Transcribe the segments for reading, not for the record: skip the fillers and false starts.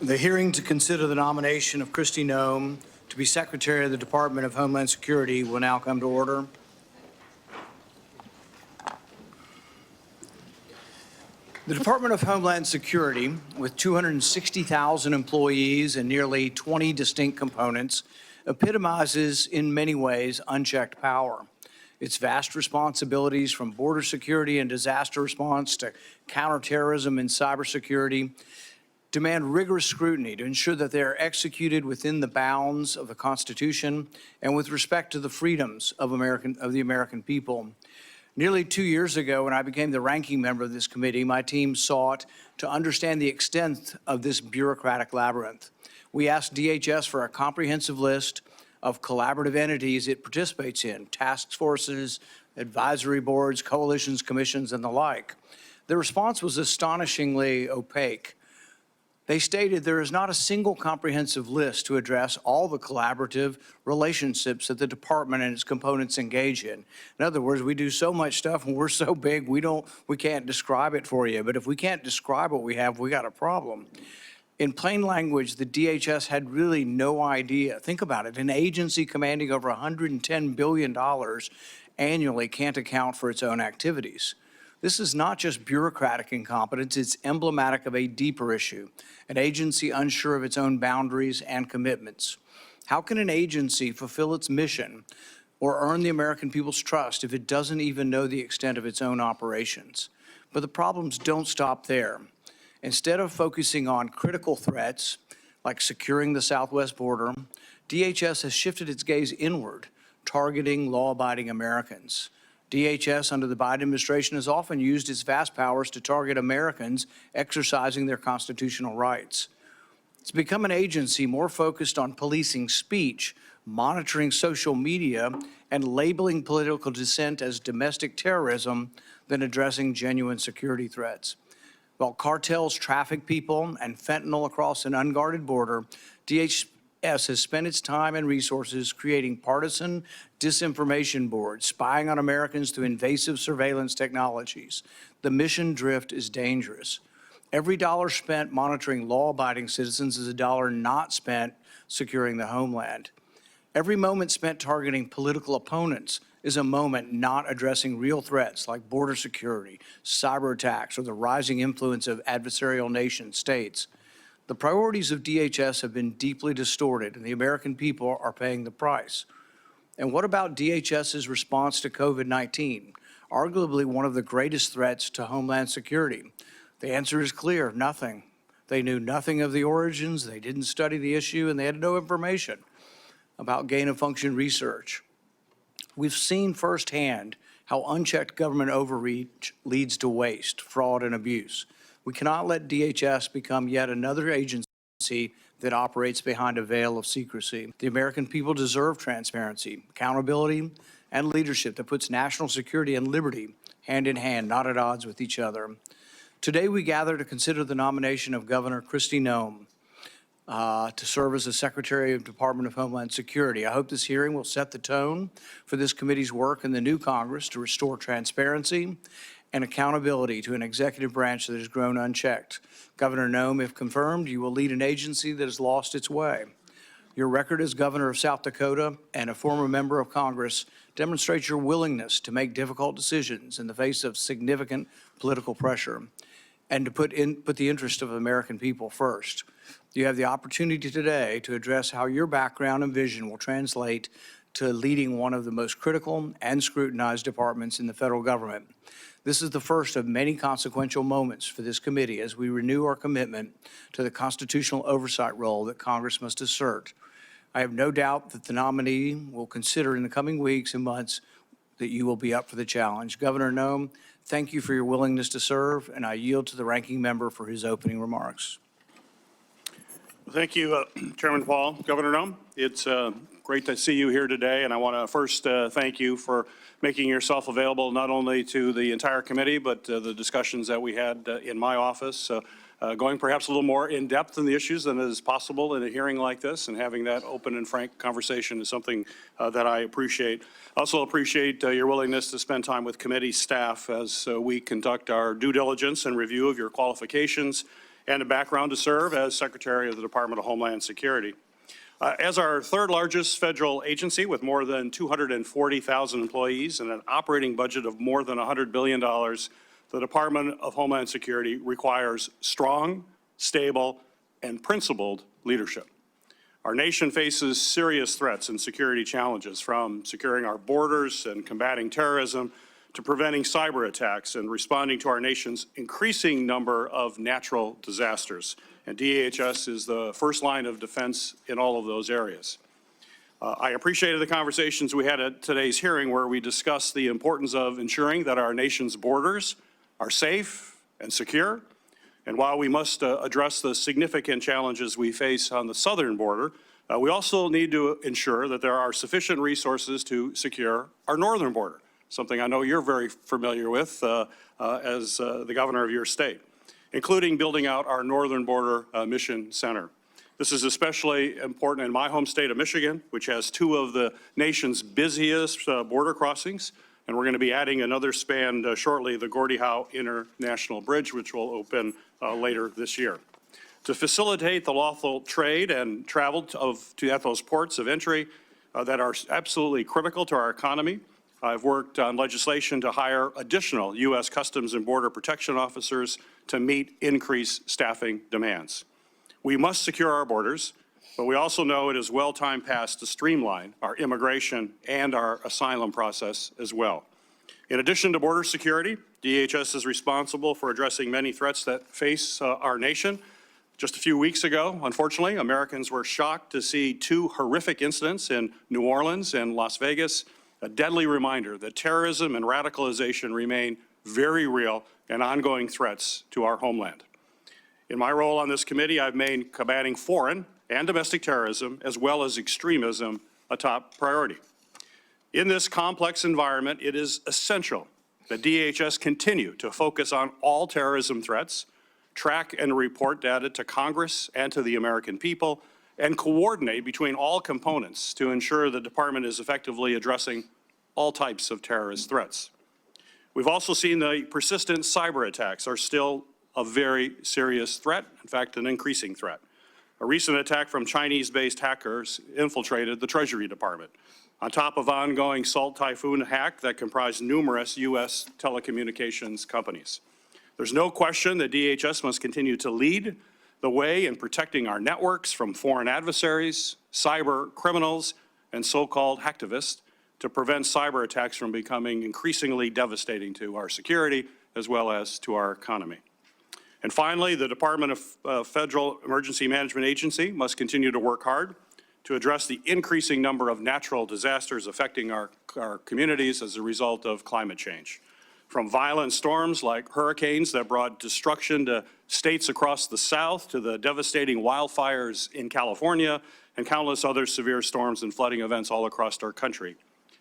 The hearing to consider the nomination of Kristi Noem to be Secretary of the Department of Homeland Security will now come to order. The Department of Homeland Security, with 260,000 employees and nearly 20 distinct components, epitomizes in many ways unchecked power. Its vast responsibilities from border security and disaster response to counterterrorism and cybersecurity demand rigorous scrutiny to ensure that they are executed within the bounds of the Constitution and with respect to the freedoms of the American people. Nearly 2 years ago, when I became the ranking member of this committee, my team sought to understand the extent of this bureaucratic labyrinth. We asked DHS for a comprehensive list of collaborative entities it participates in, task forces, advisory boards, coalitions, commissions, and the like. The response was astonishingly opaque. They stated there is not a single comprehensive list to address all the collaborative relationships that the department and its components engage in. In other words, we do so much stuff and we're so big we can't describe it for you. But if we can't describe what we have, we got a problem. In plain language, the DHS had really no idea. Think about it. An agency commanding over $110 billion annually can't account for its own activities. This is not just bureaucratic incompetence, it's emblematic of a deeper issue, an agency unsure of its own boundaries and commitments. How can an agency fulfill its mission or earn the American people's trust if it doesn't even know the extent of its own operations? But the problems don't stop there. Instead of focusing on critical threats, like securing the southwest border, DHS has shifted its gaze inward, targeting law-abiding Americans. DHS under the Biden administration has often used its vast powers to target Americans exercising their constitutional rights. It's become an agency more focused on policing speech, monitoring social media, and labeling political dissent as domestic terrorism than addressing genuine security threats. While cartels traffic people and fentanyl across an unguarded border, DHS has spent its time and resources creating partisan disinformation boards, spying on Americans through invasive surveillance technologies. The mission drift is dangerous. Every dollar spent monitoring law-abiding citizens is a dollar not spent securing the homeland. Every moment spent targeting political opponents is a moment not addressing real threats like border security, cyber attacks, or the rising influence of adversarial nation states. The priorities of DHS have been deeply distorted, and the American people are paying the price. And what about DHS's response to COVID-19, arguably one of the greatest threats to Homeland Security? The answer is clear: nothing. They knew nothing of the origins, they didn't study the issue, and they had no information about gain-of-function research. We've seen firsthand how unchecked government overreach leads to waste, fraud, and abuse. We cannot let DHS become yet another agency that operates behind a veil of secrecy. The American people deserve transparency, accountability, and leadership that puts national security and liberty hand in hand, not at odds with each other. Today, we gather to consider the nomination of Governor Kristi Noem to serve as the Secretary of the Department of Homeland Security. I hope this hearing will set the tone for this committee's work in the new Congress to restore transparency and accountability to an executive branch that has grown unchecked. Governor Noem, if confirmed, you will lead an agency that has lost its way. Your record as governor of South Dakota and a former member of Congress demonstrates your willingness to make difficult decisions in the face of significant political pressure and to put the interest of the American people first. You have the opportunity today to address how your background and vision will translate to leading one of the most critical and scrutinized departments in the federal government. This is the first of many consequential moments for this committee as we renew our commitment to the constitutional oversight role that Congress must assert. I have no doubt that the nominee will consider in the coming weeks and months that you will be up for the challenge. Governor Noem, thank you for your willingness to serve, and I yield to the ranking member for his opening remarks. Thank you, Chairman Paul. Governor Noem, it's great to see you here today, and I want to first thank you for making yourself available not only to the entire committee, but the discussions that we had in my office, going perhaps a little more in depth in the issues than is possible in a hearing like this, and having that open and frank conversation is something that I appreciate. I also appreciate your willingness to spend time with committee staff as we conduct our due diligence and review of your qualifications and a background to serve as Secretary of the Department of Homeland Security. As our third largest federal agency with more than 240,000 employees and an operating budget of more than $100 billion, the Department of Homeland Security requires strong, stable, and principled leadership. Our nation faces serious threats and security challenges, from securing our borders and combating terrorism to preventing cyber attacks and responding to our nation's increasing number of natural disasters. And DHS is the first line of defense in all of those areas. I appreciated the conversations we had at today's hearing, where we discussed the importance of ensuring that our nation's borders are safe and secure. And while we must address the significant challenges we face on the southern border, we also need to ensure that there are sufficient resources to secure our northern border, something I know you're very familiar with as the governor of your state, including building out our Northern Border Mission Center. This is especially important in my home state of Michigan, which has two of the nation's busiest border crossings, and we're going to be adding another span shortly, the Gordie Howe International Bridge, which will open later this year. To facilitate the lawful trade and travel at those ports of entry that are absolutely critical to our economy, I've worked on legislation to hire additional U.S. Customs and Border Protection officers to meet increased staffing demands. We must secure our borders, but we also know it is well time past to streamline our immigration and our asylum process as well. In addition to border security, DHS is responsible for addressing many threats that face our nation. Just a few weeks ago, unfortunately, Americans were shocked to see two horrific incidents in New Orleans and Las Vegas, a deadly reminder that terrorism and radicalization remain very real and ongoing threats to our homeland. In my role on this committee, I've made combating foreign and domestic terrorism, as well as extremism, a top priority. In this complex environment, it is essential that DHS continue to focus on all terrorism threats, track and report data to Congress and to the American people, and coordinate between all components to ensure the department is effectively addressing all types of terrorist threats. We've also seen the persistent cyber attacks are still a very serious threat, in fact, an increasing threat. A recent attack from Chinese-based hackers infiltrated the Treasury Department, on top of ongoing Salt Typhoon hack that comprised numerous U.S. telecommunications companies. There's no question that DHS must continue to lead the way in protecting our networks from foreign adversaries, cyber criminals, and so-called hacktivists to prevent cyber attacks from becoming increasingly devastating to our security as well as to our economy. And finally, the Department of Federal Emergency Management Agency must continue to work hard to address the increasing number of natural disasters affecting our communities as a result of climate change. From violent storms like hurricanes that brought destruction to states across the South, to the devastating wildfires in California, and countless other severe storms and flooding events all across our country.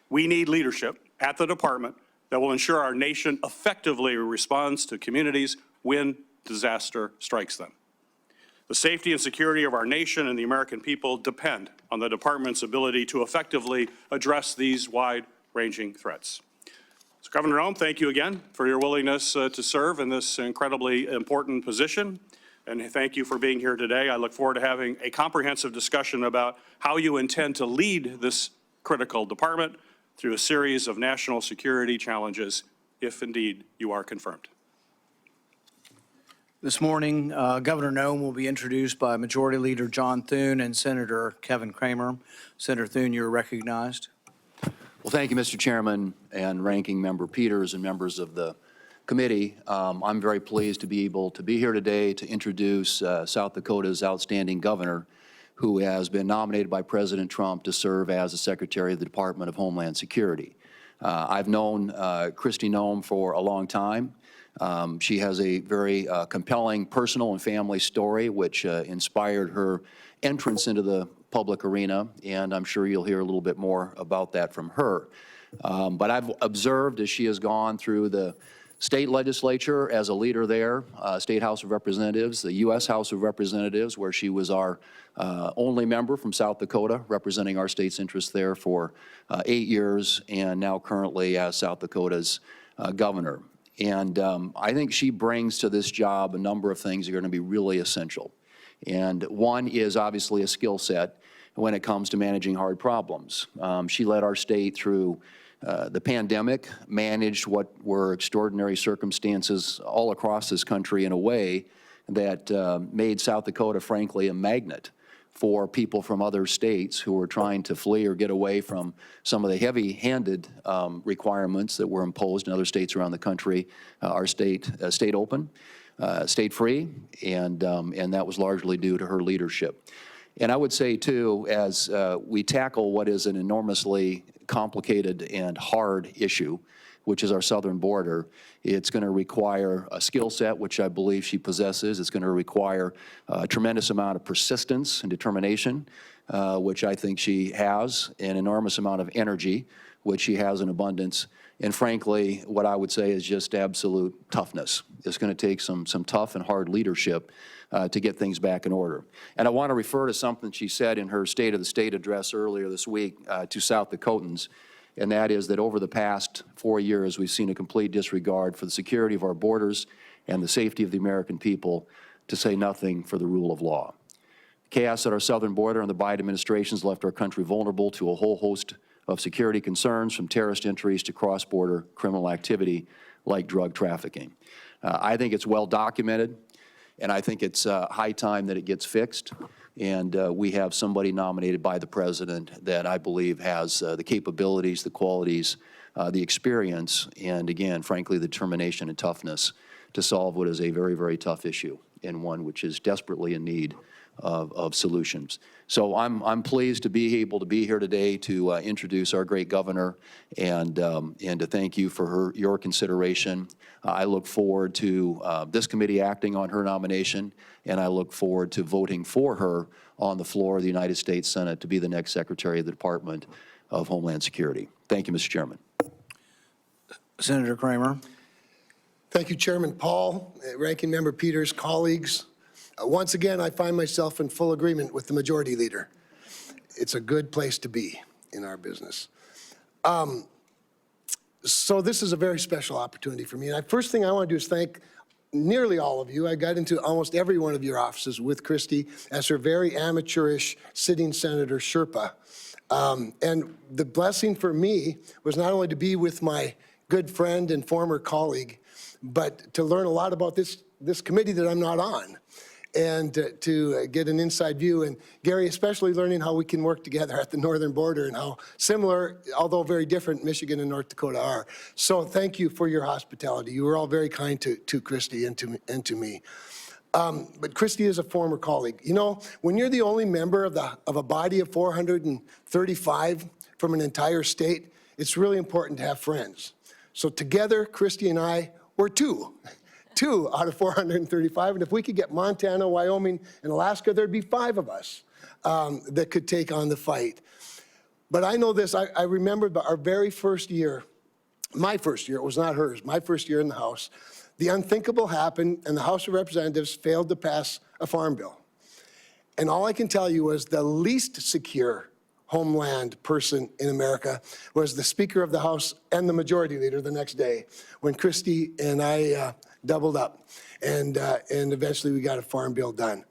We need leadership at the department that will ensure our nation effectively responds to communities when disaster strikes them. The safety and security of our nation and the American people depend on the department's ability to effectively address these wide-ranging threats. So, Governor Noem, thank you again for your willingness to serve in this incredibly important position, and thank you for being here today. I look forward to having a comprehensive discussion about how you intend to lead this critical department through a series of national security challenges, if indeed you are confirmed. This morning, Governor Noem will be introduced by Majority Leader John Thune and Senator Kevin Cramer. Senator Thune, you're recognized. Well, thank you, Mr. Chairman and Ranking Member Peters and members of the committee. I'm very pleased to be able to be here today to introduce South Dakota's outstanding governor, who has been nominated by President Trump to serve as the Secretary of the Department of Homeland Security. I've known Kristi Noem for a long time. She has a very compelling personal and family story, which inspired her entrance into the public arena, and I'm sure you'll hear a little bit more about that from her. But I've observed as she has gone through the state legislature as a leader there, State House of Representatives, the U.S. House of Representatives, where she was our only member from South Dakota, representing our state's interests there for 8 years, and now currently as South Dakota's governor. And I think she brings to this job a number of things that are going to be really essential. And one is obviously a skill set when it comes to managing hard problems. She led our state through the pandemic, managed what were extraordinary circumstances all across this country in a way that made South Dakota, frankly, a magnet for people from other states who were trying to flee or get away from some of the heavy-handed requirements that were imposed in other states around the country. Our state stayed open, stayed free, and that was largely due to her leadership. And I would say, too, as we tackle what is an enormously complicated and hard issue, which is our southern border, it's going to require a skill set, which I believe she possesses. It's going to require a tremendous amount of persistence and determination, which I think she has, an enormous amount of energy, which she has in abundance. And frankly, what I would say is just absolute toughness. It's going to take some tough and hard leadership to get things back in order. And I want to refer to something she said in her State of the State address earlier this week to South Dakotans, and that is that over the past 4 years, we've seen a complete disregard for the security of our borders and the safety of the American people, to say nothing for the rule of law. Chaos at our southern border and the Biden administration has left our country vulnerable to a whole host of security concerns, from terrorist entries to cross-border criminal activity like drug trafficking. I think it's well documented, and I think it's high time that it gets fixed. And we have somebody nominated by the president that I believe has the capabilities, the qualities, the experience, and again, frankly, the determination and toughness to solve what is a very, very tough issue, and one which is desperately in need of solutions. So I'm pleased to be able to be here today to introduce our great governor and to thank you for your consideration. I look forward to this committee acting on her nomination, and I look forward to voting for her on the floor of the United States Senate to be the next Secretary of the Department of Homeland Security. Thank you, Mr. Chairman. Senator Kramer. Thank you, Chairman Paul, Ranking Member Peters, colleagues. Once again, I find myself in full agreement with the Majority Leader. It's a good place to be in our business. So this is a very special opportunity for me. And first thing I want to do is thank nearly all of you. I got into almost every one of your offices with Kristi as her very amateurish sitting Senator Sherpa. And the blessing for me was not only to be with my good friend and former colleague, but to learn a lot about this committee that I'm not on, and to get an inside view. And Gary, especially learning how we can work together at the northern border and how similar, although very different, Michigan and North Dakota are. So thank you for your hospitality. You were all very kind to Kristi and to me. But Kristi is a former colleague. You know, when you're the only member of a body of 435 from an entire state, it's really important to have friends. So together, Kristi and I were two out of 435, and if we could get Montana, Wyoming, and Alaska, there'd be 5 of us that could take on the fight. But I know this, I remember our very first year, my first year, it was not hers, my first year in the House, the unthinkable happened, and the House of Representatives failed to pass a farm bill. And all I can tell you was the least secure homeland person in America was the Speaker of the House and the Majority Leader the next day, when Kristi and I doubled up, and eventually we got a farm bill done.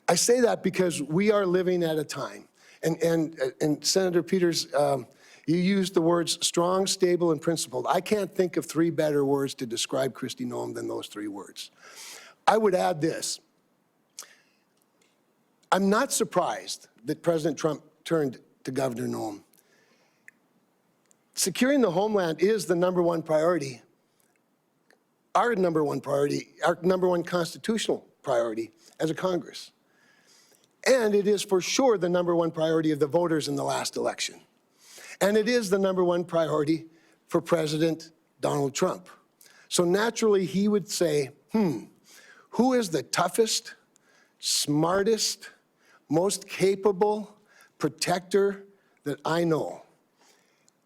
I say that because we are living at a time, and Senator Peters, you used the words strong, stable, and principled. I can't think of 3 better words to describe Kristi Noem than those 3 words. I would add this. I'm not surprised that President Trump turned to Governor Noem. Securing the homeland is the #1 priority, our #1 priority, our #1 constitutional priority as a Congress. And it is for sure the #1 priority of the voters in the last election. And it is the #1 priority for President Donald Trump. So naturally, he would say, who is the toughest, smartest, most capable protector that I know?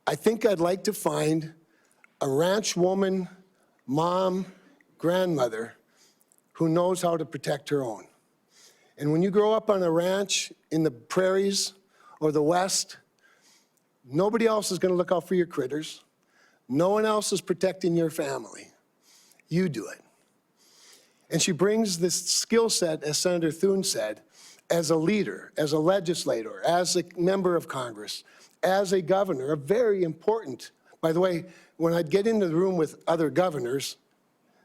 I think I'd like to find a ranch woman, mom, grandmother who knows how to protect her own. And when you grow up on a ranch in the prairies or the West, nobody else is going to look out for your critters. No one else is protecting your family. You do it. And she brings this skill set, as Senator Thune said, as a leader, as a legislator, as a member of Congress, as a governor, a very important. By the way, when I'd get into the room with other governors,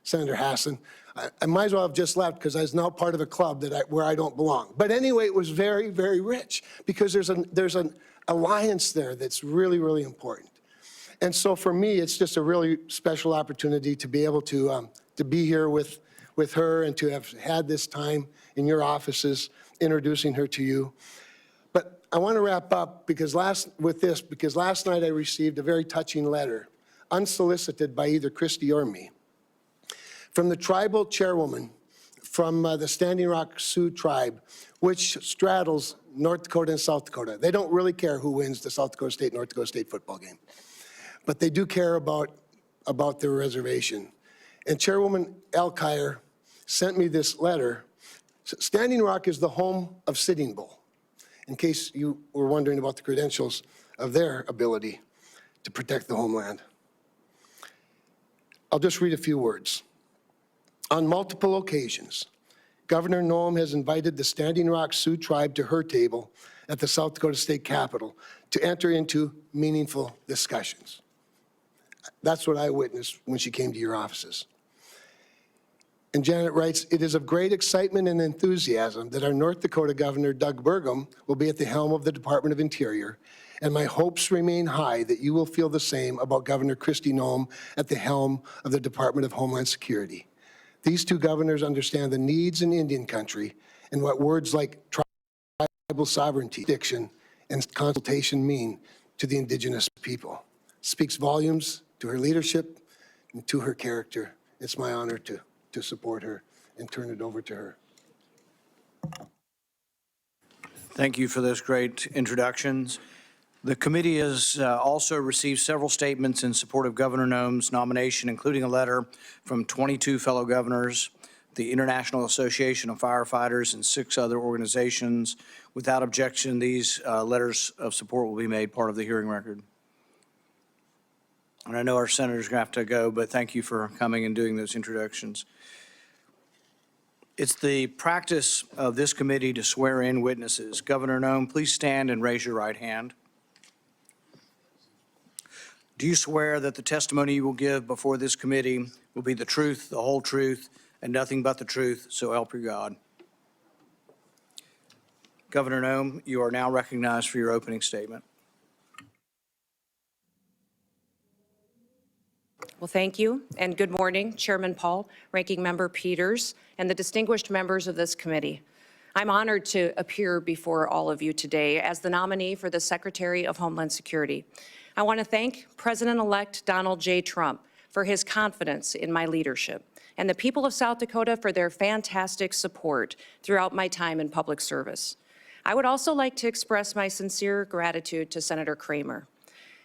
Senator Hassan, I might as well have just left because I was now part of a club where I don't belong. But anyway, it was very, very rich because there's an alliance there that's really, really important. And so for me, it's just a really special opportunity to be able to be here with her and to have had this time in your offices introducing her to you. But I want to wrap up because last night I received a very touching letter, unsolicited by either Kristi or me, from the tribal chairwoman from the Standing Rock Sioux tribe, which straddles North Dakota and South Dakota. They don't really care who wins the South Dakota State, North Dakota State football game, but they do care about their reservation. And Chairwoman Alkire sent me this letter. Standing Rock is the home of Sitting Bull, in case you were wondering about the credentials of their ability to protect the homeland. I'll just read a few words. On multiple occasions, Governor Noem has invited the Standing Rock Sioux tribe to her table at the South Dakota State Capitol to enter into meaningful discussions. That's what I witnessed when she came to your offices. And Janet writes, it is of great excitement and enthusiasm that our North Dakota Governor Doug Burgum will be at the helm of the Department of Interior, and my hopes remain high that you will feel the same about Governor Kristi Noem at the helm of the Department of Homeland Security. These two governors understand the needs in Indian country and what words like tribal sovereignty, jurisdiction, and consultation mean to the indigenous people. Speaks volumes to her leadership and to her character. It's my honor to support her and turn it over to her. Thank you for those great introductions. The committee has also received several statements in support of Governor Noem's nomination, including a letter from 22 fellow governors, the International Association of Firefighters, and 6 other organizations. Without objection, these letters of support will be made part of the hearing record. And I know our senator's going to have to go, but thank you for coming and doing those introductions. It's the practice of this committee to swear in witnesses. Governor Noem, please stand and raise your right hand. Do you swear that the testimony you will give before this committee will be the truth, the whole truth, and nothing but the truth, so help you God? Governor Noem, you are now recognized for your opening statement. Well, thank you, and good morning, Chairman Paul, Ranking Member Peters, and the distinguished members of this committee. I'm honored to appear before all of you today as the nominee for the Secretary of Homeland Security. I want to thank President-elect Donald J. Trump for his confidence in my leadership, and the people of South Dakota for their fantastic support throughout my time in public service. I would also like to express my sincere gratitude to Senator Kramer.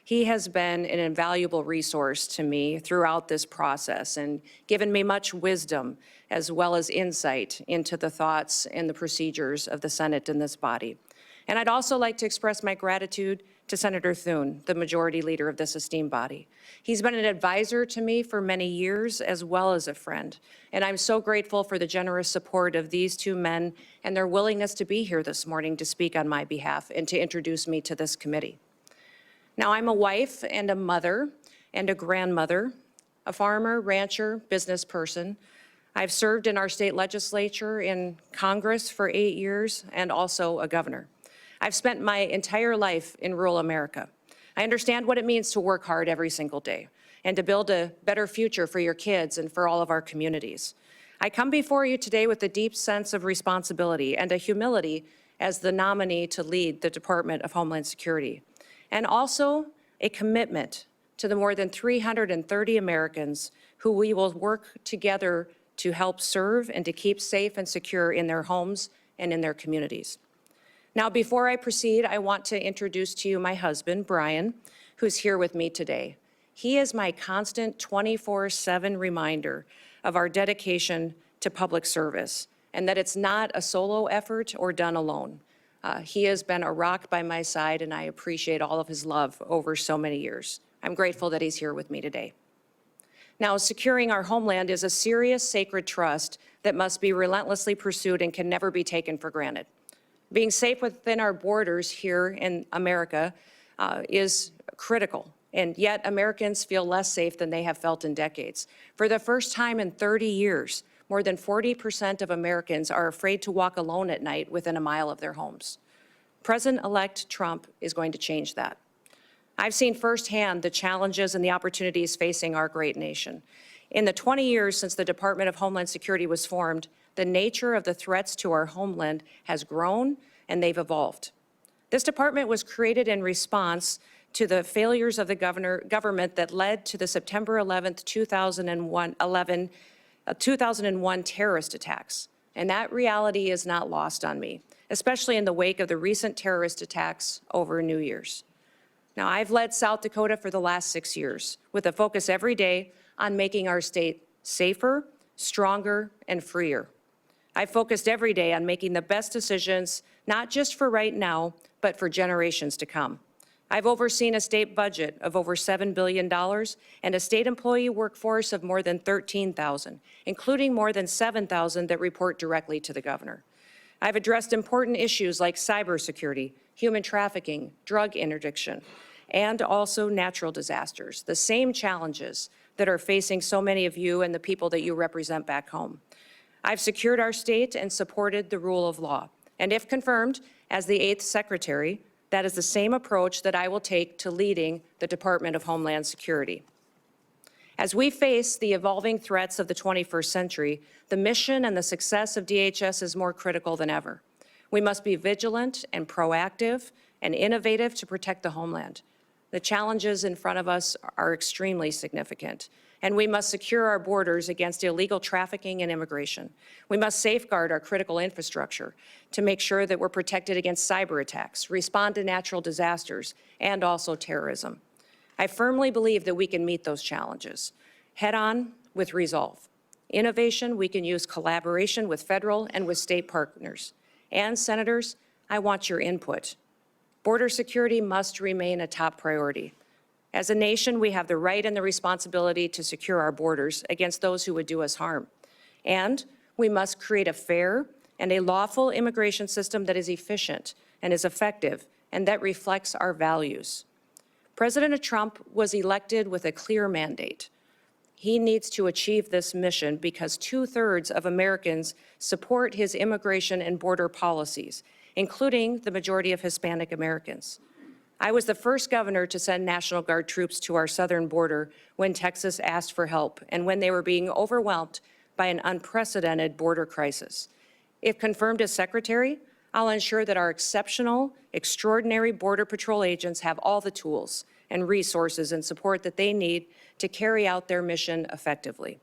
He has been an invaluable resource to me throughout this process and given me much wisdom as well as insight into the thoughts and the procedures of the Senate and this body. And I'd also like to express my gratitude to Senator Thune, the majority leader of this esteemed body. He's been an advisor to me for many years as well as a friend. And I'm so grateful for the generous support of these two men and their willingness to be here this morning to speak on my behalf and to introduce me to this committee. Now, I'm a wife and a mother and a grandmother, a farmer, rancher, business person. I've served in our state legislature, in Congress for 8 years, and also a governor. I've spent my entire life in rural America. I understand what it means to work hard every single day and to build a better future for your kids and for all of our communities. I come before you today with a deep sense of responsibility and a humility as the nominee to lead the Department of Homeland Security, and also a commitment to the more than 330 Americans who we will work together to help serve and to keep safe and secure in their homes and in their communities. Now, before I proceed, I want to introduce to you my husband, Brian, who's here with me today. He is my constant 24/7 reminder of our dedication to public service and that it's not a solo effort or done alone. He has been a rock by my side, and I appreciate all of his love over so many years. I'm grateful that he's here with me today. Now, securing our homeland is a serious, sacred trust that must be relentlessly pursued and can never be taken for granted. Being safe within our borders here in America is critical, and yet Americans feel less safe than they have felt in decades. For the first time in 30 years, more than 40% of Americans are afraid to walk alone at night within a mile of their homes. President-elect Trump is going to change that. I've seen firsthand the challenges and the opportunities facing our great nation. In the 20 years since the Department of Homeland Security was formed, the nature of the threats to our homeland has grown and they've evolved. This department was created in response to the failures of the government that led to the September 11th, 2001 terrorist attacks. And that reality is not lost on me, especially in the wake of the recent terrorist attacks over New Year's. Now, I've led South Dakota for the last 6 years with a focus every day on making our state safer, stronger, and freer. I've focused every day on making the best decisions, not just for right now, but for generations to come. I've overseen a state budget of over $7 billion and a state employee workforce of more than 13,000, including more than 7,000 that report directly to the governor. I've addressed important issues like cybersecurity, human trafficking, drug interdiction, and also natural disasters, the same challenges that are facing so many of you and the people that you represent back home. I've secured our state and supported the rule of law. And if confirmed as the 8th Secretary, that is the same approach that I will take to leading the Department of Homeland Security. As we face the evolving threats of the 21st century, the mission and the success of DHS is more critical than ever. We must be vigilant and proactive and innovative to protect the homeland. The challenges in front of us are extremely significant, and we must secure our borders against illegal trafficking and immigration. We must safeguard our critical infrastructure to make sure that we're protected against cyber attacks, respond to natural disasters, and also terrorism. I firmly believe that we can meet those challenges head-on with resolve. Innovation, we can use collaboration with federal and with state partners. And senators, I want your input. Border security must remain a top priority. As a nation, we have the right and the responsibility to secure our borders against those who would do us harm. And we must create a fair and a lawful immigration system that is efficient and is effective and that reflects our values. President Trump was elected with a clear mandate. He needs to achieve this mission because 2/3 of Americans support his immigration and border policies, including the majority of Hispanic Americans. I was the first governor to send National Guard troops to our southern border when Texas asked for help and when they were being overwhelmed by an unprecedented border crisis. If confirmed as secretary, I'll ensure that our exceptional, extraordinary Border Patrol agents have all the tools and resources and support that they need to carry out their mission effectively.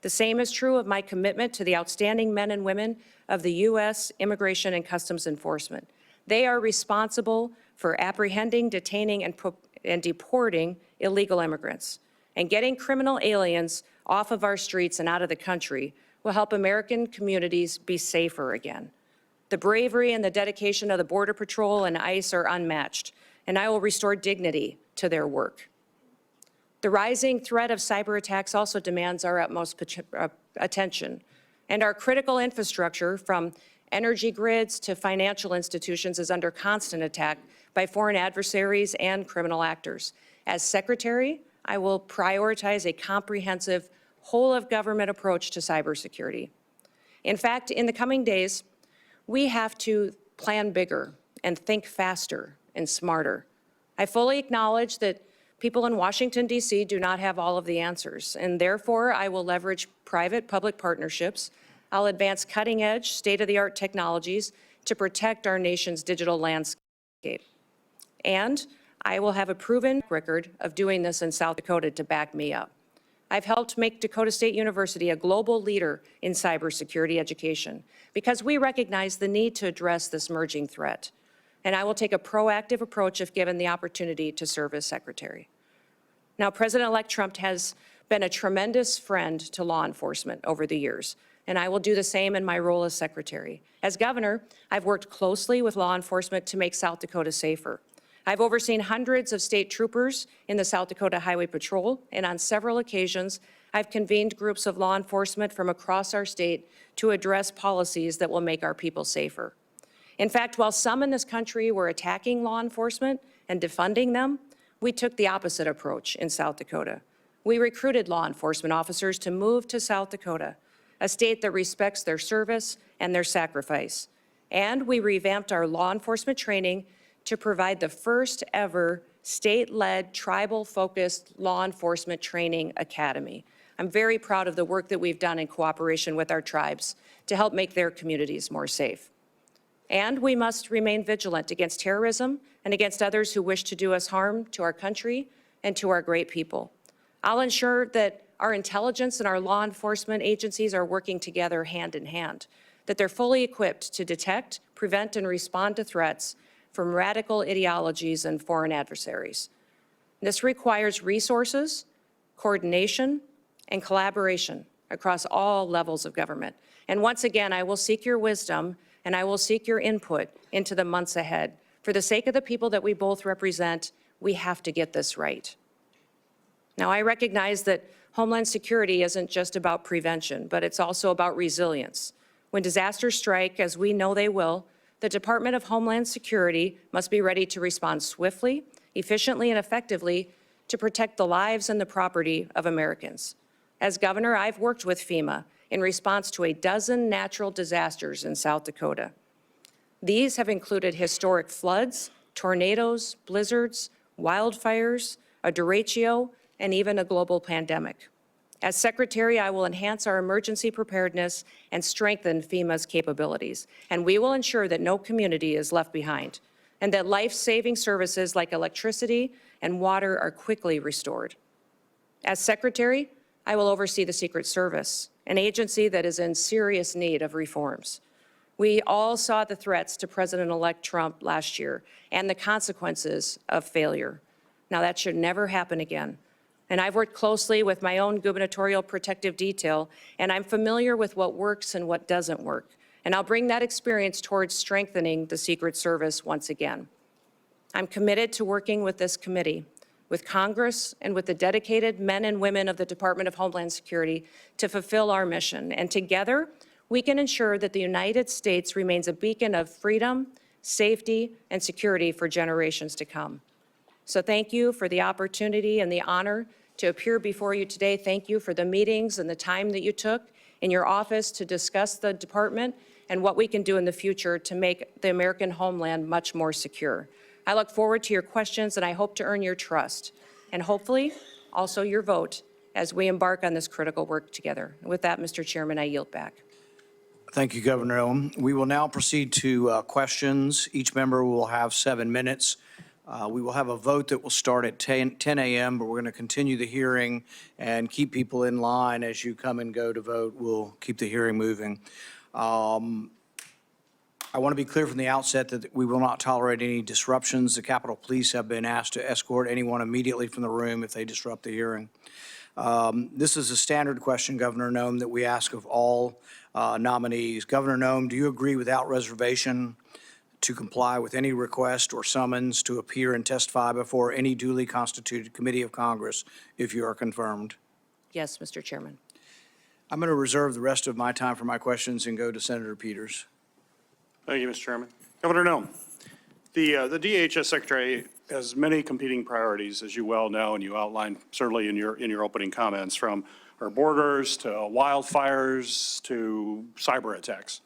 The same is true of my commitment to the outstanding men and women of the U.S. Immigration and Customs Enforcement. They are responsible for apprehending, detaining, and deporting illegal immigrants. And getting criminal aliens off of our streets and out of the country will help American communities be safer again. The bravery and the dedication of the Border Patrol and ICE are unmatched, and I will restore dignity to their work. The rising threat of cyber attacks also demands our utmost attention, and our critical infrastructure, from energy grids to financial institutions, is under constant attack by foreign adversaries and criminal actors. As Secretary, I will prioritize a comprehensive, whole-of-government approach to cybersecurity. In fact, in the coming days, we have to plan bigger and think faster and smarter. I fully acknowledge that people in Washington, D.C. do not have all of the answers, and therefore I will leverage private-public partnerships. I'll advance cutting-edge, state-of-the-art technologies to protect our nation's digital landscape. And I will have a proven record of doing this in South Dakota to back me up. I've helped make Dakota State University a global leader in cybersecurity education because we recognize the need to address this emerging threat. And I will take a proactive approach if given the opportunity to serve as secretary. Now, President-elect Trump has been a tremendous friend to law enforcement over the years, and I will do the same in my role as secretary. As governor, I've worked closely with law enforcement to make South Dakota safer. I've overseen hundreds of state troopers in the South Dakota Highway Patrol, and on several occasions, I've convened groups of law enforcement from across our state to address policies that will make our people safer. In fact, while some in this country were attacking law enforcement and defunding them, we took the opposite approach in South Dakota. We recruited law enforcement officers to move to South Dakota, a state that respects their service and their sacrifice. And we revamped our law enforcement training to provide the first ever state-led, tribal-focused law enforcement training academy. I'm very proud of the work that we've done in cooperation with our tribes to help make their communities more safe. And we must remain vigilant against terrorism and against others who wish to do us harm to our country and to our great people. I'll ensure that our intelligence and our law enforcement agencies are working together hand in hand, that they're fully equipped to detect, prevent, and respond to threats from radical ideologies and foreign adversaries. This requires resources, coordination, and collaboration across all levels of government. And once again, I will seek your wisdom and I will seek your input into the months ahead. For the sake of the people that we both represent, we have to get this right. Now, I recognize that Homeland Security isn't just about prevention, but it's also about resilience. When disasters strike, as we know they will, the Department of Homeland Security must be ready to respond swiftly, efficiently, and effectively to protect the lives and the property of Americans. As governor, I've worked with FEMA in response to a dozen natural disasters in South Dakota. These have included historic floods, tornadoes, blizzards, wildfires, a derecho, and even a global pandemic. As Secretary, I will enhance our emergency preparedness and strengthen FEMA's capabilities. And we will ensure that no community is left behind and that life-saving services like electricity and water are quickly restored. As Secretary, I will oversee the Secret Service, an agency that is in serious need of reforms. We all saw the threats to President-elect Trump last year and the consequences of failure. Now, that should never happen again. And I've worked closely with my own gubernatorial protective detail, and I'm familiar with what works and what doesn't work. And I'll bring that experience towards strengthening the Secret Service once again. I'm committed to working with this committee, with Congress, and with the dedicated men and women of the Department of Homeland Security to fulfill our mission. And together, we can ensure that the United States remains a beacon of freedom, safety, and security for generations to come. So thank you for the opportunity and the honor to appear before you today. Thank you for the meetings and the time that you took in your office to discuss the department and what we can do in the future to make the American homeland much more secure. I look forward to your questions, and I hope to earn your trust, and hopefully also your vote as we embark on this critical work together. With that, Mr. Chairman, I yield back. Thank you, Governor Noem. We will now proceed to questions. Each member will have 7 minutes. We will have a vote that will start at 10 a.m., but we're going to continue the hearing and keep people in line as you come and go to vote. We'll keep the hearing moving. I want to be clear from the outset that we will not tolerate any disruptions. The Capitol Police have been asked to escort anyone immediately from the room if they disrupt the hearing. This is a standard question, Governor Noem, that we ask of all nominees. Governor Noem, do you agree without reservation to comply with any request or summons to appear and testify before any duly constituted committee of Congress if you are confirmed? Yes, Mr. Chairman. I'm going to reserve the rest of my time for my questions and go to Senator Peters. Thank you, Mr. Chairman. Governor Noem, the DHS Secretary has many competing priorities, as you well know, and you outlined certainly in your opening comments, from our borders to wildfires to cyber attacks.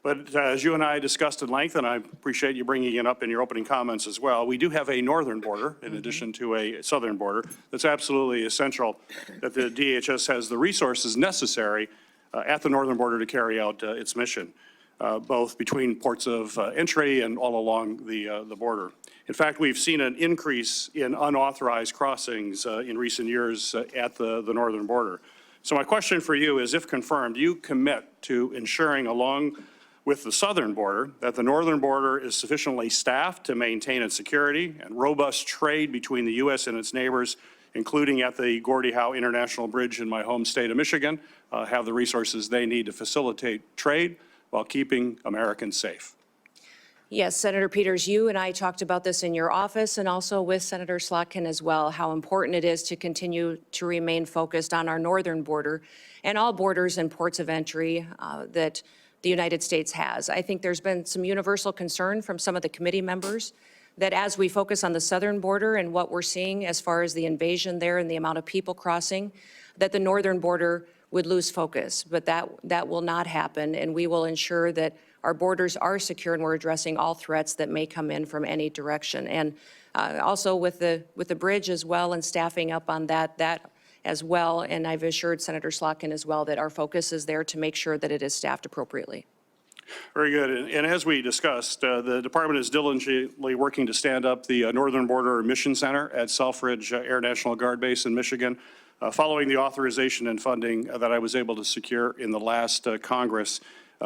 But as you and I discussed at length, and I appreciate you bringing it up in your opening comments as well, we do have a northern border in addition to a southern border. That's absolutely essential that the DHS has the resources necessary at the northern border to carry out its mission, both between ports of entry and all along the border. In fact, we've seen an increase in unauthorized crossings in recent years at the northern border. So my question for you is, if confirmed, do you commit to ensuring, along with the southern border, that the northern border is sufficiently staffed to maintain its security and robust trade between the U.S. and its neighbors, including at the Gordie Howe International Bridge in my home state of Michigan, have the resources they need to facilitate trade while keeping Americans safe? Yes, Senator Peters, you and I talked about this in your office and also with Senator Slotkin as well, how important it is to continue to remain focused on our northern border and all borders and ports of entry that the United States has. I think there's been some universal concern from some of the committee members that as we focus on the southern border and what we're seeing as far as the invasion there and the amount of people crossing, that the northern border would lose focus. But that will not happen, and we will ensure that our borders are secure and we're addressing all threats that may come in from any direction. And also with the bridge as well and staffing up on that as well. And I've assured Senator Slotkin as well that our focus is there to make sure that it is staffed appropriately. Very good. And as we discussed, the department is diligently working to stand up the Northern Border Mission Center at Selfridge Air National Guard Base in Michigan, following the authorization and funding that I was able to secure in the last Congress.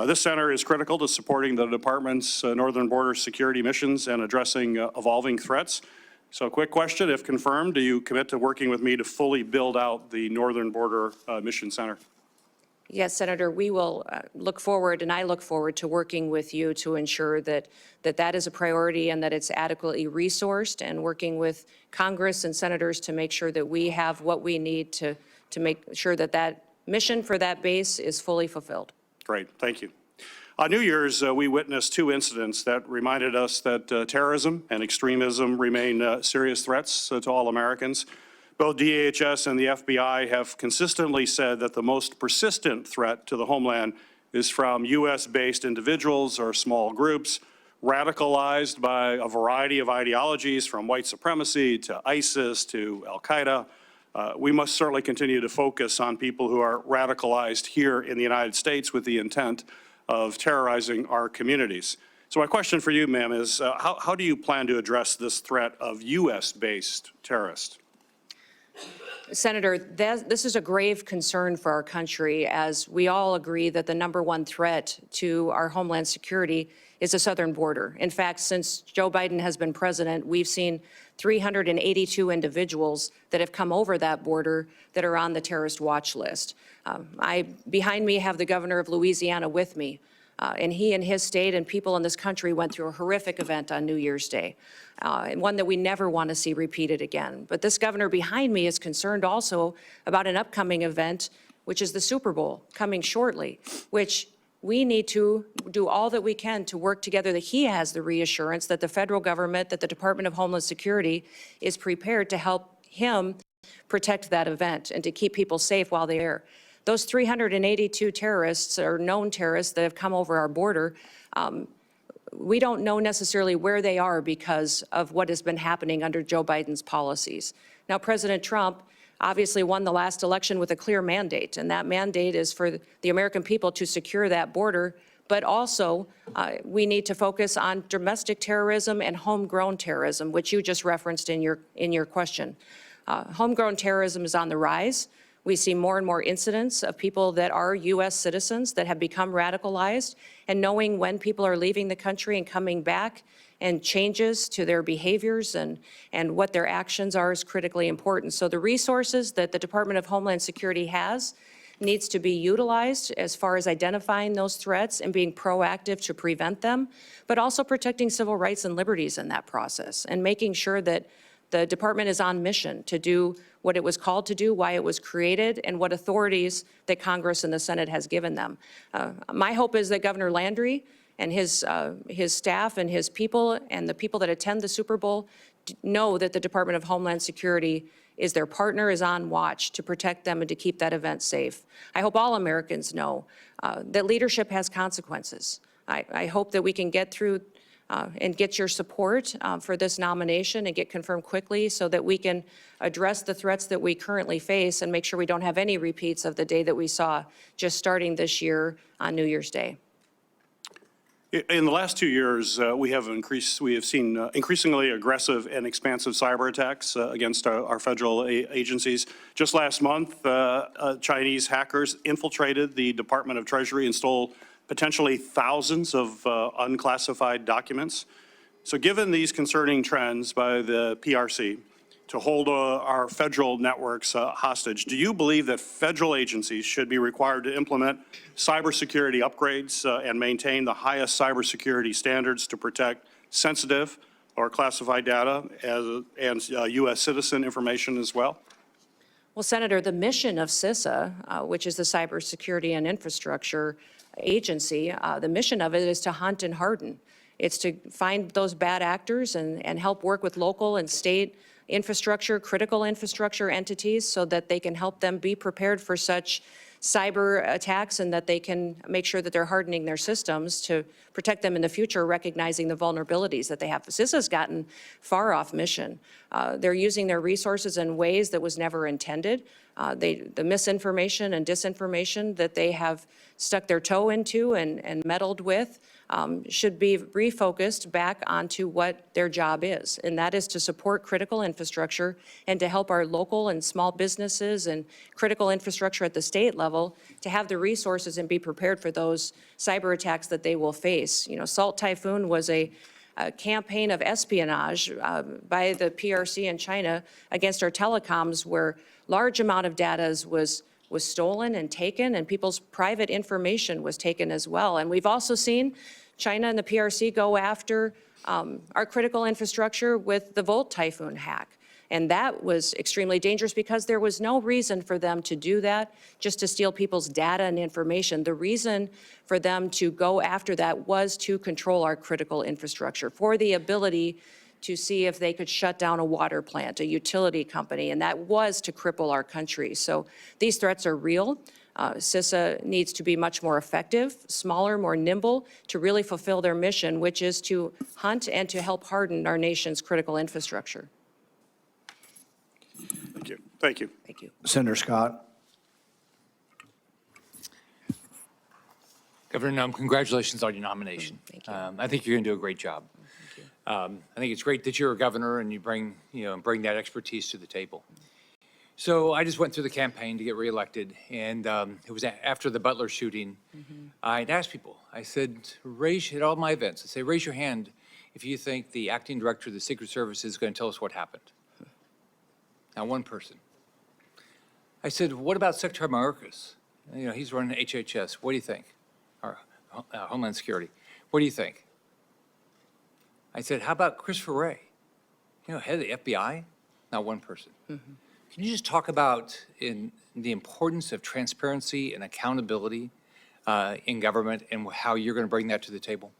This center is critical to supporting the department's northern border security missions and addressing evolving threats. So quick question, if confirmed, do you commit to working with me to fully build out the Northern Border Mission Center? Yes, Senator, we will look forward, and I look forward to working with you to ensure that that is a priority and that it's adequately resourced, and working with Congress and senators to make sure that we have what we need to make sure that that mission for that base is fully fulfilled. Great, thank you. On New Year's, we witnessed two incidents that reminded us that terrorism and extremism remain serious threats to all Americans. Both DHS and the FBI have consistently said that the most persistent threat to the homeland is from U.S.-based individuals or small groups radicalized by a variety of ideologies, from white supremacy to ISIS to Al-Qaeda. We must certainly continue to focus on people who are radicalized here in the United States with the intent of terrorizing our communities. So my question for you, ma'am, is how do you plan to address this threat of U.S.-based terrorists? Senator, this is a grave concern for our country, as we all agree that the #1 threat to our homeland security is the southern border. In fact, since Joe Biden has been president, we've seen 382 individuals that have come over that border that are on the terrorist watch list. Behind me have the governor of Louisiana with me. And he and his state and people in this country went through a horrific event on New Year's Day, and one that we never want to see repeated again. But this governor behind me is concerned also about an upcoming event, which is the Super Bowl coming shortly, which we need to do all that we can to work together, that he has the reassurance that the federal government, that the Department of Homeland Security is prepared to help him protect that event and to keep people safe while they're there. Those 382 terrorists or known terrorists that have come over our border, we don't know necessarily where they are because of what has been happening under Joe Biden's policies. Now, President Trump obviously won the last election with a clear mandate, and that mandate is for the American people to secure that border, but also we need to focus on domestic terrorism and homegrown terrorism, which you just referenced in your question. Homegrown terrorism is on the rise. We see more and more incidents of people that are U.S. citizens that have become radicalized, and knowing when people are leaving the country and coming back and changes to their behaviors and what their actions are is critically important. So the resources that the Department of Homeland Security has needs to be utilized as far as identifying those threats and being proactive to prevent them, but also protecting civil rights and liberties in that process, and making sure that the department is on mission to do what it was called to do, why it was created, and what authorities that Congress and the Senate has given them. My hope is that Governor Landry and his staff and his people and the people that attend the Super Bowl know that the Department of Homeland Security is their partner, is on watch to protect them and to keep that event safe. I hope all Americans know that leadership has consequences. I hope that we can get through and get your support for this nomination and get confirmed quickly so that we can address the threats that we currently face and make sure we don't have any repeats of the day that we saw just starting this year on New Year's Day. In the last 2 years, we have seen increasingly aggressive and expansive cyber attacks against our federal agencies. Just last month, Chinese hackers infiltrated the Department of Treasury and stole potentially thousands of unclassified documents. So given these concerning trends by the PRC, to hold our federal networks hostage. Do you believe that federal agencies should be required to implement cybersecurity upgrades and maintain the highest cybersecurity standards to protect sensitive or classified data and U.S. citizen information as well? Well, Senator, the mission of CISA, which is the Cybersecurity and Infrastructure Agency, the mission of it is to hunt and harden. It's to find those bad actors and help work with local and state infrastructure, critical infrastructure entities so that they can help them be prepared for such cyber attacks and that they can make sure that they're hardening their systems to protect them in the future, recognizing the vulnerabilities that they have. CISA's gotten far off mission. They're using their resources in ways that was never intended. The misinformation and disinformation that they have stuck their toe into and meddled with should be refocused back onto what their job is, and that is to support critical infrastructure and to help our local and small businesses and critical infrastructure at the state level to have the resources and be prepared for those cyber attacks that they will face. You know, Salt Typhoon was a campaign of espionage by the PRC in China against our telecoms, where large amount of data was stolen and taken, and people's private information was taken as well. And we've also seen China and the PRC go after our critical infrastructure with the Volt Typhoon hack. And that was extremely dangerous because there was no reason for them to do that, just to steal people's data and information. The reason for them to go after that was to control our critical infrastructure, for the ability to see if they could shut down a water plant, a utility company, and that was to cripple our country. So these threats are real. CISA needs to be much more effective, smaller, more nimble, to really fulfill their mission, which is to hunt and to help harden our nation's critical infrastructure. Thank you. Thank you. Thank you. Senator Scott. Governor Noem, congratulations on your nomination. Thank you. I think you're going to do a great job. I think it's great that you're a governor and you bring that expertise to the table. So I just went through the campaign to get reelected, and it was after the Butler shooting. I'd asked people, I said, at all my events, I say, raise your hand if you think the acting director of the Secret Service is going to tell us what happened. Not one person. I said, what about Secretary Mayorkas? You know, he's running HHS. What do you think? Or Homeland Security. What do you think? I said, how about Christopher Wray? You know, head of the FBI? Not one person. Can you just talk about the importance of transparency and accountability in government and how you're going to bring that to the table?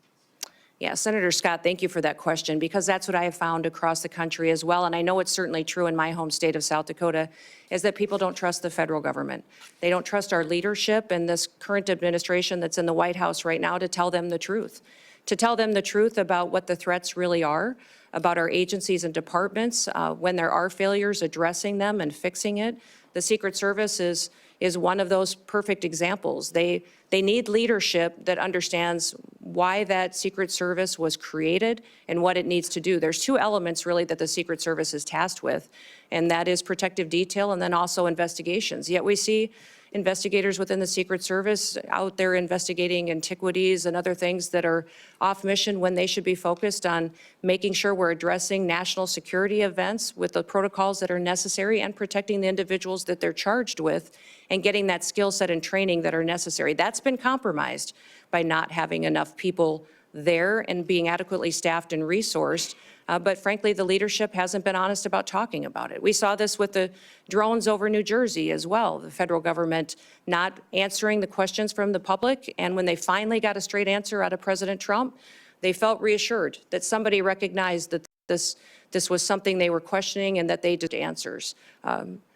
Yeah, Senator Scott, thank you for that question, because that's what I have found across the country as well, and I know it's certainly true in my home state of South Dakota, is that people don't trust the federal government. They don't trust our leadership and this current administration that's in the White House right now to tell them the truth. To tell them the truth about what the threats really are, about our agencies and departments, when there are failures, addressing them and fixing it. The Secret Service is one of those perfect examples. They need leadership that understands why that Secret Service was created and what it needs to do. There's two elements really that the Secret Service is tasked with, and that is protective detail and then also investigations. Yet we see investigators within the Secret Service out there investigating antiquities and other things that are off mission when they should be focused on making sure we're addressing national security events with the protocols that are necessary and protecting the individuals that they're charged with and getting that skill set and training that are necessary. That's been compromised by not having enough people there and being adequately staffed and resourced. But frankly, the leadership hasn't been honest about talking about it. We saw this with the drones over New Jersey as well, the federal government not answering the questions from the public. And when they finally got a straight answer out of President Trump, they felt reassured that somebody recognized that this was something they were questioning and that they did answers.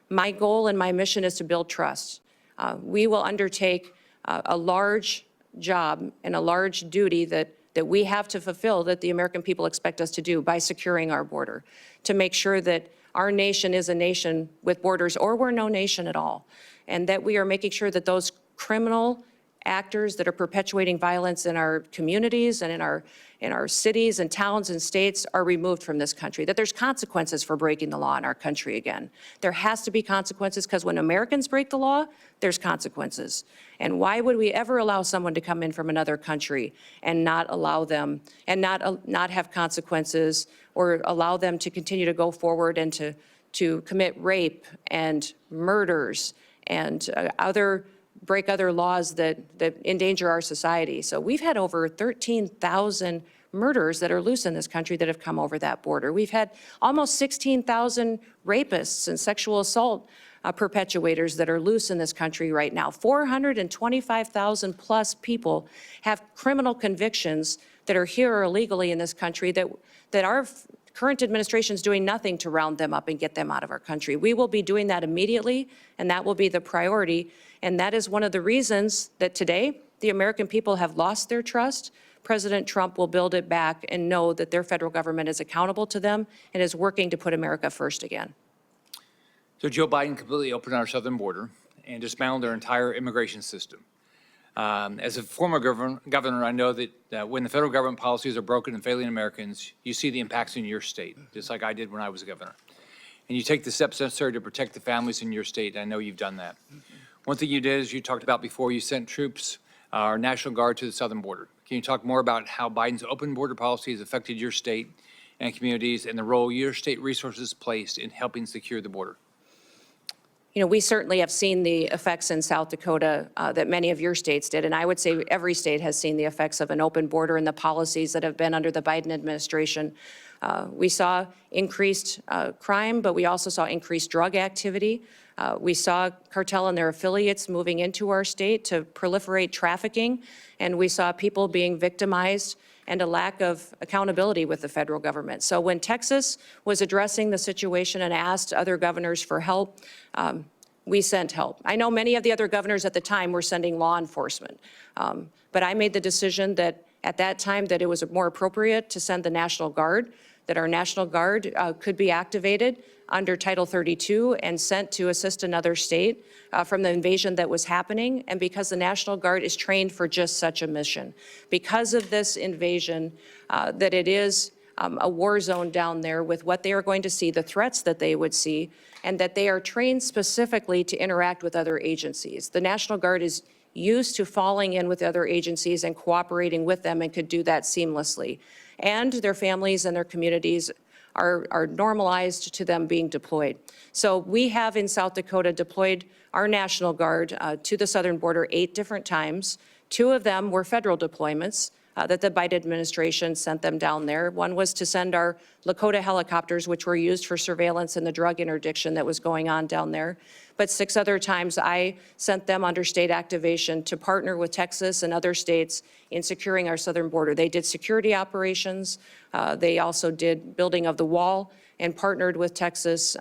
My goal and my mission is to build trust. We will undertake a large job and a large duty that we have to fulfill, that the American people expect us to do by securing our border, to make sure that our nation is a nation with borders, or we're no nation at all, and that we are making sure that those criminal actors that are perpetuating violence in our communities and in our cities and towns and states are removed from this country, that there's consequences for breaking the law in our country again. There has to be consequences, because when Americans break the law, there's consequences. And why would we ever allow someone to come in from another country and not allow them, and not have consequences, or allow them to continue to go forward and to to commit rape and murders and break other laws that endanger our society. So we've had over 13,000 murders that are loose in this country that have come over that border. We've had almost 16,000 rapists and sexual assault perpetuators that are loose in this country right now. 425,000 plus people have criminal convictions that are here illegally in this country that our current administration is doing nothing to round them up and get them out of our country. We will be doing that immediately, and that will be the priority. And that is one of the reasons that today the American people have lost their trust. President Trump will build it back and know that their federal government is accountable to them and is working to put America first again. So Joe Biden completely opened our southern border and dismantled our entire immigration system. As a former governor, I know that when the federal government policies are broken and failing Americans, you see the impacts in your state, just like I did when I was a governor. And you take the steps necessary to protect the families in your state. I know you've done that. One thing you did, as you talked about before, you sent troops, our National Guard, to the southern border. Can you talk more about how Biden's open border policy has affected your state and communities and the role your state resources placed in helping secure the border? You know, we certainly have seen the effects in South Dakota that many of your states did, and I would say every state has seen the effects of an open border and the policies that have been under the Biden administration. We saw increased crime, but we also saw increased drug activity. We saw cartel and their affiliates moving into our state to proliferate trafficking, and we saw people being victimized and a lack of accountability with the federal government. So when Texas was addressing the situation and asked other governors for help, we sent help. I know many of the other governors at the time were sending law enforcement, but I made the decision that at that time that it was more appropriate to send the National Guard, that our National Guard could be activated under Title 32 and sent to assist another state from the invasion that was happening, and because the National Guard is trained for just such a mission. Because of this invasion, that it is a war zone down there with what they are going to see, the threats that they would see, and that they are trained specifically to interact with other agencies. The National Guard is used to falling in with other agencies and cooperating with them and could do that seamlessly. And their families and their communities are normalized to them being deployed. So we have in South Dakota deployed our National Guard to the southern border 8 different times. 2 of them were federal deployments that the Biden administration sent them down there. One was to send our Lakota helicopters, which were used for surveillance and the drug interdiction that was going on down there. But 6 other times I sent them under state activation to partner with Texas and other states in securing our southern border. They did security operations. They also did building of the wall and partnered with Texas,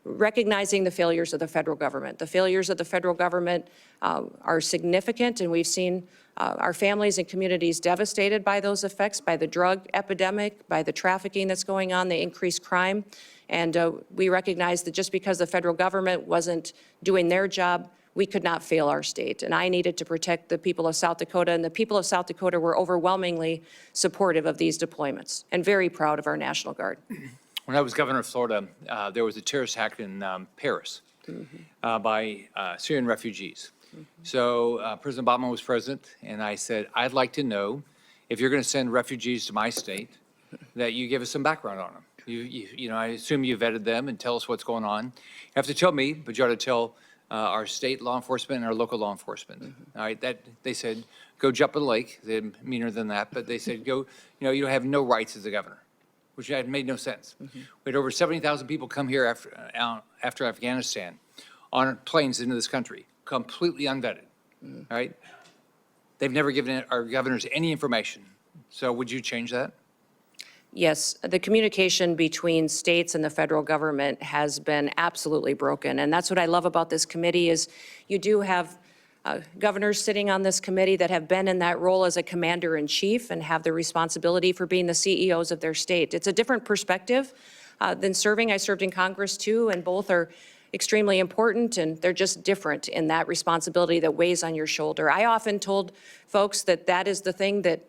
recognizing the failures of the federal government. The failures of the federal government are significant, and we've seen our families and communities devastated by those effects, by the drug epidemic, by the trafficking that's going on, the increased crime. And we recognize that just because the federal government wasn't doing their job, we could not fail our state. And I needed to protect the people of South Dakota, and the people of South Dakota were overwhelmingly supportive of these deployments and very proud of our National Guard. When I was governor of Florida, there was a terrorist attack in Paris by Syrian refugees. So President Obama was president, and I said, I'd like to know if you're going to send refugees to my state, that you give us some background on them. You know, I assume you vetted them and tell us what's going on. You have to tell me, but you ought to tell our state law enforcement and our local law enforcement. All right, that they said, go jump in the lake. They're meaner than that, but they said, go, you know, you have no rights as a governor, which had made no sense. We had over 70,000 people come here after Afghanistan on planes into this country, completely unvetted, all right? They've never given our governors any information. So would you change that? Yes, the communication between states and the federal government has been absolutely broken. And that's what I love about this committee is you do have governors sitting on this committee that have been in that role as a commander-in-chief and have the responsibility for being the CEOs of their state. It's a different perspective than serving. I served in Congress too, and both are extremely important, and they're just different in that responsibility that weighs on your shoulder. I often told folks that that is the thing that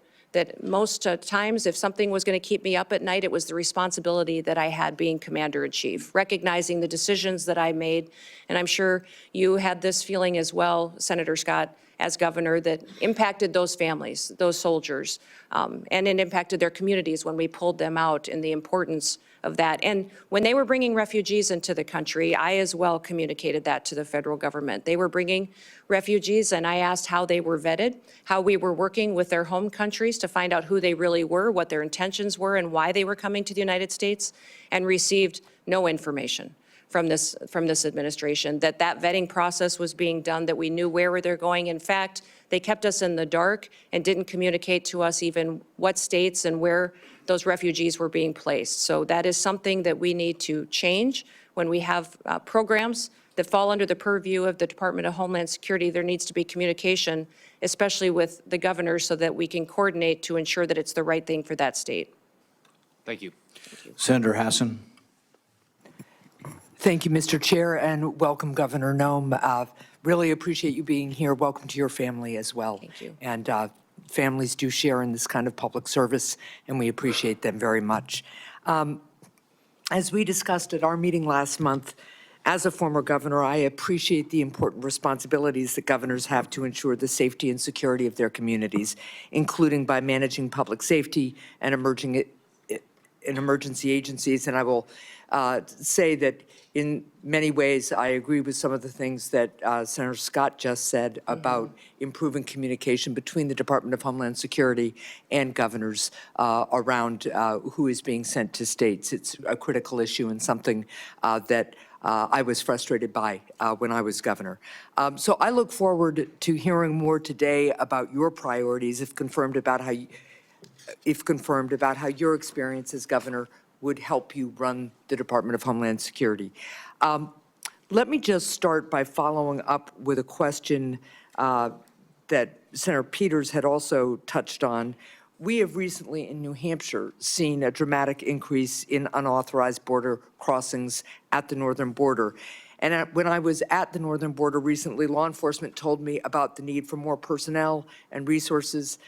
most times, if something was going to keep me up at night, it was the responsibility that I had being commander-in-chief, recognizing the decisions that I made. And I'm sure you had this feeling as well, Senator Scott, as governor, that impacted those families, those soldiers, and it impacted their communities when we pulled them out, and the importance of that. And when they were bringing refugees into the country, I as well communicated that to the federal government. They were bringing refugees, and I asked how they were vetted, how we were working with their home countries to find out who they really were, what their intentions were, and why they were coming to the United States, and received no information from this administration, that vetting process was being done, that we knew where they're going. In fact, they kept us in the dark and didn't communicate to us even what states and where those refugees were being placed. So that is something that we need to change. When we have programs that fall under the purview of the Department of Homeland Security, there needs to be communication, especially with the governors, so that we can coordinate to ensure that it's the right thing for that state. Thank you. Senator Hassan. Thank you, Mr. Chair, and welcome, Governor Noem. Really appreciate you being here. Welcome to your family as well. Thank you. And families do share in this kind of public service, and we appreciate them very much. As we discussed at our meeting last month, as a former governor, I appreciate the important responsibilities that governors have to ensure the safety and security of their communities, including by managing public safety and emergency agencies. And I will say that in many ways, I agree with some of the things that Senator Scott just said about improving communication between the Department of Homeland Security and governors around who is being sent to states. It's a critical issue and something that I was frustrated by when I was governor. So I look forward to hearing more today about your priorities, if confirmed, about how your experience as governor would help you run the Department of Homeland Security. Let me just start by following up with a question that Senator Peters had also touched on. We have recently in New Hampshire seen a dramatic increase in unauthorized border crossings at the northern border. And when I was at the northern border recently, law enforcement told me about the need for more personnel and resources.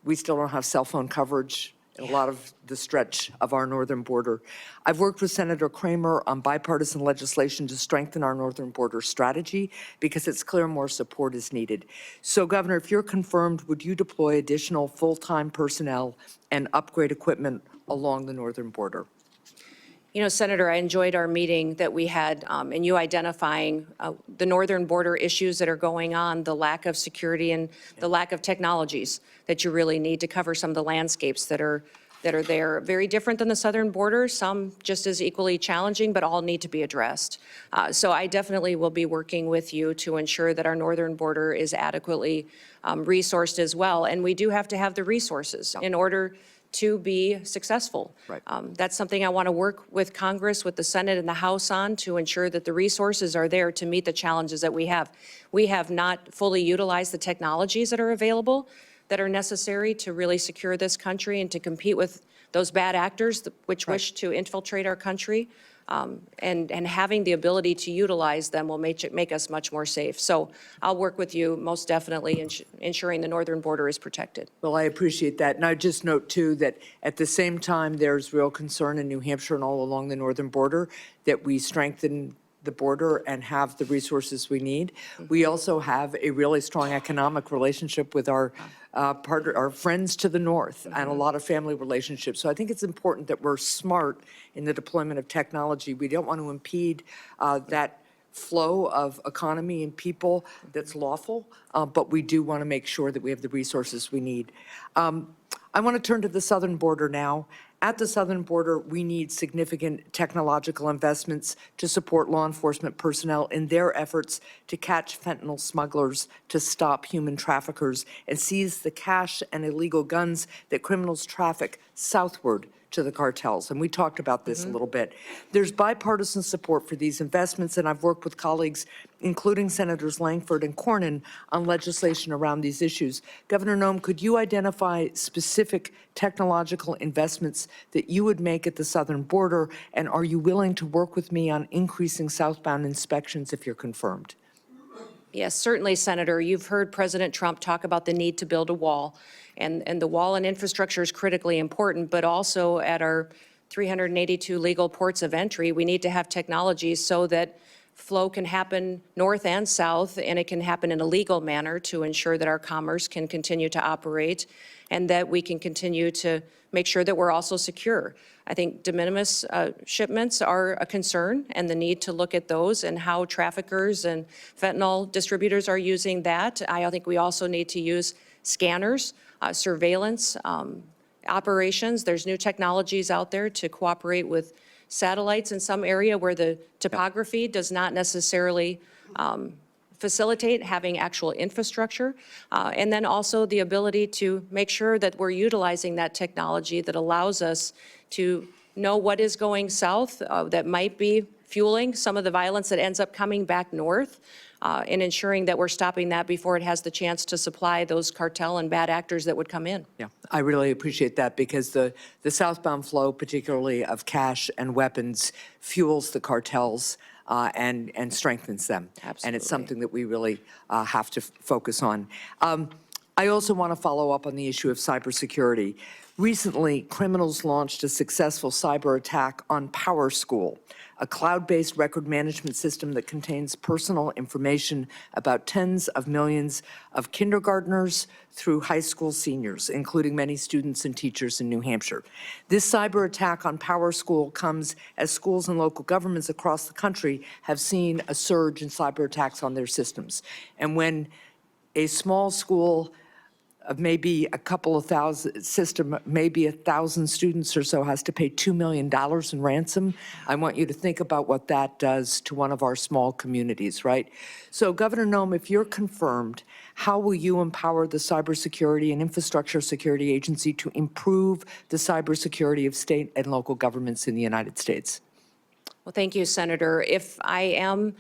We still don't have cell phone coverage in a lot of the stretch of our northern border. I've worked with Senator Kramer on bipartisan legislation to strengthen our northern border strategy because it's clear more support is needed. So, Governor, if you're confirmed, would you deploy additional full-time personnel and upgrade equipment along the northern border? You know, Senator, I enjoyed our meeting that we had, and you identifying the northern border issues that are going on, the lack of security and the lack of technologies that you really need to cover some of the landscapes that are there. Very different than the southern border, some just as equally challenging, but all need to be addressed. So I definitely will be working with you to ensure that our northern border is adequately resourced as well. And we do have to have the resources in order to be successful. Right. That's something I want to work with Congress, with the Senate and the House on, to ensure that the resources are there to meet the challenges that we have. We have not fully utilized the technologies that are available, that are necessary to really secure this country and to compete with those bad actors which wish to infiltrate our country. And having the ability to utilize them will make us much more safe. So I'll work with you most definitely in ensuring the northern border is protected. Well, I appreciate that. And I just note, too, that at the same time, there's real concern in New Hampshire and all along the northern border that we strengthen the border and have the resources we need. We also have a really strong economic relationship with our friends to the north and a lot of family relationships. So I think it's important that we're smart in the deployment of technology. We don't want to impede that flow of economy and people that's lawful, but we do want to make sure that we have the resources we need. I want to turn to the southern border now. At the southern border, we need significant technological investments to support law enforcement personnel in their efforts to catch fentanyl smugglers, to stop human traffickers, and seize the cash and illegal guns that criminals traffic southward to the cartels. And we talked about this a little bit. There's bipartisan support for these investments, and I've worked with colleagues, including Senators Langford and Cornyn, on legislation around these issues. Governor Noem, could you identify specific technological investments that you would make at the southern border, and are you willing to work with me on increasing southbound inspections if you're confirmed? Yes, certainly, Senator. You've heard President Trump talk about the need to build a wall, and the wall and infrastructure is critically important, but also at our 382 legal ports of entry, we need to have technology so that flow can happen north and south, and it can happen in a legal manner to ensure that our commerce can continue to operate and that we can continue to make sure that we're also secure. I think de minimis shipments are a concern, and the need to look at those and how traffickers and fentanyl distributors are using that. I think we also need to use scanners, surveillance operations. There's new technologies out there to cooperate with satellites in some area where the topography does not necessarily facilitate having actual infrastructure, and then also the ability to make sure that we're utilizing that technology that allows us to know what is going south that might be fueling some of the violence that ends up coming back north, and ensuring that we're stopping that before it has the chance to supply those cartel and bad actors that would come in. Yeah, I really appreciate that because the southbound flow, particularly of cash and weapons, fuels the cartels and strengthens them. Absolutely. And it's something that we really have to focus on. I also want to follow up on the issue of cybersecurity. Recently, criminals launched a successful cyber attack on PowerSchool, a cloud-based record management system that contains personal information about tens of millions of kindergartners through high school seniors, including many students and teachers in New Hampshire. This cyber attack on PowerSchool comes as schools and local governments across the country have seen a surge in cyber attacks on their systems. And when a small school of maybe a couple of thousand system, maybe 1,000 students or so has to pay $2 million in ransom. I want you to think about what that does to one of our small communities, right? So Governor Noem, if you're confirmed, how will you empower the Cybersecurity and Infrastructure Security Agency to improve the cybersecurity of state and local governments in the United States? Well, thank you, Senator. If I am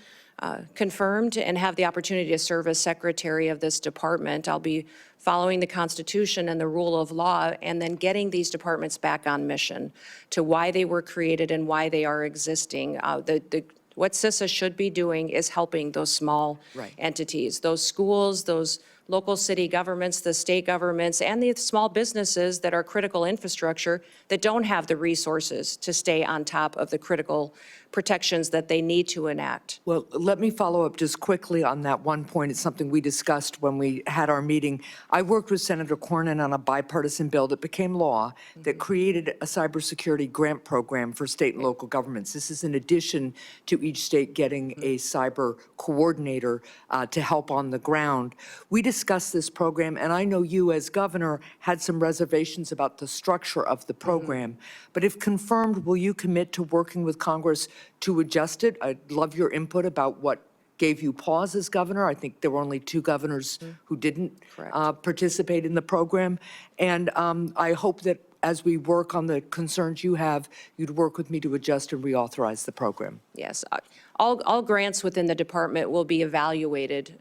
confirmed and have the opportunity to serve as secretary of this department, I'll be following the Constitution and the rule of law and then getting these departments back on mission to why they were created and why they are existing. What CISA should be doing is helping those small entities, those schools, those local city governments, the state governments, and the small businesses that are critical infrastructure that don't have the resources to stay on top of the critical protections that they need to enact. Well, let me follow up just quickly on that one point. It's something we discussed when we had our meeting. I worked with Senator Cornyn on a bipartisan bill that became law that created a cybersecurity grant program for state and local governments. This is in addition to each state getting a cyber coordinator to help on the ground. We discussed this program, and I know you as governor had some reservations about the structure of the program. But if confirmed, will you commit to working with Congress to adjust it? I'd love your input about what gave you pause as governor. I think there were only 2 governors who didn't participate in the program. And I hope that as we work on the concerns you have, you'd work with me to adjust and reauthorize the program. Yes, all grants within the department will be evaluated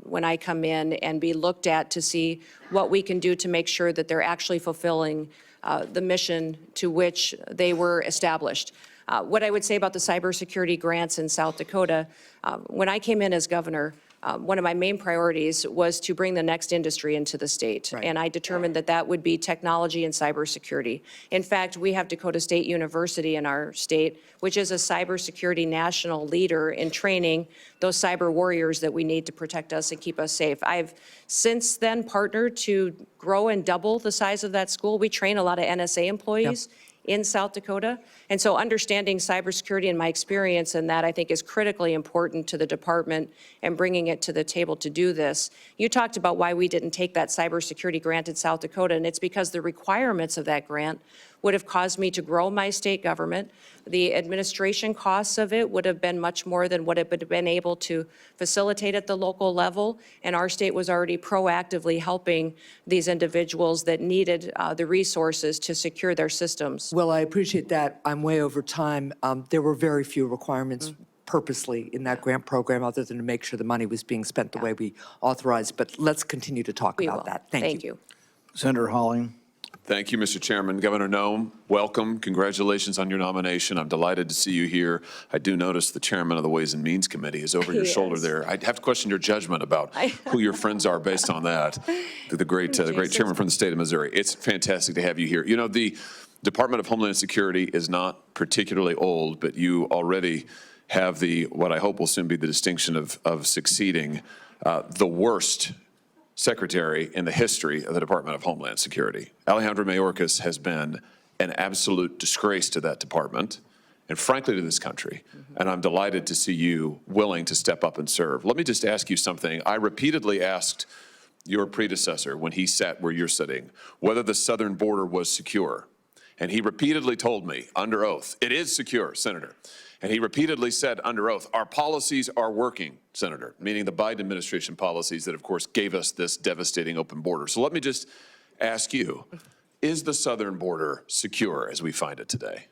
when I come in and be looked at to see what we can do to make sure that they're actually fulfilling the mission to which they were established. What I would say about the cybersecurity grants in South Dakota, when I came in as governor, one of my main priorities was to bring the next industry into the state. Right. And I determined that that would be technology and cybersecurity. In fact, we have Dakota State University in our state, which is a cybersecurity national leader in training those cyber warriors that we need to protect us and keep us safe. I've since then partnered to grow and double the size of that school. We train a lot of NSA employees in South Dakota. And so understanding cybersecurity and my experience in that, I think, is critically important to the department and bringing it to the table to do this. You talked about why we didn't take that cybersecurity grant in South Dakota, and it's because the requirements of that grant would have caused me to grow my state government. The administration costs of it would have been much more than what it would have been able to facilitate at the local level, and our state was already proactively helping these individuals that needed the resources to secure their systems. Well, I appreciate that. I'm way over time. There were very few requirements purposely in that grant program other than to make sure the money was being spent the way we authorized. But let's continue to talk We about will. that. Thank you. Senator Hawley. Thank you, Mr. Chairman. Governor Noem, welcome. Congratulations on your nomination. I'm delighted to see you here. I do notice the chairman of the Ways and Means Committee is over your shoulder Yes. there. I'd have to question your judgment about who your friends are based on that. The great chairman from the state of Missouri. It's fantastic to have you here. You know, the Department of Homeland Security is not particularly old, but you already have what I hope will soon be the distinction of succeeding the worst secretary in the history of the Department of Homeland Security. Alejandro Mayorkas has been an absolute disgrace to that department and frankly to this country. And I'm delighted to see you willing to step up and serve. Let me just ask you something. I repeatedly asked your predecessor when he sat where you're sitting whether the southern border was secure. And he repeatedly told me under oath, it is secure, Senator. And he repeatedly said under oath, our policies are working, Senator, meaning the Biden administration policies that, of course, gave us this devastating open border. So let me just ask you, is the southern border secure as we find it today?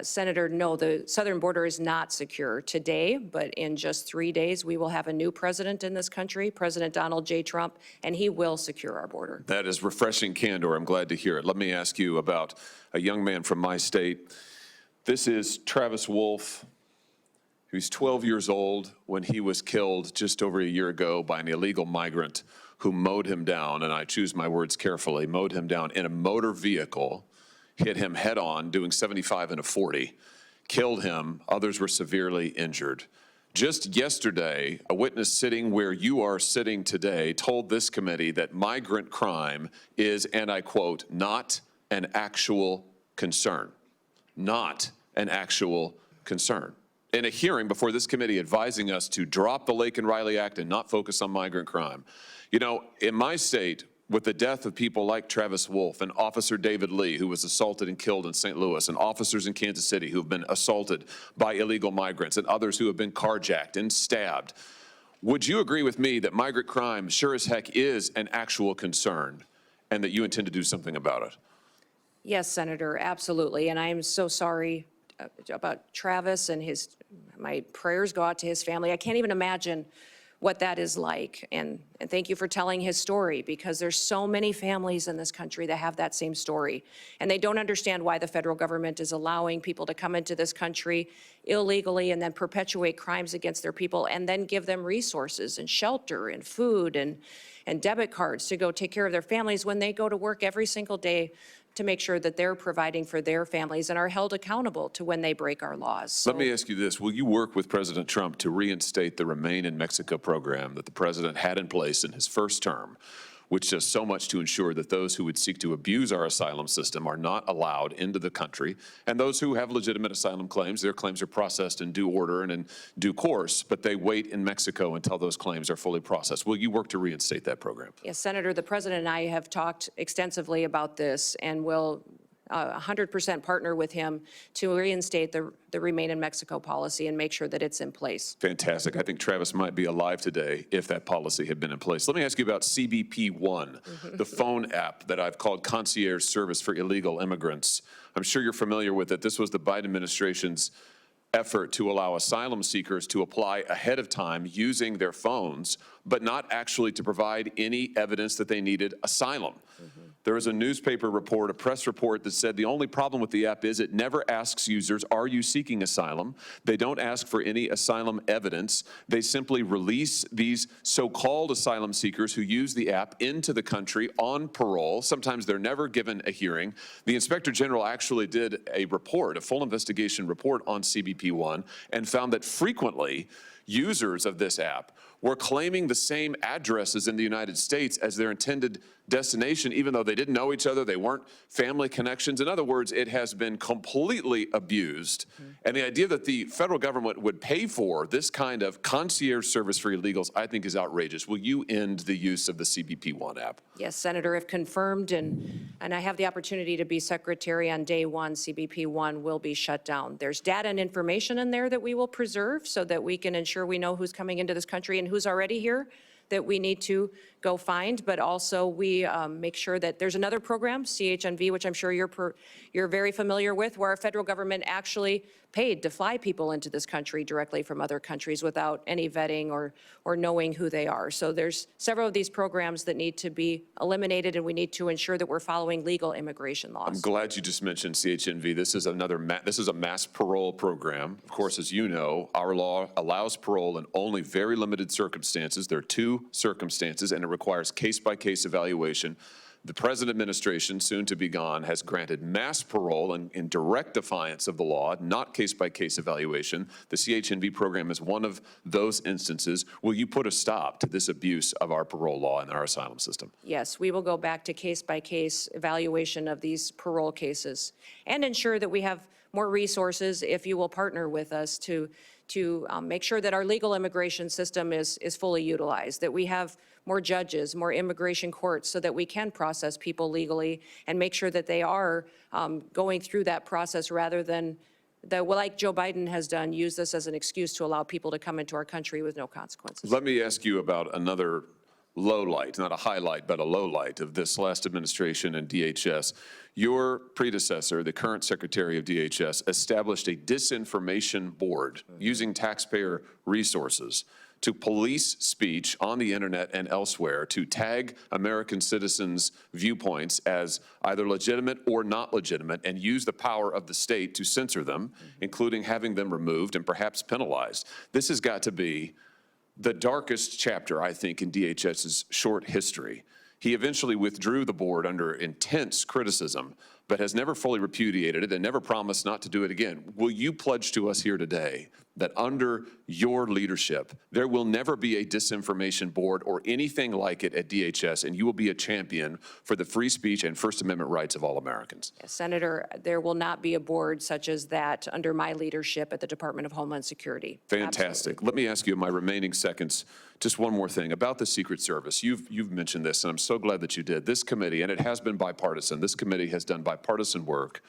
Senator, no, the southern border is not secure today, but in just 3 days, we will have a new president in this country, President Donald J. Trump, and he will secure our border. That is refreshing candor. I'm glad to hear it. Let me ask you about a young man from my state. This is Travis Wolf. He was 12 years old when he was killed just over a year ago by an illegal migrant who mowed him down, and I choose my words carefully, mowed him down in a motor vehicle, hit him head on, doing 75 and a 40, killed him. Others were severely injured. Just yesterday, a witness sitting where you are sitting today told this committee that migrant crime is, and I quote, not an actual concern. Not an actual concern. In a hearing before this committee advising us to drop the Lake and Riley Act and not focus on migrant crime. You know, in my state, with the death of people like Travis Wolf and Officer David Lee, who was assaulted and killed in St. Louis, and officers in Kansas City who have been assaulted by illegal migrants, and others who have been carjacked and stabbed, would you agree with me that migrant crime sure as heck is an actual concern and that you intend to do something about it? Yes, Senator, absolutely. And I am so sorry about Travis and my prayers go out to his family. I can't even imagine what that is like. And thank you for telling his story, because there's so many families in this country that have that same story. And they don't understand why the federal government is allowing people to come into this country illegally and then perpetuate crimes against their people and then give them resources and shelter and food and debit cards to go take care of their families when they go to work every single day to make sure that they're providing for their families and are held accountable to when they break our laws. So, let me ask you this. Will you work with President Trump to reinstate the Remain in Mexico program that the president had in place in his first term, which does so much to ensure that those who would seek to abuse our asylum system are not allowed into the country, and those who have legitimate asylum claims, their claims are processed in due order and in due course, but they wait in Mexico until those claims are fully processed. Will you work to reinstate that program? yes, Senator, the president and I have talked extensively about this and will 100% partner with him to reinstate the Remain in Mexico policy and make sure that it's in place. Fantastic. I think Travis might be alive today if that policy had been in place. Let me ask you about CBP One, the phone app that I've called Concierge Service for Illegal Immigrants. I'm sure you're familiar with it. This was the Biden administration's effort to allow asylum seekers to apply ahead of time using their phones, but not actually to provide any evidence that they needed asylum. There was a newspaper report, a press report that said the only problem with the app is it never asks users, are you seeking asylum? They don't ask for any asylum evidence. They simply release these so-called asylum seekers who use the app into the country on parole. Sometimes they're never given a hearing. The Inspector General actually did a report, a full investigation report on CBP One, and found that frequently users of this app were claiming the same addresses in the United States as their intended destination, even though they didn't know each other, they weren't family connections. In other words, it has been completely abused. And the idea that the federal government would pay for this kind of concierge service for illegals, I think is outrageous. Will you end the use of the CBP One app? Yes, Senator, if confirmed, and I have the opportunity to be secretary on day one, CBP One will be shut down. There's data and information in there that we will preserve so that we can ensure we know who's coming into this country and who's already here that we need to go find, but also we make sure that there's another program, CHNV, which I'm sure you're very familiar with, where our federal government actually paid to fly people into this country directly from other countries without any vetting or knowing who they are. So there's several of these programs that need to be eliminated, and we need to ensure that we're following legal immigration laws. I'm glad you just mentioned CHNV. This is a mass parole program. Of course, as you know, our law allows parole in only very limited circumstances. There are two circumstances, and it requires case-by-case evaluation. The present administration, soon to be gone, has granted mass parole in direct defiance of the law, not case-by-case evaluation. The CHNV program is one of those instances. Will you put a stop to this abuse of our parole law and our asylum system? Yes, we will go back to case-by-case evaluation of these parole cases and ensure that we have more resources if you will partner with us to make sure that our legal immigration system is fully utilized, that we have more judges, more immigration courts, so that we can process people legally and make sure that they are going through that process rather than, like Joe Biden has done, use this as an excuse to allow people to come into our country with no consequences. Let me ask you about another low light, not a highlight, but a low light of this last administration and DHS. Your predecessor, the current Secretary of DHS, established a disinformation board using taxpayer resources to police speech on the internet and elsewhere, to tag American citizens' viewpoints as either legitimate or not legitimate, and use the power of the state to censor them, including having them removed and perhaps penalized. This has got to be the darkest chapter, I think, in DHS's short history. He eventually withdrew the board under intense criticism, but has never fully repudiated it and never promised not to do it again. Will you pledge to us here today that under your leadership, there will never be a disinformation board or anything like it at DHS, and you will be a champion for the free speech and First Amendment rights of all Americans? Yes, Senator, there will not be a board such as that under my leadership at the Department of Homeland Security. Fantastic. Absolutely. Let me ask you in my remaining seconds, just one more thing about the Secret Service. You've mentioned this, and I'm so glad that you did. This committee, and it has been bipartisan, this committee has done bipartisan work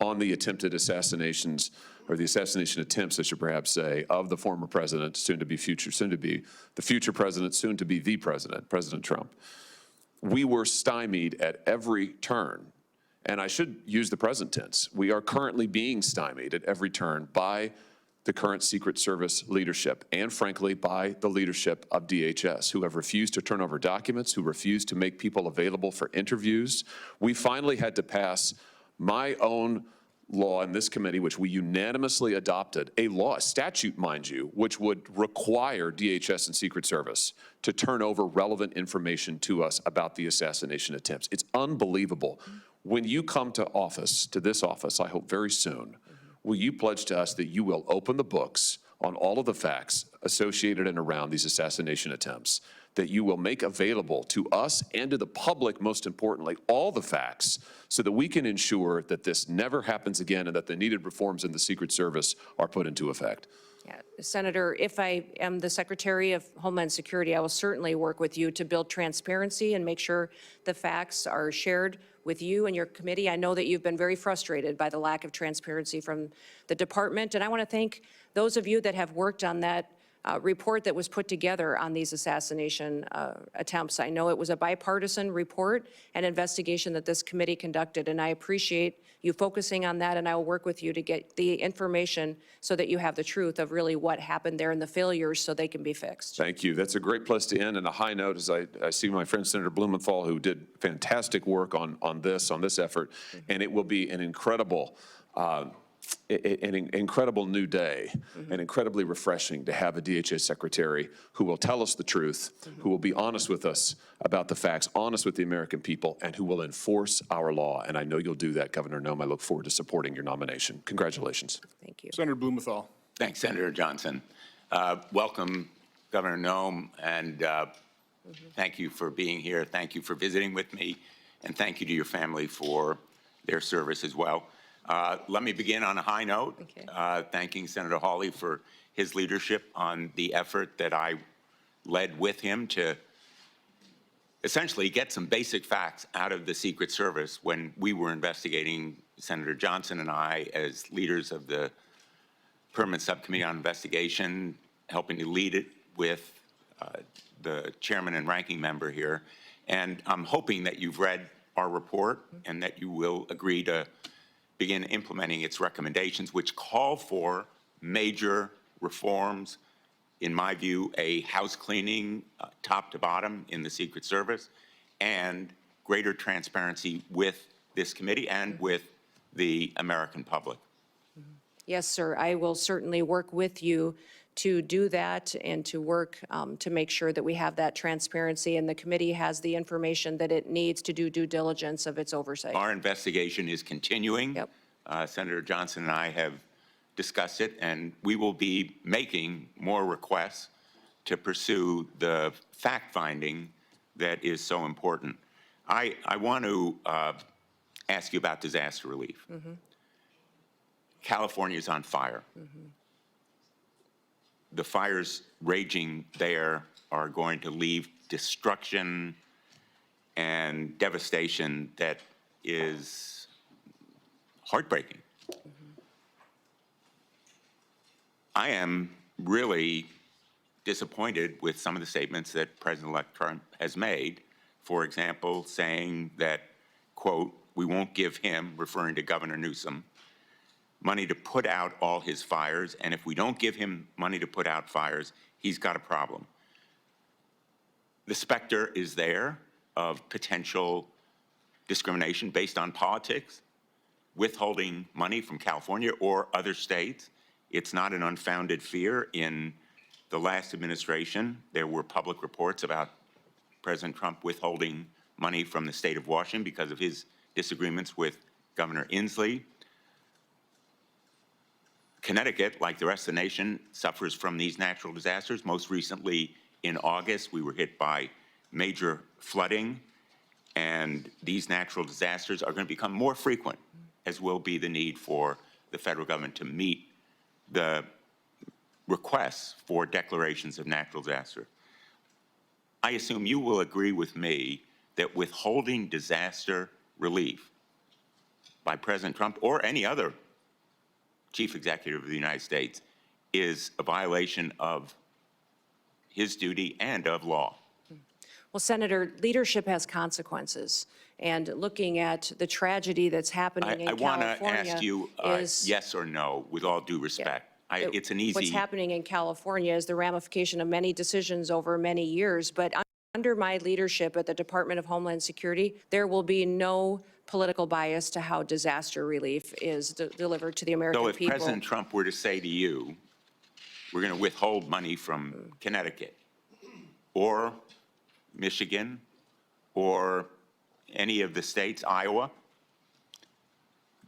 on the attempted assassinations, or the assassination attempts, I should perhaps say, of the former president, soon to be the future president, soon to be the president, President Trump. We were stymied at every turn. And I should use the present tense. We are currently being stymied at every turn by the current Secret Service leadership and, frankly, by the leadership of DHS, who have refused to turn over documents, who refused to make people available for interviews. We finally had to pass my own law in this committee, which we unanimously adopted, a law, a statute, mind you, which would require DHS and Secret Service to turn over relevant information to us about the assassination attempts. It's unbelievable. When you come to office, to this office, I hope very soon, will you pledge to us that you will open the books on all of the facts associated and around these assassination attempts, that you will make available to us and to the public, most importantly, all the facts so that we can ensure that this never happens again and that the needed reforms in the Secret Service are put into effect? Yeah, Senator, if I am the Secretary of Homeland Security, I will certainly work with you to build transparency and make sure the facts are shared with you and your committee. I know that you've been very frustrated by the lack of transparency from the department, and I want to thank those of you that have worked on that report that was put together on these assassination attempts. I know it was a bipartisan report and investigation that this committee conducted, and I appreciate you focusing on that, and I will work with you to get the information so that you have the truth of really what happened there and the failures so they can be fixed. Thank you. That's a great place to end. And a high note, as I see my friend Senator Blumenthal, who did fantastic work on this effort, and it will be an incredible new day, and incredibly refreshing to have a DHS secretary who will tell us the truth, who will be honest with us about the facts, honest with the American people, and who will enforce our law. And I know you'll do that, Governor Noem. I look forward to supporting your nomination. Congratulations. Thank you. Senator Blumenthal. Thanks, Senator Johnson. Welcome, Governor Noem, and thank you for being here. Thank you for visiting with me, and thank you to your family for their service as well. Let me begin on a high note, thanking Senator Hawley for his leadership on the effort that I led with him to essentially get some basic facts out of the Secret Service when we were investigating, Senator Johnson and I, as leaders of the Permanent Subcommittee on Investigation, helping to lead it with the chairman and ranking member here. And I'm hoping that you've read our report and that you will agree to begin implementing its recommendations, which call for major reforms, in my view, a house cleaning top to bottom in the Secret Service, and greater transparency with this committee and with the American public. Yes, sir. I will certainly work with you to do that and to work to make sure that we have that transparency and the committee has the information that it needs to do due diligence of its oversight. Our investigation is continuing. Yep. Senator Johnson and I have discussed it, and we will be making more requests to pursue the fact-finding that is so important. I want to ask you about disaster relief. California is on fire. The fires raging there are going to leave destruction and devastation that is heartbreaking. I am really disappointed with some of the statements that President-elect Trump has made. For example, saying that, quote, "We won't give him," referring to Governor Newsom, "money to put out all his fires, and if we don't give him money to put out fires, he's got a problem." The specter is there of potential discrimination based on politics, withholding money from California or other states. It's not an unfounded fear. In the last administration, there were public reports about President Trump withholding money from the state of Washington because of his disagreements with Governor Inslee. Connecticut, like the rest of the nation, suffers from these natural disasters. Most recently, in August, we were hit by major flooding, and these natural disasters are going to become more frequent, as will be the need for the federal government to meet the requests for declarations of natural disaster. I assume you will agree with me that withholding disaster relief by President Trump or any other chief executive of the United States is a violation of his duty and of law. Well, Senator, leadership has consequences. And looking at the tragedy that's happening in I want California to ask you is... yes or no, with all due respect. It's an easy... What's happening in California is the ramification of many decisions over many years. But under my leadership at the Department of Homeland Security, there will be no political bias to how disaster relief is delivered to the American people. So if President Trump were to say to you, we're going to withhold money from Connecticut or Michigan or any of the states, Iowa,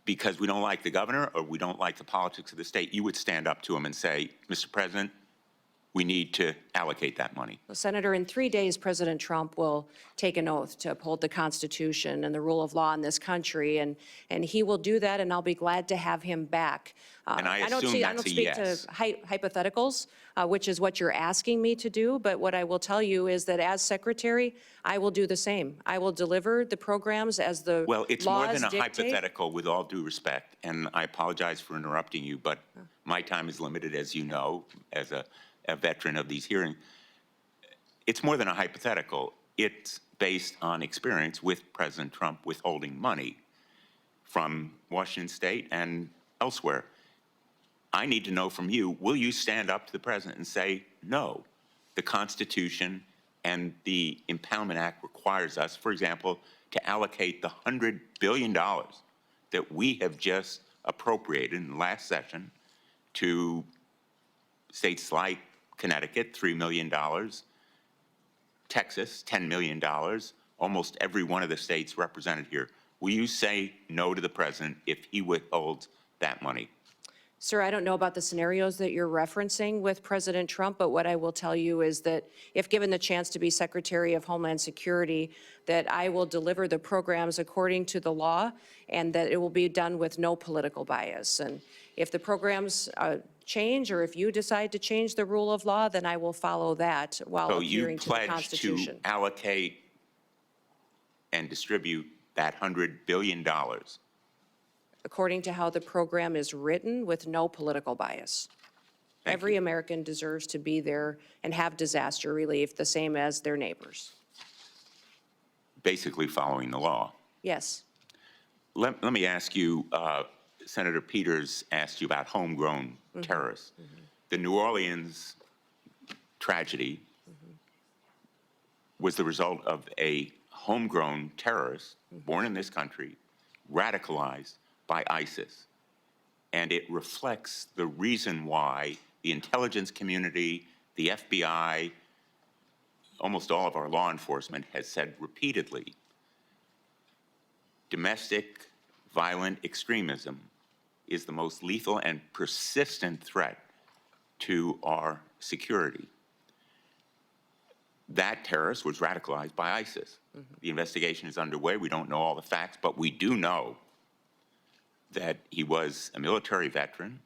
because we don't like the governor or we don't like the politics of the state, you would stand up to him and say, Mr. President, we need to allocate that money. Well, Senator, in 3 days, President Trump will take an oath to uphold the Constitution and the rule of law in this country, and he will do that, and I'll be glad to have him back. And I don't assume that's a speak yes. to hypotheticals, which is what you're asking me to do, but what I will tell you is that as Secretary, I will do the same. I will deliver the programs as the laws dictate. Well, it's more than a hypothetical, with all due respect, and I apologize for interrupting you, but my time is limited, as you know, as a veteran of these hearings. It's more than a hypothetical. It's based on experience with President Trump withholding money from Washington State and elsewhere. I need to know from you, will you stand up to the President and say, no, the Constitution and the Impoundment Act requires us, for example, to allocate the $100 billion that we have just appropriated in the last session to states like Connecticut, $3 million, Texas, $10 million, almost every one of the states represented here. Will you say no to the President if he withholds that money? Sir, I don't know about the scenarios that you're referencing with President Trump, but what I will tell you is that if given the chance to be Secretary of Homeland Security, that I will deliver the programs according to the law and that it will be done with no political bias. And if the programs change or if you decide to change the rule of law, then I will follow that while adhering to the Constitution. So you pledge to allocate and distribute that $100 billion? According to how the program is written, with no political bias. Every American deserves to be there and have disaster relief, the same as their neighbors. Basically following the law. Yes. Let me ask you, Senator Peters asked you about homegrown terrorists. The New Orleans tragedy was the result of a homegrown terrorist born in this country, radicalized by ISIS. And it reflects the reason why the intelligence community, the FBI, almost all of our law enforcement has said repeatedly, domestic violent extremism is the most lethal and persistent threat to our security. That terrorist was radicalized by ISIS. The investigation is underway. We don't know all the facts, but we do know that he was a military veteran,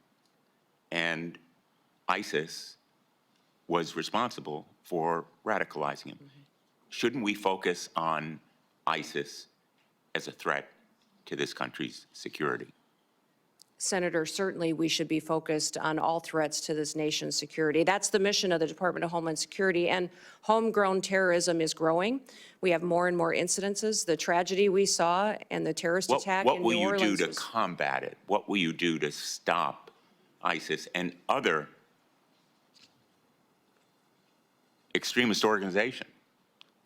and ISIS was responsible for radicalizing him. Shouldn't we focus on ISIS as a threat to this country's security? Senator, certainly we should be focused on all threats to this nation's security. That's the mission of the Department of Homeland Security, and homegrown terrorism is growing. We have more and more incidences. The tragedy we saw and the terrorist attack in New Orleans. What will you do to combat it? What will you do to stop ISIS and other extremist organizations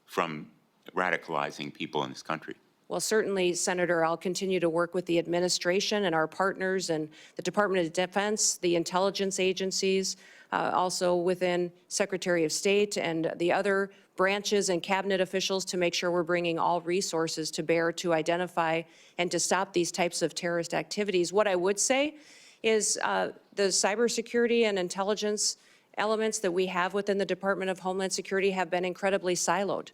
from radicalizing people in this country? Well, certainly, Senator, I'll continue to work with the administration and our partners and the Department of Defense, the intelligence agencies, also within Secretary of State and the other branches and cabinet officials to make sure we're bringing all resources to bear to identify and to stop these types of terrorist activities. What I would say is the cybersecurity and intelligence elements that we have within the Department of Homeland Security have been incredibly siloed.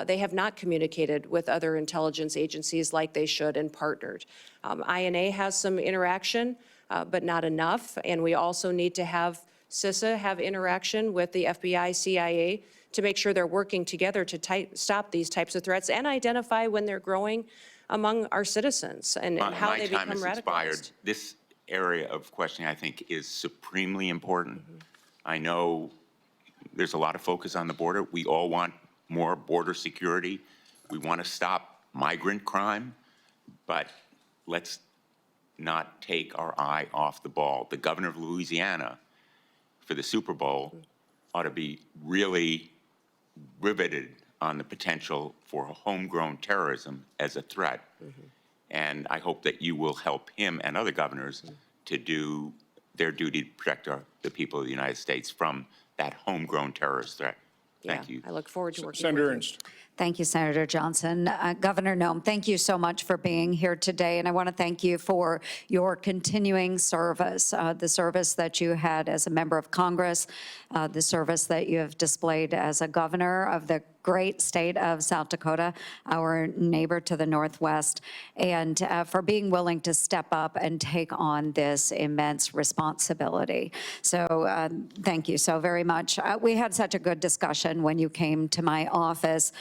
They have not communicated with other intelligence agencies like they should and partnered. INA has some interaction, but not enough. And we also need to have CISA have interaction with the FBI, CIA to make sure they're working together to stop these types of threats and identify when they're growing among our citizens and how they become radicalized. This area of questioning, I think, is supremely important. I know there's a lot of focus on the border. We all want more border security. We want to stop migrant crime, but let's not take our eye off the ball. The governor of Louisiana for the Super Bowl ought to be really riveted on the potential for homegrown terrorism as a threat. And I hope that you will help him and other governors to do their duty to protect the people of the United States from that homegrown terrorist threat. Thank you. I look forward to working Senator with you. Ernst. Thank you, Senator Johnson. Governor Noem, thank you so much for being here today, and I want to thank you for your continuing service, the service that you had as a member of Congress, the service that you have displayed as a governor of the great state of South Dakota, our neighbor to the northwest, and for being willing to step up and take on this immense responsibility. So thank you so very much. We had such a good discussion when you came to my office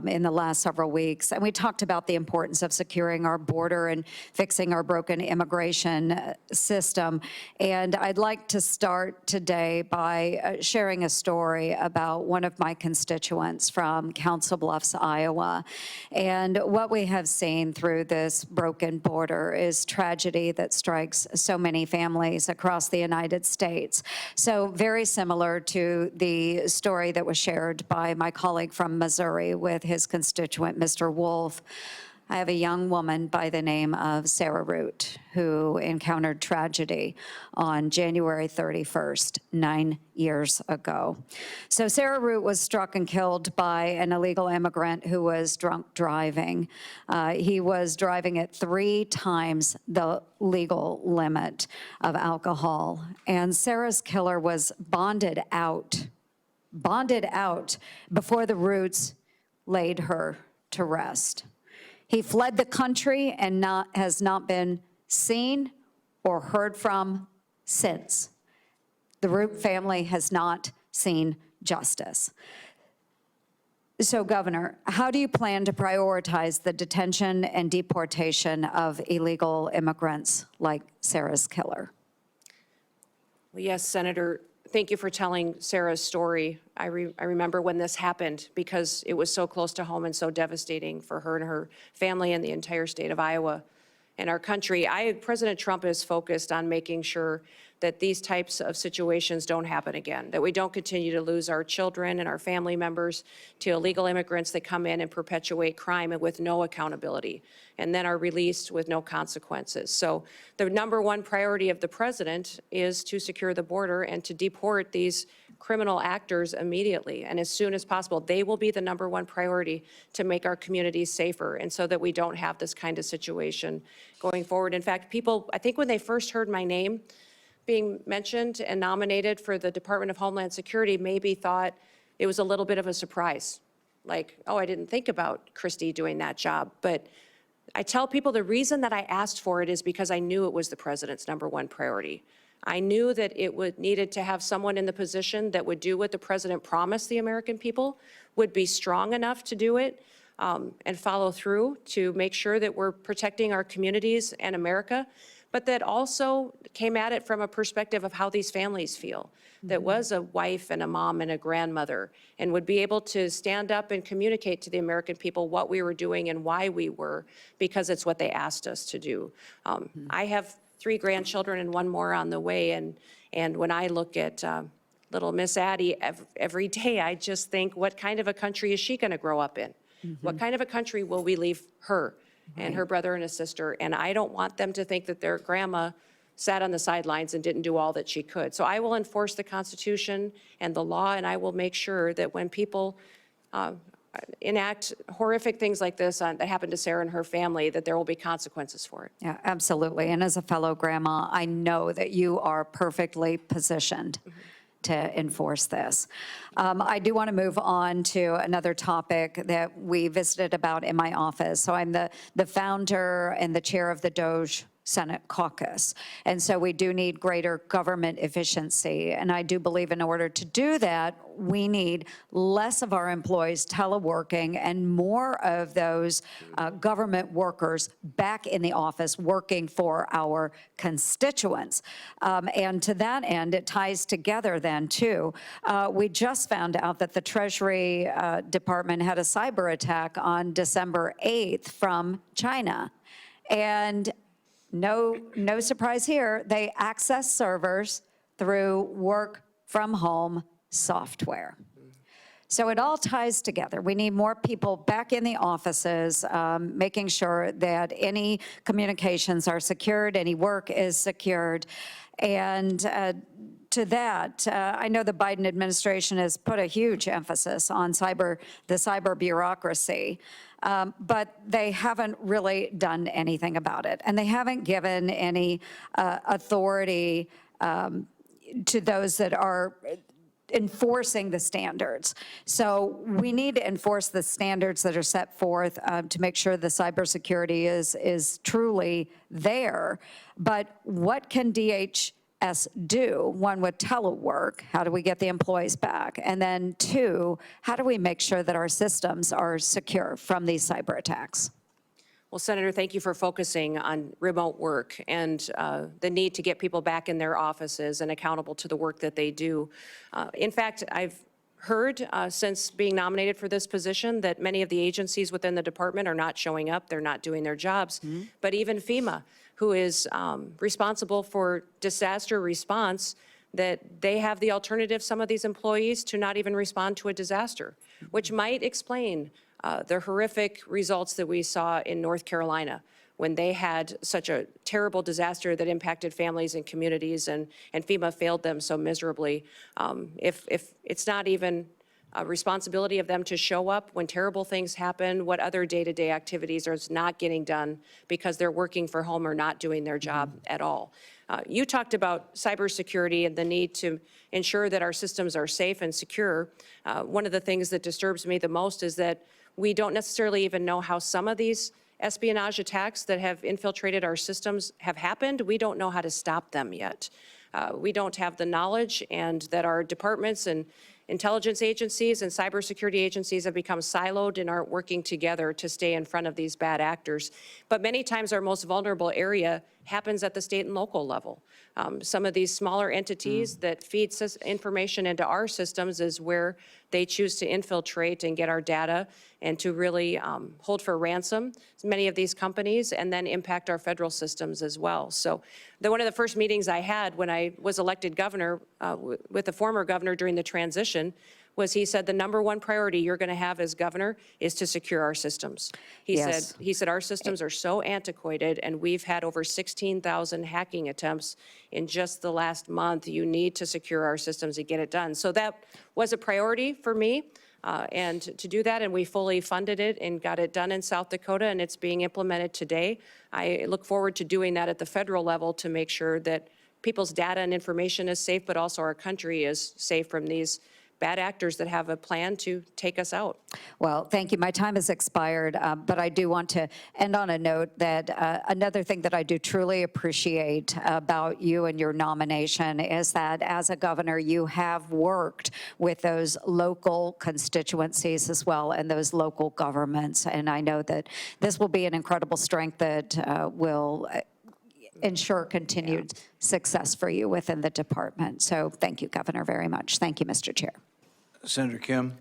in the last several weeks, and we talked about the importance of securing our border and fixing our broken immigration system. And I'd like to start today by sharing a story about one of my constituents from Council Bluffs, Iowa. And what we have seen through this broken border is tragedy that strikes so many families across the United States. So very similar to the story that was shared by my colleague from Missouri with his constituent, Mr. Wolf. I have a young woman by the name of Sarah Root who encountered tragedy on January 31st, 9 years ago. So Sarah Root was struck and killed by an illegal immigrant who was drunk driving. He was driving at 3 times the legal limit of alcohol. And Sarah's killer was bonded out before the Roots laid her to rest. He fled the country and has not been seen or heard from since. The Root family has not seen justice. So, Governor, how do you plan to prioritize the detention and deportation of illegal immigrants like Sarah's killer? Well, yes, Senator, thank you for telling Sarah's story. I remember when this happened because it was so close to home and so devastating for her and her family and the entire state of Iowa and our country. President Trump is focused on making sure that these types of situations don't happen again, that we don't continue to lose our children and our family members to illegal immigrants that come in and perpetuate crime and with no accountability, and then are released with no consequences. So the number one priority of the president is to secure the border and to deport these criminal actors immediately and as soon as possible. They will be the number one priority to make our communities safer and so that we don't have this kind of situation going forward. In fact, people, I think when they first heard my name being mentioned and nominated for the Department of Homeland Security, maybe thought it was a little bit of a surprise. Like, oh, I didn't think about Kristi doing that job. But I tell people the reason that I asked for it is because I knew it was the president's number one priority. I knew that it needed to have someone in the position that would do what the president promised the American people, would be strong enough to do it, and follow through to make sure that we're protecting our communities and America, but that also came at it from a perspective of how these families feel, that was a wife and a mom and a grandmother, and would be able to stand up and communicate to the American people what we were doing and why we were, because it's what they asked us to do. I have 3 grandchildren and 1 more on the way, and when I look at little Miss Addie every day, I just think, what kind of a country is she gonna grow up in? What kind of a country will we leave her and her brother and his sister? And I don't want them to think that their grandma sat on the sidelines and didn't do all that she could. So I will enforce the Constitution and the law, and I will make sure that when people enact horrific things like this that happened to Sarah and her family, that there will be consequences for it. Yeah, absolutely. And as a fellow grandma, I know that you are perfectly positioned to enforce this. I do want to move on to another topic that we visited about in my office. So I'm the founder and the chair of the DOJ Senate caucus. And so we do need greater government efficiency. And I do believe in order to do that, we need less of our employees teleworking and more of those government workers back in the office working for our constituents. And to that end, it ties together then too. We just found out that the Treasury Department had a cyber attack on December 8th from China. And no surprise here, they access servers through work from home software. So it all ties together. We need more people back in the offices, making sure that any communications are secured, any work is secured. And to that, I know the Biden administration has put a huge emphasis on the cyber bureaucracy. But they haven't really done anything about it. And they haven't given any authority to those that are enforcing the standards. So we need to enforce the standards that are set forth to make sure the cybersecurity is truly there. But what can DHS do? One, with telework, how do we get the employees back? And then 2, how do we make sure that our systems are secure from these cyber attacks? Well, Senator, thank you for focusing on remote work and the need to get people back in their offices and accountable to the work that they do. In fact, I've heard since being nominated for this position that many of the agencies within the department are not showing up, they're not doing their jobs. But even FEMA, who is responsible for disaster response, that they have the alternative, some of these employees, to not even respond to a disaster, which might explain the horrific results that we saw in North Carolina when they had such a terrible disaster that impacted families and communities, and FEMA failed them so miserably. If it's not even a responsibility of them to show up when terrible things happen, what other day-to-day activities are not getting done because they're working for home or not doing their job at all. You talked about cybersecurity and the need to ensure that our systems are safe and secure. One of the things that disturbs me the most is that we don't necessarily even know how some of these espionage attacks that have infiltrated our systems have happened. We don't know how to stop them yet. We don't have the knowledge, and that our departments and intelligence agencies and cybersecurity agencies have become siloed and aren't working together to stay in front of these bad actors. But many times our most vulnerable area happens at the state and local level. Some of these smaller entities that feed information into our systems is where they choose to infiltrate and get our data and to really hold for ransom many of these companies and then impact our federal systems as well. So one of the first meetings I had when I was elected governor with the former governor during the transition was he said the number one priority you're going to have as governor is to secure our systems. He said our systems are so antiquated and we've had over 16,000 hacking attempts in just the last month. You need to secure our systems to get it done. So that was a priority for me. And to do that, and we fully funded it and got it done in South Dakota, and it's being implemented today. I look forward to doing that at the federal level to make sure that people's data and information is safe, but also our country is safe from these bad actors that have a plan to take us out. Well, thank you. My time has expired, but I do want to end on a note that another thing that I do truly appreciate about you and your nomination is that as a governor, you have worked with those local constituencies as well and those local governments. And I know that this will be an incredible strength that will ensure continued success for you within the department. So thank you, Governor, very much. Thank you, Mr. Chair. Senator Kim.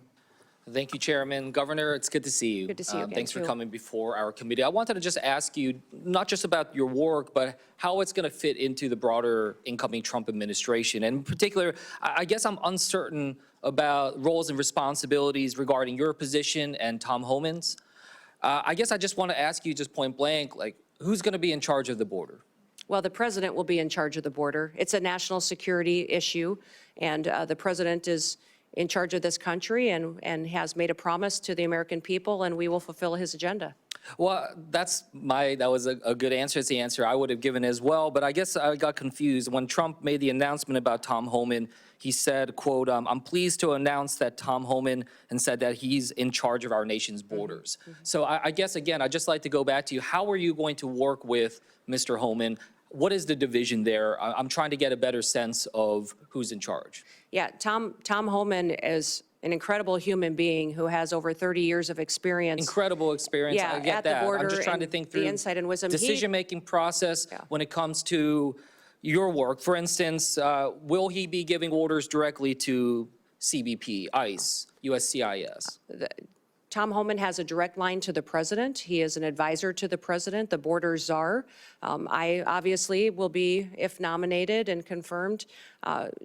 Thank you, Chairman. Governor, it's good to see you. Good to see you again, Thanks for too. coming before our committee. I wanted to just ask you, not just about your work, but how it's going to fit into the broader incoming Trump administration. And in particular, I guess I'm uncertain about roles and responsibilities regarding your position and Tom Homan's. I guess I just want to ask you just point blank, like, who's going to be in charge of the border? Well, the president will be in charge of the border. It's a national security issue, and the president is in charge of this country and has made a promise to the American people, and we will fulfill his agenda. Well, that was a good answer. It's the answer I would have given as well. But I guess I got confused. When Trump made the announcement about Tom Homan, he said, quote, I'm pleased to announce that Tom Homan, and said that he's in charge of our nation's borders. So I guess, again, I'd just like to go back to you. How are you going to work with Mr. Homan? What is the division there? I'm trying to get a better sense of who's in charge. Yeah, Tom Homan is an incredible human being who has over 30 years of experience. Incredible experience. Yeah, I get at the that. border I'm just trying to and think the through insight and wisdom. decision-making process when it comes to your work. For instance, will he be giving orders directly to CBP, ICE, USCIS? Tom Homan has a direct line to the president. He is an advisor to the president, the border czar. I obviously will be, if nominated and confirmed,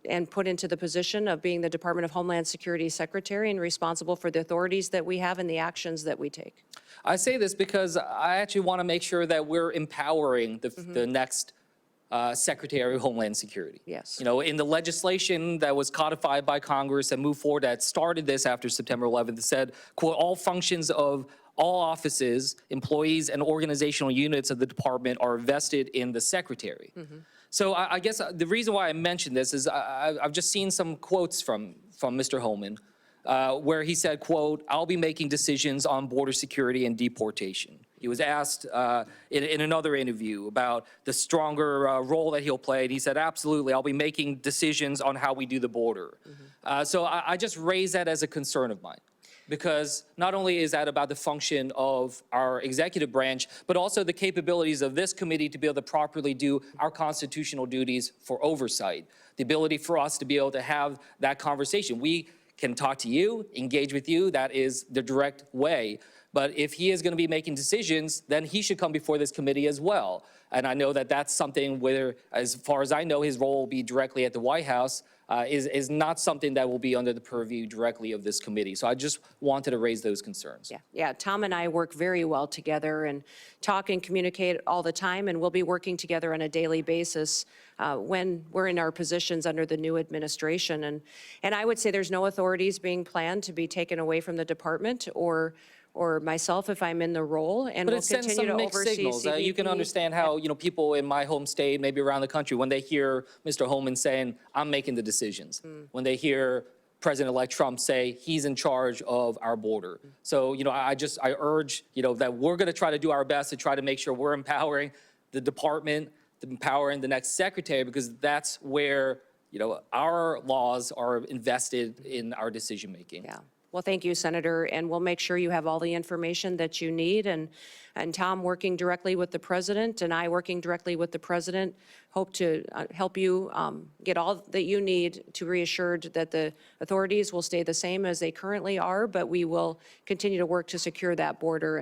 and put into the position of being the Department of Homeland Security Secretary and responsible for the authorities that we have and the actions that we take. I say this because I actually want to make sure that we're empowering the next Secretary of Homeland Security. Yes. You know, in the legislation that was codified by Congress and moved forward that started this after September 11th, it said, quote, all functions of all offices, employees, and organizational units of the department are vested in the Secretary. So I guess the reason why I mentioned this is I've just seen some quotes from Mr. Homan where he said, quote, I'll be making decisions on border security and deportation. He was asked in another interview about the stronger role that he'll play, and he said, absolutely, I'll be making decisions on how we do the border. So I just raise that as a concern of mine, because not only is that about the function of our executive branch, but also the capabilities of this committee to be able to properly do our constitutional duties for oversight, the ability for us to be able to have that conversation. We can talk to you, engage with you, that is the direct way. But if he is going to be making decisions, then he should come before this committee as well. And I know that that's something where, as far as I know, his role will be directly at the White House, is not something that will be under the purview directly of this committee. So I just wanted to raise those concerns. Yeah, Tom and I work very well together and talk and communicate all the time, and we'll be working together on a daily basis when we're in our positions under the new administration. And I would say there's no authorities being planned to be taken away from the department or myself if I'm in the role, and But we'll it sends continue some to mixed oversee signals. CBP. You can understand how, people in my home state, maybe around the country, when they hear Mr. Homan saying, I'm making the decisions, when they hear President-elect Trump say he's in charge of our border. So, I urge, that we're going to try to do our best to try to make sure we're empowering the department, empowering the next secretary, because that's where, our laws are invested in our decision-making. Yeah. Well, thank you, Senator, and we'll make sure you have all the information that you need. And Tom, working directly with the president, and I working directly with the president, hope to help you get all that you need to reassured that the authorities will stay the same as they currently are, but we will continue to work to secure that border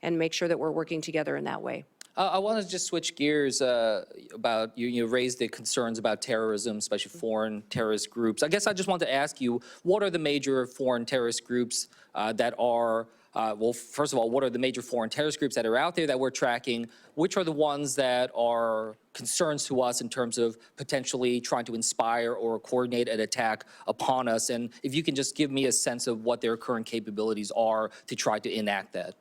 and make sure that we're working together in that way. I want to just switch gears about, you raised the concerns about terrorism, especially foreign terrorist groups. I guess I just want to ask you, what are the major foreign terrorist groups that are, well, first of all, what are the major foreign terrorist groups that are out there that we're tracking? Which are the ones that are concerns to us in terms of potentially trying to inspire or coordinate an attack upon us? And if you can just give me a sense of what their current capabilities are to try to enact that.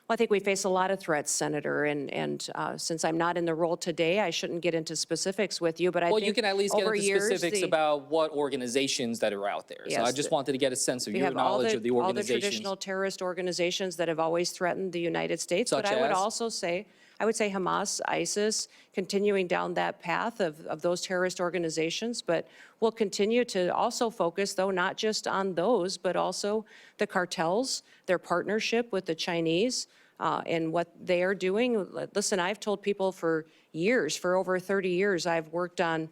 Well, I think we face a lot of threats, Senator, and since I'm not in the role today, I shouldn't get into specifics with you, but I think Well, you can at least get over into years, specifics about what organizations that are out there. So I Yes, just wanted to get a sense of we your have all knowledge of the all the organizations. traditional terrorist organizations that have always threatened the United States. But Such I would as? also say, I would say Hamas, ISIS, continuing down that path of those terrorist organizations. But we'll continue to also focus, though, not just on those, but also the cartels, their partnership with the Chinese, and what they are doing. Listen, I've told people for years, for over 30 years, I've worked on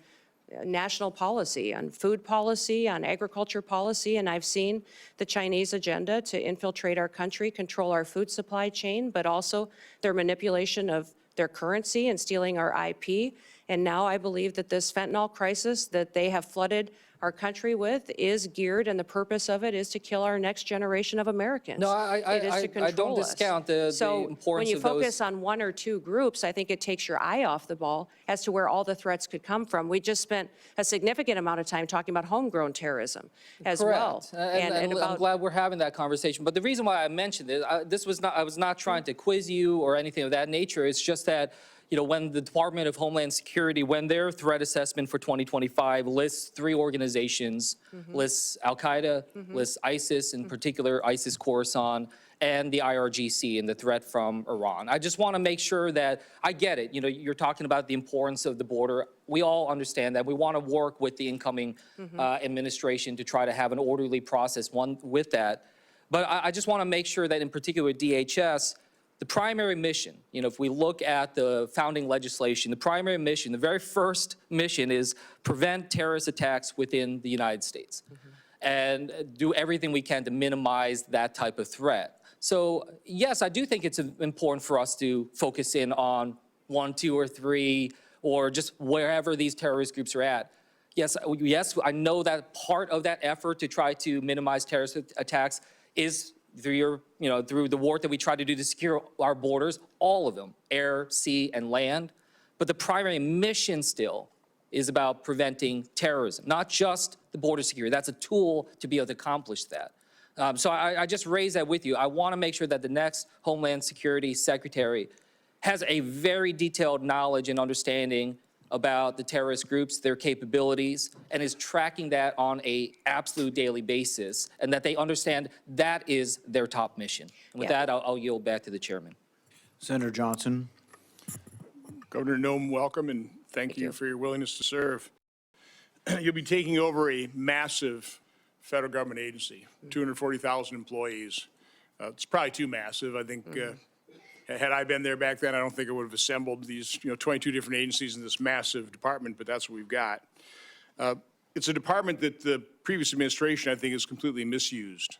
national policy, on food policy, on agriculture policy, and I've seen the Chinese agenda to infiltrate our country, control our food supply chain, but also their manipulation of their currency and stealing our IP. And now I believe that this fentanyl crisis that they have flooded our country with is geared, and the purpose of it is to kill our next generation of Americans. No, It is to I don't control us. discount the So importance when you of those. focus on one or two groups, I think it takes your eye off the ball as to where all the threats could come from. We just spent a significant amount of time talking about homegrown terrorism as well. Correct. And I'm glad we're having that conversation. But the reason why I mentioned it, I was not trying to quiz you or anything of that nature. It's just that, when the Department of Homeland Security, when their threat assessment for 2025 lists 3 organizations, lists Al-Qaeda, lists ISIS, in particular ISIS Khorasan, and the IRGC and the threat from Iran. I just want to make sure that I get it. You're talking about the importance of the border. We all understand that. We want to work with the incoming administration to try to have an orderly process, one with that. But I just want to make sure that in particular DHS, the primary mission, if we look at the founding legislation, the primary mission, the very first mission is prevent terrorist attacks within the United States and do everything we can to minimize that type of threat. So yes, I do think it's important for us to focus in on 1, 2, or 3, or just wherever these terrorist groups are at. Yes, I know that part of that effort to try to minimize terrorist attacks is through through the work that we try to do to secure our borders, all of them, air, sea, and land. But the primary mission still is about preventing terrorism, not just the border security. That's a tool to be able to accomplish that. So I just raise that with you. I want to make sure that the next Homeland Security Secretary has a very detailed knowledge and understanding about the terrorist groups, their capabilities, and is tracking that on an absolute daily basis, and that they understand that is their top mission. And with that, I'll yield back to the chairman. Senator Johnson. Governor Noem, welcome, and thank you for your willingness to serve. You'll be taking over a massive federal government agency, 240,000 employees. It's probably too massive. I think had I been there back then, I don't think it would have assembled these 22 different agencies in this massive department, but that's what we've got. It's a department that the previous administration, I think, has completely misused.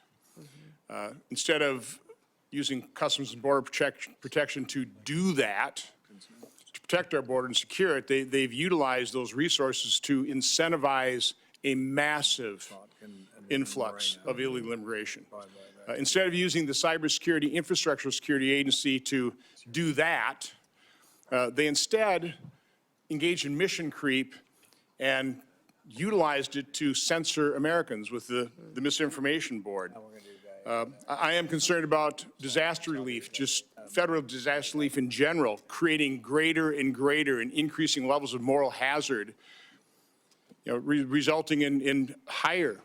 Instead of using Customs and Border Protection to do that, to protect our border and secure it, they've utilized those resources to incentivize a massive influx of illegal immigration. Instead of using the Cybersecurity Infrastructure Security Agency to do that, they instead engaged in mission creep and utilized it to censor Americans with the Misinformation Board. I am concerned about disaster relief, just federal disaster relief in general, creating greater and greater and increasing levels of moral hazard, resulting in higher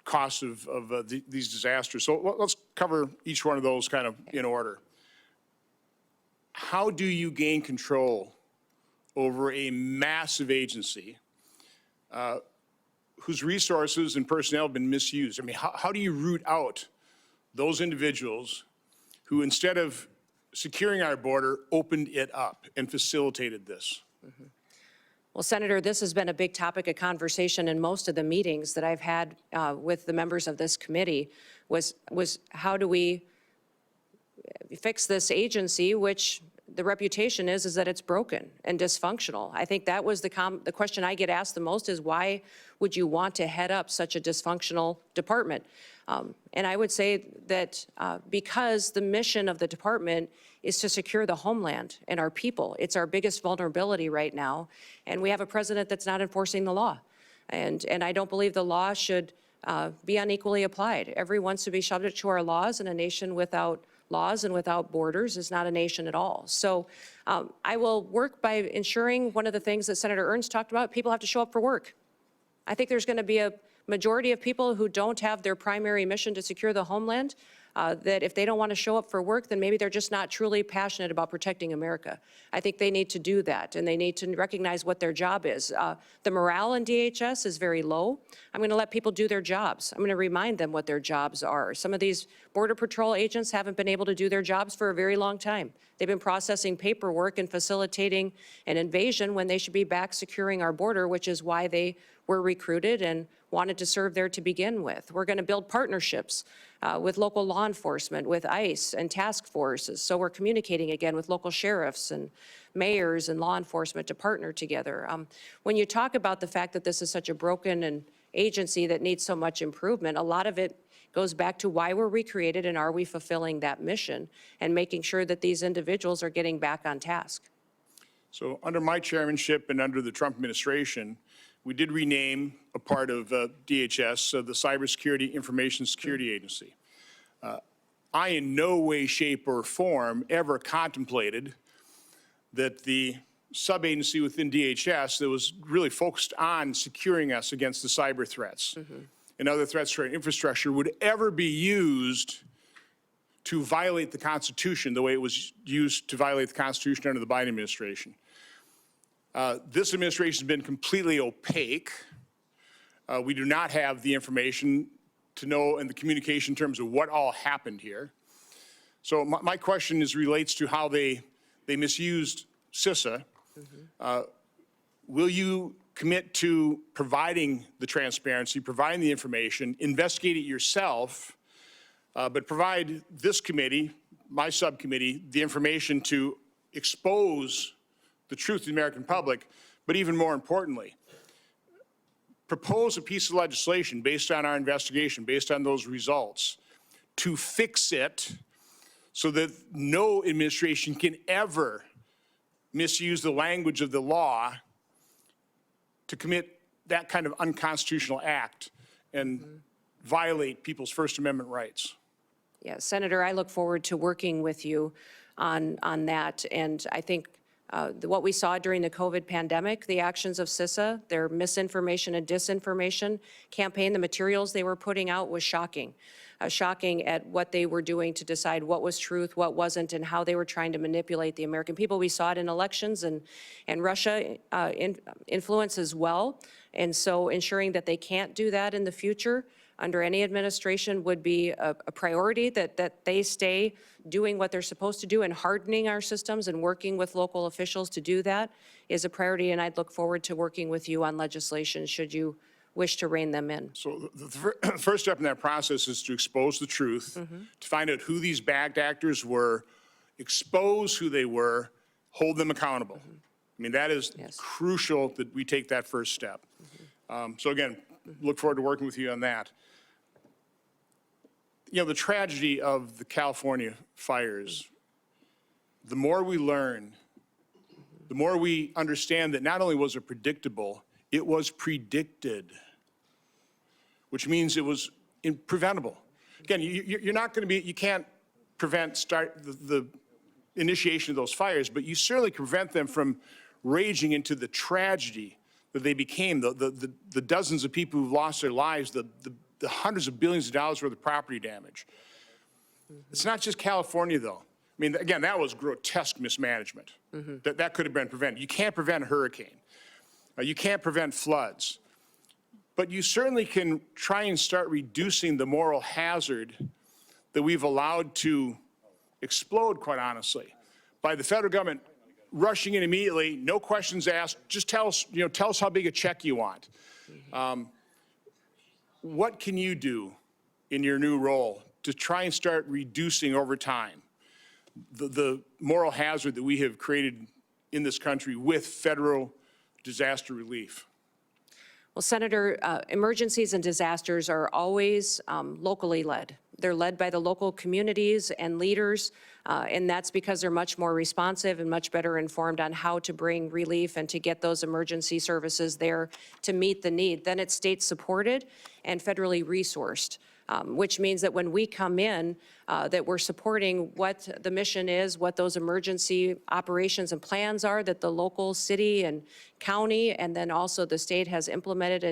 costs of these disasters. So let's cover each one of those kind of in order. How do you gain control over a massive agency whose resources and personnel have been misused. I mean, how do you root out those individuals who, instead of securing our border, opened it up and facilitated this? Well, Senator, this has been a big topic of conversation in most of the meetings that I've had with the members of this committee was how do we fix this agency, which the reputation is that it's broken and dysfunctional. I think that was the question I get asked the most is why would you want to head up such a dysfunctional department? And I would say that because the mission of the department is to secure the homeland and our people. It's our biggest vulnerability right now. And we have a president that's not enforcing the law. And I don't believe the law should be unequally applied. Everyone should be subject to our laws, and a nation without laws and without borders is not a nation at all. So I will work by ensuring one of the things that Senator Ernst talked about, people have to show up for work. I think there's going to be a majority of people who don't have their primary mission to secure the homeland, that if they don't want to show up for work, then maybe they're just not truly passionate about protecting America. I think they need to do that, and they need to recognize what their job is. The morale in DHS is very low. I'm going to let people do their jobs. I'm going to remind them what their jobs are. Some of these Border Patrol agents haven't been able to do their jobs for a very long time. They've been processing paperwork and facilitating an invasion when they should be back securing our border, which is why they were recruited and wanted to serve there to begin with. We're going to build partnerships with local law enforcement, with ICE and task forces. So we're communicating again with local sheriffs and mayors and law enforcement to partner together. When you talk about the fact that this is such a broken agency that needs so much improvement, a lot of it goes back to why we're recreated and are we fulfilling that mission and making sure that these individuals are getting back on task. So under my chairmanship and under the Trump administration, we did rename a part of DHS, the Cybersecurity Information Security Agency. I in no way, shape, or form ever contemplated that the sub-agency within DHS that was really focused on securing us against the cyber threats and other threats to our infrastructure would ever be used to violate the Constitution the way it was used to violate the Constitution under the Biden administration. This administration has been completely opaque. We do not have the information to know and the communication in terms of what all happened here. So my question relates to how they misused CISA. Will you commit to providing the transparency, providing the information, investigate it yourself, but provide this committee, my subcommittee, the information to expose the truth to the American public, but even more importantly, propose a piece of legislation based on our investigation, based on those results, to fix it so that no administration can ever misuse the language of the law to commit that kind of unconstitutional act and violate people's First Amendment rights. Yeah, Senator, I look forward to working with you on that. And I think what we saw during the COVID pandemic, the actions of CISA, their misinformation and disinformation campaign, the materials they were putting out was shocking. Shocking at what they were doing to decide what was truth, what wasn't, and how they were trying to manipulate the American people. We saw it in elections and Russia influence as well. And so ensuring that they can't do that in the future under any administration would be a priority, that they stay doing what they're supposed to do and hardening our systems and working with local officials to do that is a priority. And I'd look forward to working with you on legislation should you wish to rein them in. So the first step in that process is to expose the truth, to find out who these bad actors were, expose who they were, hold them accountable. I mean, that is crucial that we take that first step. So again, look forward to working with you on that. You know, the tragedy of the California fires, the more we learn, the more we understand that not only was it predictable, it was predicted, which means it was preventable. Again, you're not going to be, you can't prevent the initiation of those fires, but you certainly prevent them from raging into the tragedy that they became, the dozens of people who've lost their lives, the hundreds of billions of dollars worth of property damage. It's not just California, though. I mean, again, that was grotesque mismanagement. That could have been prevented. You can't prevent a hurricane. You can't prevent floods. but you certainly can try and start reducing the moral hazard that we've allowed to explode, quite honestly, by the federal government rushing in immediately, no questions asked, just tell us, tell us how big a check you want. What can you do in your new role to try and start reducing over time the moral hazard that we have created in this country with federal disaster relief? Well, Senator, emergencies and disasters are always locally led. They're led by the local communities and leaders, and that's because they're much more responsive and much better informed on how to bring relief and to get those emergency services there to meet the need. Then it's state-supported and federally resourced. Which means that when we come in, that we're supporting what the mission is, what those emergency operations and plans are that the local city and county and then also the state has implemented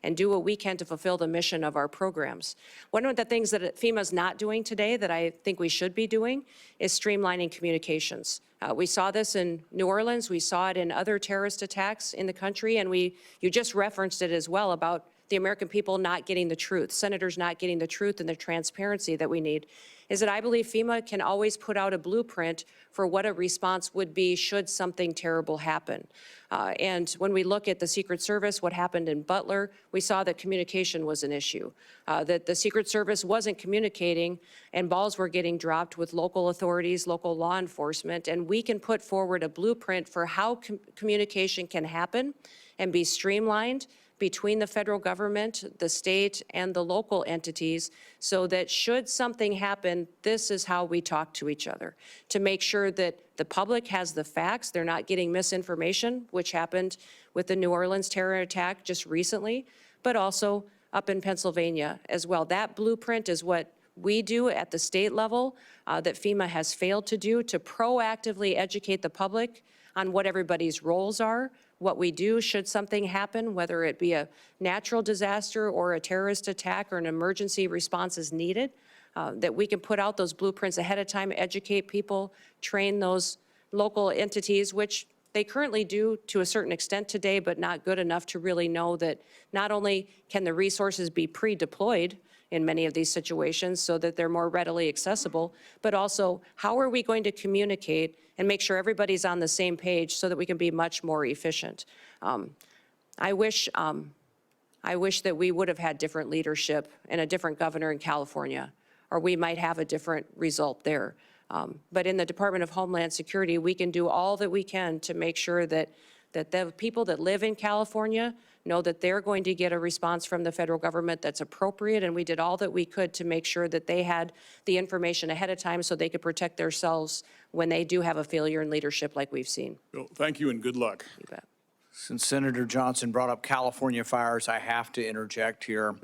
and do what we can to fulfill the mission of our programs. One of the things that FEMA's not doing today that I think we should be doing is streamlining communications. We saw this in New Orleans, we saw it in other terrorist attacks in the country, and you just referenced it as well about the American people not getting the truth, senators not getting the truth and the transparency that we need, is that I believe FEMA can always put out a blueprint for what a response would be should something terrible happen. And when we look at the Secret Service, what happened in Butler, we saw that communication was an issue, that the Secret Service wasn't communicating and balls were getting dropped with local authorities, local law enforcement, and we can put forward a blueprint for how communication can happen and be streamlined between the federal government, the state, and the local entities, so that should something happen, this is how we talk to each other, to make sure that the public has the facts, they're not getting misinformation, which happened with the New Orleans terror attack just recently, but also up in Pennsylvania as well. That blueprint is what we do at the state level that FEMA has failed to do, to proactively educate the public on what everybody's roles are, what we do should something happen, whether it be a natural disaster or a terrorist attack or an emergency response is needed, that we can put out those blueprints ahead of time, educate people, train those local entities, which they currently do to a certain extent today, but not good enough to really know that not only can the resources be pre-deployed in many of these situations so that they're more readily accessible, but also how are we going to communicate and make sure everybody's on the same page so that we can be much more efficient. I wish that we would have had different leadership and a different governor in California, or we might have a different result there. But in the Department of Homeland Security, we can do all that we can to make sure that the people that live in California know that they're going to get a response from the federal government that's appropriate, and we did all that we could to make sure that they had the information ahead of time so they could protect themselves when they do have a failure in leadership like we've seen. Well, thank you and good luck. You bet. Since Senator Johnson brought up California fires, I have to interject here.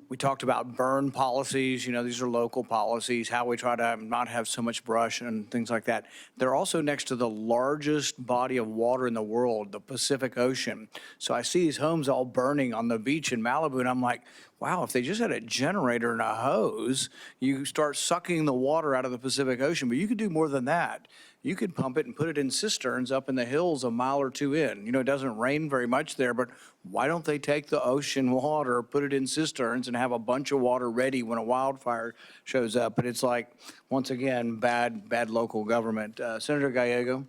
We talked about burn policies, these are local policies, how we try to not have so much brush and things like that. They're also next to the largest body of water in the world, the Pacific Ocean. So I see these homes all burning on the beach in Malibu, and I'm like, wow, if they just had a generator and a hose, you start sucking the water out of the Pacific Ocean, but you could do more than that. You could pump it and put it in cisterns up in the hills a mile or two in. It doesn't rain very much there, but why don't they take the ocean water, put it in cisterns, and have a bunch of water ready when a wildfire shows up? But it's like, once again, bad local government. Senator Gallego.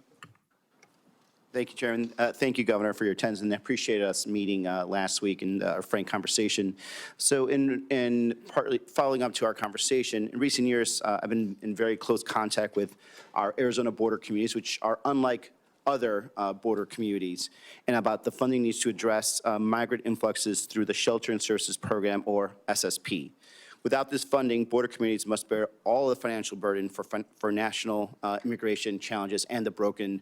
Thank you, Chairman. Thank you, Governor, for your attendance, and I appreciate us meeting last week and our frank conversation. So in partly following up to our conversation, in recent years, I've been in very close contact with our Arizona border communities, which are unlike other border communities, and about the funding needs to address migrant influxes through the Shelter and Services Program, or SSP. Without this funding, border communities must bear all the financial burden for national immigration challenges and the broken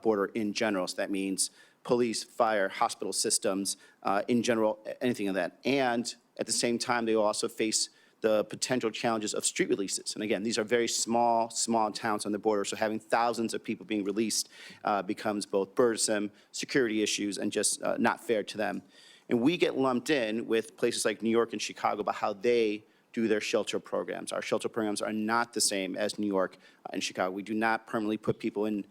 border in general. So that means police, fire, hospital systems, in general, anything of that. And at the same time, they will also face the potential challenges of street releases. And again, these are very small towns on the border, so having thousands of people being released becomes both burdensome, security issues, and just not fair to them. And we get lumped in with places like New York and Chicago about how they do their shelter programs. Our shelter programs are not the same as New York and Chicago. We do not permanently put people in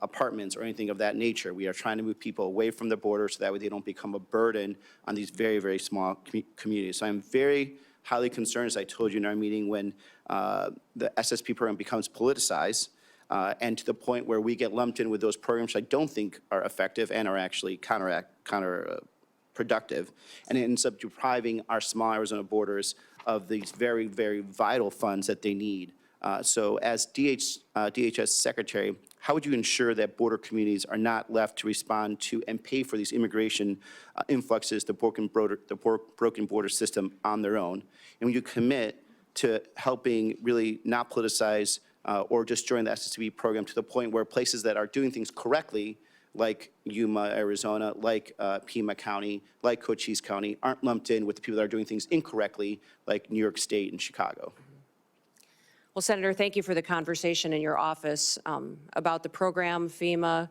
apartments or anything of that nature. We are trying to move people away from the border so that way they don't become a burden on these very, very small communities. So I'm very highly concerned, as I told you in our meeting, when the SSP program becomes politicized and to the point where we get lumped in with those programs which I don't think are effective and are actually counterproductive, and it ends up depriving our small Arizona borders of these very, very vital funds that they need. So as DHS Secretary, how would you ensure that border communities are not left to respond to and pay for these immigration influxes, the broken border system on their own? And when you commit to helping really not politicize or just join the SSB program to the point where places that are doing things correctly, like Yuma, Arizona, like Pima County, like Cochise County, aren't lumped in with the people that are doing things incorrectly, like New York State and Chicago? Well, Senator, thank you for the conversation in your office about the program, FEMA,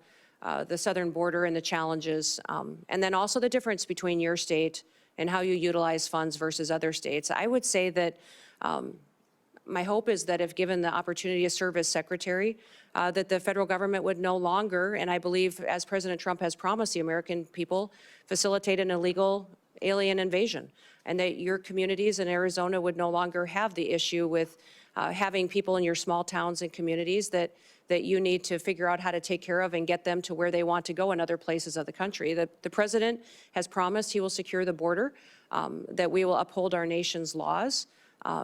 the southern border and the challenges, and then also the difference between your state and how you utilize funds versus other states. I would say that my hope is that if given the opportunity to serve as secretary, that the federal government would no longer, and I believe as President Trump has promised the American people, facilitate an illegal alien invasion, and that your communities in Arizona would no longer have the issue with having people in your small towns and communities that you need to figure out how to take care of and get them to where they want to go in other places of the country. The president has promised he will secure the border, that we will uphold our nation's laws,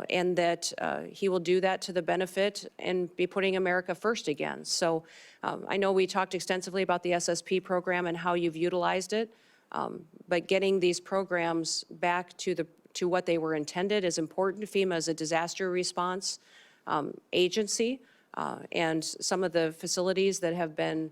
and that he will do that to the benefit and be putting America first again. So I know we talked extensively about the SSP program and how you've utilized it, but getting these programs back to what they were intended is important. FEMA is a disaster response agency, and some of the facilities that have been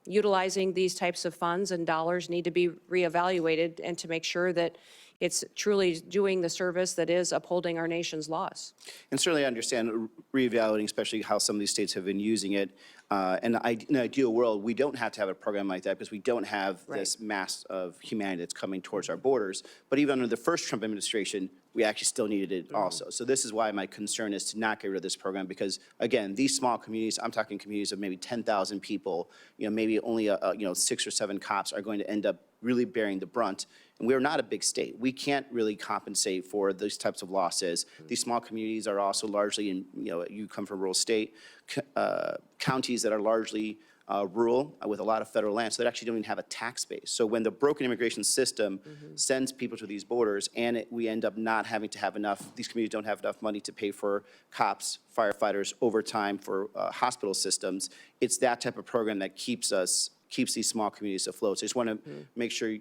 utilizing these types of funds and dollars need to be reevaluated and to make sure that it's truly doing the service that is upholding our nation's laws. And certainly I understand reevaluating, especially how some of these states have been using it. And in an ideal world, we don't have to have a program like that because we don't have this mass of humanity that's coming towards our borders. But even under the first Trump administration, we actually still needed it also. So this is why my concern is to not get rid of this program because, again, these small communities, I'm talking communities of maybe 10,000 people, maybe only 6 or 7 cops are going to end up really bearing the brunt. And we're not a big state. We can't really compensate for those types of losses. These small communities are also largely in, you come from a rural state, counties that are largely rural with a lot of federal land, so they actually don't even have a tax base. So when the broken immigration system sends people to these borders and we end up not having to have enough, these communities don't have enough money to pay for cops, firefighters, overtime for hospital systems, it's that type of program that keeps these small communities afloat. So I just want to make sure,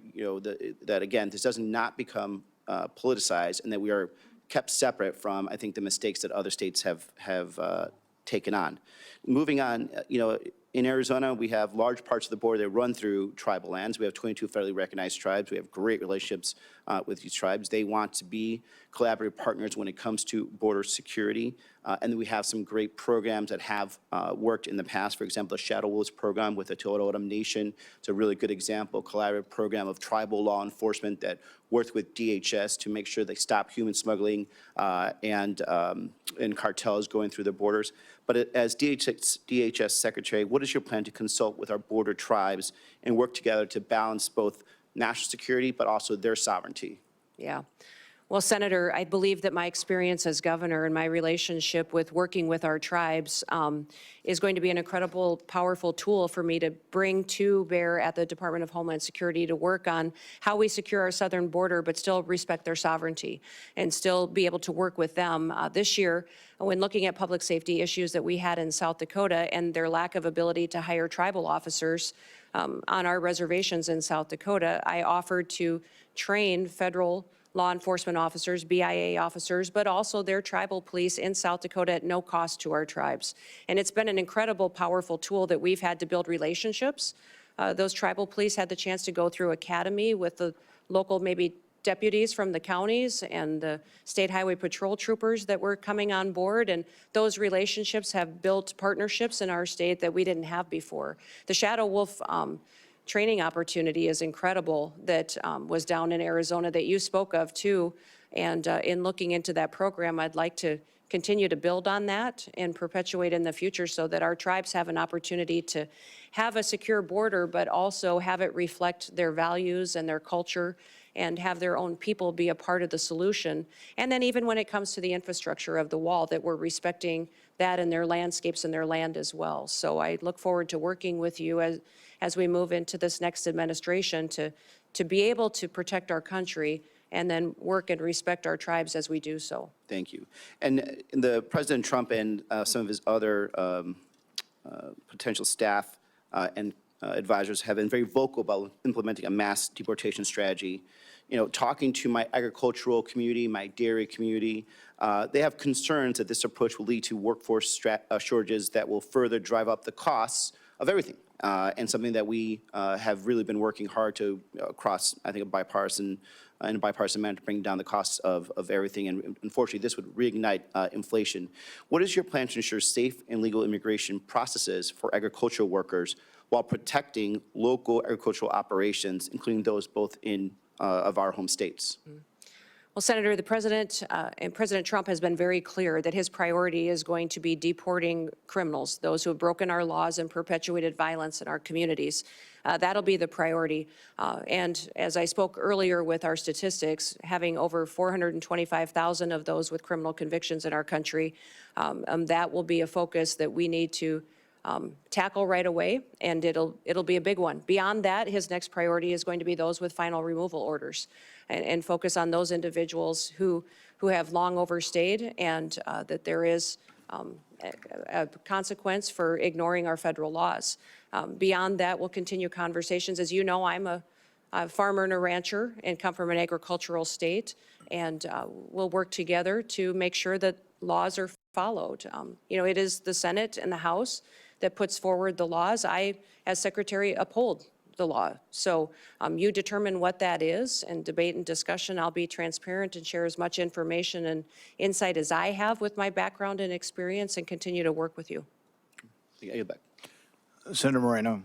that again, this does not become politicized and that we are kept separate from, I think, the mistakes that other states have taken on. Moving on, in Arizona, we have large parts of the border that run through tribal lands. We have 22 federally recognized tribes. We have great relationships with these tribes. They want to be collaborative partners when it comes to border security. And then we have some great programs that have worked in the past. For example, the Shadow Wolves program with the Tohono O'odham Nation. It's a really good example, collaborative program of tribal law enforcement that worked with DHS to make sure they stop human smuggling and cartels going through the borders. But as DHS Secretary, what is your plan to consult with our border tribes and work together to balance both national security but also their sovereignty? Yeah. Well, Senator, I believe that my experience as governor and my relationship with working with our tribes is going to be an incredible, powerful tool for me to bring to bear at the Department of Homeland Security to work on how we secure our southern border, but still respect their sovereignty and still be able to work with them. This year, when looking at public safety issues that we had in South Dakota and their lack of ability to hire tribal officers on our reservations in South Dakota, I offered to train federal law enforcement officers, BIA officers, but also their tribal police in South Dakota at no cost to our tribes. And it's been an incredible, powerful tool that we've had to build relationships. Those tribal police had the chance to go through academy with the local maybe deputies from the counties and the state highway patrol troopers that were coming on board. And those relationships have built partnerships in our state that we didn't have before. The Shadow Wolf training opportunity is incredible that was down in Arizona that you spoke of too. And in looking into that program, I'd like to continue to build on that and perpetuate in the future so that our tribes have an opportunity to have a secure border, but also have it reflect their values and their culture and have their own people be a part of the solution. And then even when it comes to the infrastructure of the wall, that we're respecting that in their landscapes and their land as well. So I look forward to working with you as we move into this next administration to be able to protect our country and then work and respect our tribes as we do so. Thank you. And President Trump and some of his other potential staff and advisors have been very vocal about implementing a mass deportation strategy. You know, talking to my agricultural community, my dairy community, they have concerns that this approach will lead to workforce shortages that will further drive up the costs of everything. And something that we have really been working hard to across, I think, in a bipartisan manner to bring down the costs of everything. And unfortunately, this would reignite inflation. What is your plan to ensure safe and legal immigration processes for agricultural workers while protecting local agricultural operations, including those both in of our home states? Well, Senator, the President and President Trump has been very clear that his priority is going to be deporting criminals, those who have broken our laws and perpetuated violence in our communities. That'll be the priority. And as I spoke earlier with our statistics, having over 425,000 of those with criminal convictions in our country, that will be a focus that we need to tackle right away, and it'll be a big one. Beyond that, his next priority is going to be those with final removal orders, and focus on those individuals who have long overstayed, and that there is a consequence for ignoring our federal laws. Beyond that, we'll continue conversations. As you know, I'm a farmer and a rancher and come from an agricultural state, and we'll work together to make sure that laws are followed. You know, it is the Senate and the House that puts forward the laws. I, as Secretary, uphold the law. So you determine what that is, and debate and discussion. I'll be transparent and share as much information and insight as I have with my background and experience, and continue to work with you. Senator Moreno.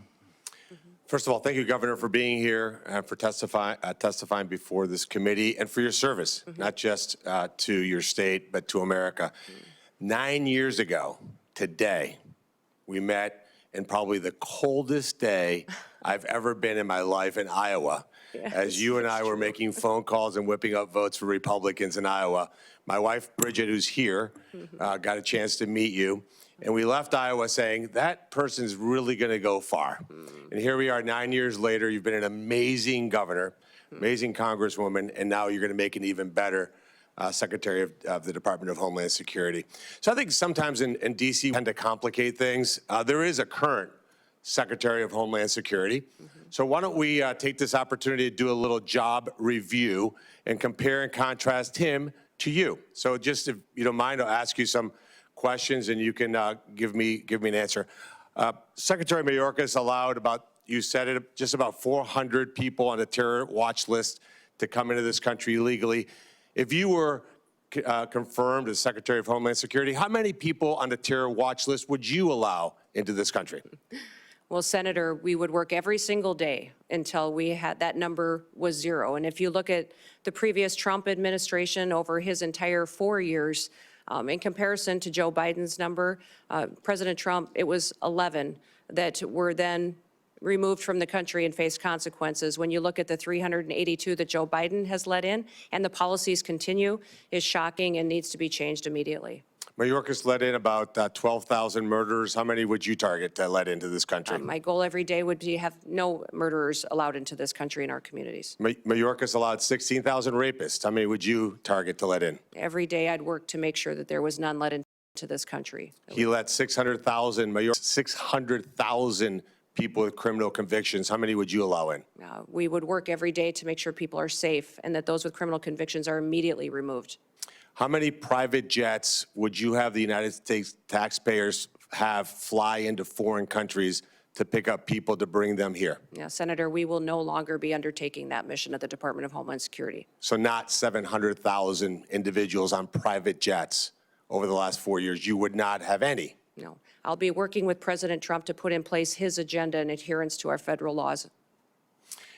First of all, thank you, Governor, for being here and for testifying before this committee, and for your service, not just to your state, but to America. 9 years ago today, we met in probably the coldest day I've ever been in my life in Iowa, as you and I were making phone calls and whipping up votes for Republicans in Iowa. My wife, Bridget, who's here, got a chance to meet you. And we left Iowa saying, that person's really going to go far. And here we are 9 years later. You've been an amazing governor, amazing congresswoman, and now you're going to make an even better Secretary of the Department of Homeland Security. So I think sometimes in D.C. we tend to complicate things. There is a current Secretary of Homeland Security. So why don't we take this opportunity to do a little job review and compare and contrast him to you. So just if you don't mind, I'll ask you some questions and you can give me an answer. Secretary Mayorkas allowed about, you said it, just about 400 people on a terror watch list to come into this country illegally. If you were confirmed as Secretary of Homeland Security, how many people on the terror watch list would you allow into this country? Well, Senator, we would work every single day until we had that number was zero. And if you look at the previous Trump administration over his entire 4 years, in comparison to Joe Biden's number, President Trump, it was 11 that were then removed from the country and faced consequences. When you look at the 382 that Joe Biden has let in, and the policies continue, is shocking and needs to be changed immediately. Mayorkas let in about 12,000 murderers. How many would you target to let into this country? My goal every day would be have no murderers allowed into this country and our communities. Mayorkas allowed 16,000 rapists. How many would you target to let in? Every day I'd work to make sure that there was none let into this country. He let 600,000 people with criminal convictions. How many would you allow in? We would work every day to make sure people are safe and that those with criminal convictions are immediately removed. How many private jets would you have the United States taxpayers have fly into foreign countries to pick up people to bring them here? Yeah, Senator, we will no longer be undertaking that mission at the Department of Homeland Security. So not 700,000 individuals on private jets over the last 4 years. You would not have any? No. I'll be working with President Trump to put in place his agenda in adherence to our federal laws.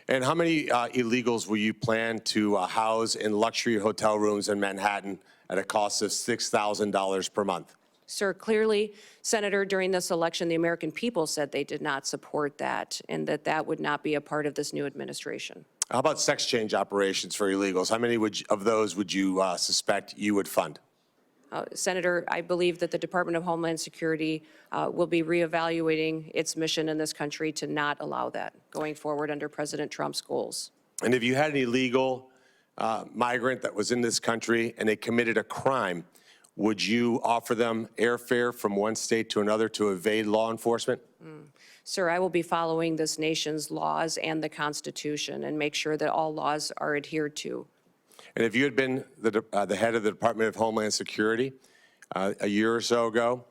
And how many illegals will you plan to house in luxury hotel rooms in Manhattan at a cost of $6,000 per month. Sir, clearly, Senator, during this election, the American people said they did not support that and that that would not be a part of this new administration. How about sex change operations for illegals? How many of those would you suspect you would fund? Senator, I believe that the Department of Homeland Security will be reevaluating its mission in this country to not allow that going forward under President Trump's goals. And if you had an illegal migrant that was in this country and they committed a crime, would you offer them airfare from one state to another to evade law enforcement? Sir, I will be following this nation's laws and the Constitution and make sure that all laws are adhered to. And if you had been the head of the Department of Homeland Security a year or so ago,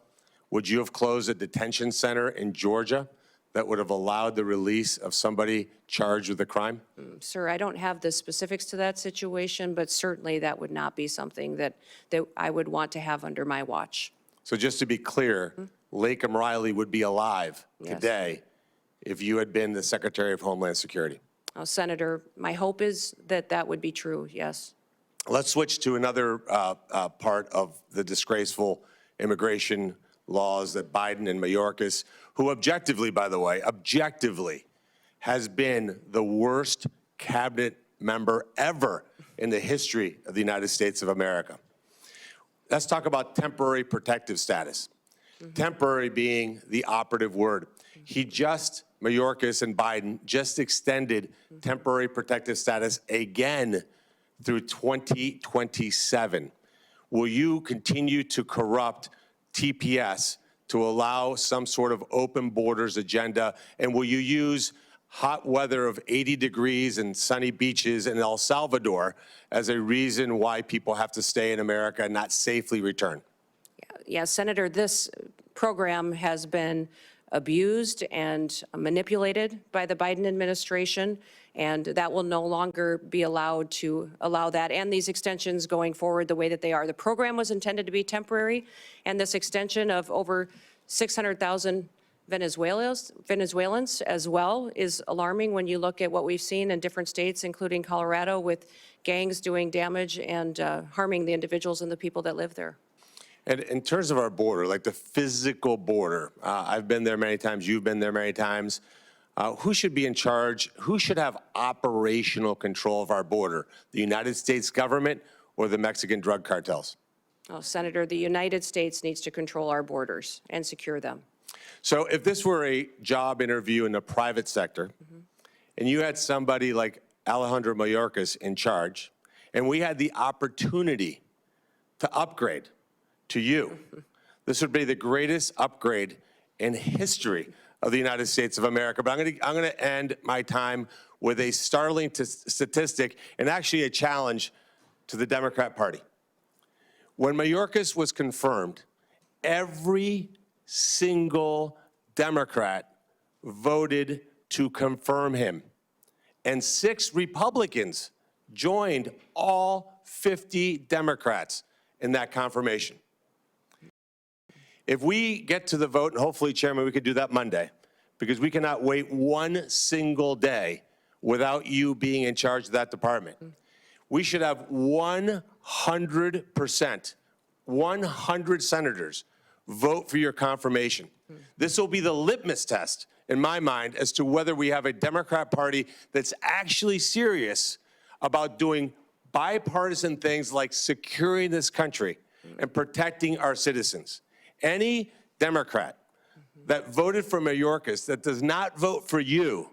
would you have closed a detention center in Georgia that would have allowed the release of somebody charged with a crime? Sir, I don't have the specifics to that situation, but certainly that would not be something that I would want to have under my watch. So just to be clear, Lakem Riley would be alive today if you had been the Secretary of Homeland Security. Senator, my hope is that that would be true, yes. Let's switch to another part of the disgraceful immigration laws that Biden and Mayorkas, who objectively, by the way, objectively has been the worst cabinet member ever in the history of the United States of America. Let's talk about temporary protective status. Temporary being the operative word. Mayorkas and Biden just extended temporary protective status again through 2027. Will you continue to corrupt TPS to allow some sort of open borders agenda? And will you use hot weather of 80 degrees and sunny beaches in El Salvador as a reason why people have to stay in America and not safely return? Yeah, Senator, this program has been abused and manipulated by the Biden administration, and that will no longer be allowed to allow that and these extensions going forward the way that they are. The program was intended to be temporary, and this extension of over 600,000 Venezuelans as well is alarming when you look at what we've seen in different states, including Colorado, with gangs doing damage and harming the individuals and the people that live there. And in terms of our border, like the physical border, I've been there many times, you've been there many times. Who should be in charge? Who should have operational control of our border? The United States government or the Mexican drug cartels? Oh, Senator, the United States needs to control our borders and secure them. So if this were a job interview in the private sector, and you had somebody like Alejandro Mayorkas in charge, and we had the opportunity to upgrade to you, this would be the greatest upgrade in history of the United States of America. But I'm going to end my time with a startling statistic and actually a challenge to the Democrat Party. When Mayorkas was confirmed, every single Democrat voted to confirm him, and 6 Republicans joined all 50 Democrats in that confirmation. If we get to the vote, and hopefully, Chairman, we could do that Monday, because we cannot wait one single day without you being in charge of that department. We should have 100%, 100 senators vote for your confirmation. This will be the litmus test, in my mind, as to whether we have a Democrat Party that's actually serious about doing bipartisan things like securing this country and protecting our citizens. Any Democrat that voted for Mayorkas that does not vote for you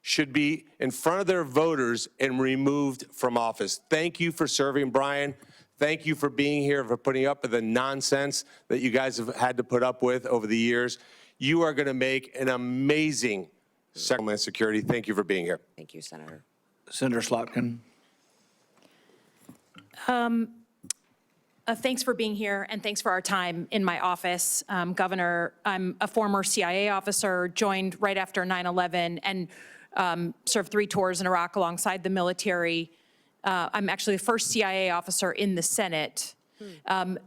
should be in front of their voters and removed from office. Thank you for serving, Brian. Thank you for being here, for putting up with the nonsense that you guys have had to put up with over the years. You are going to make an amazing Secretary of Security. Thank you for being here. Thank you, Senator. Senator Slotkin. Thanks for being here, and thanks for our time in my office. Governor, I'm a former CIA officer, joined right after 9/11, and served 3 tours in Iraq alongside the military. I'm actually the first CIA officer in the Senate. To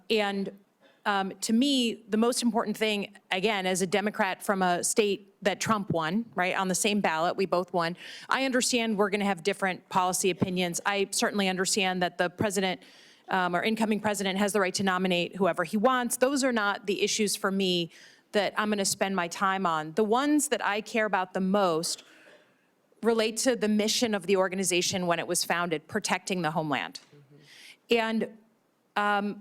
me, the most important thing, again, as a Democrat from a state that Trump won, right, on the same ballot, we both won. I understand we're going to have different policy opinions. I certainly understand that the president our incoming president has the right to nominate whoever he wants. Those are not the issues for me that I'm going to spend my time on. The ones that I care about the most relate to the mission of the organization when it was founded, protecting the homeland. And I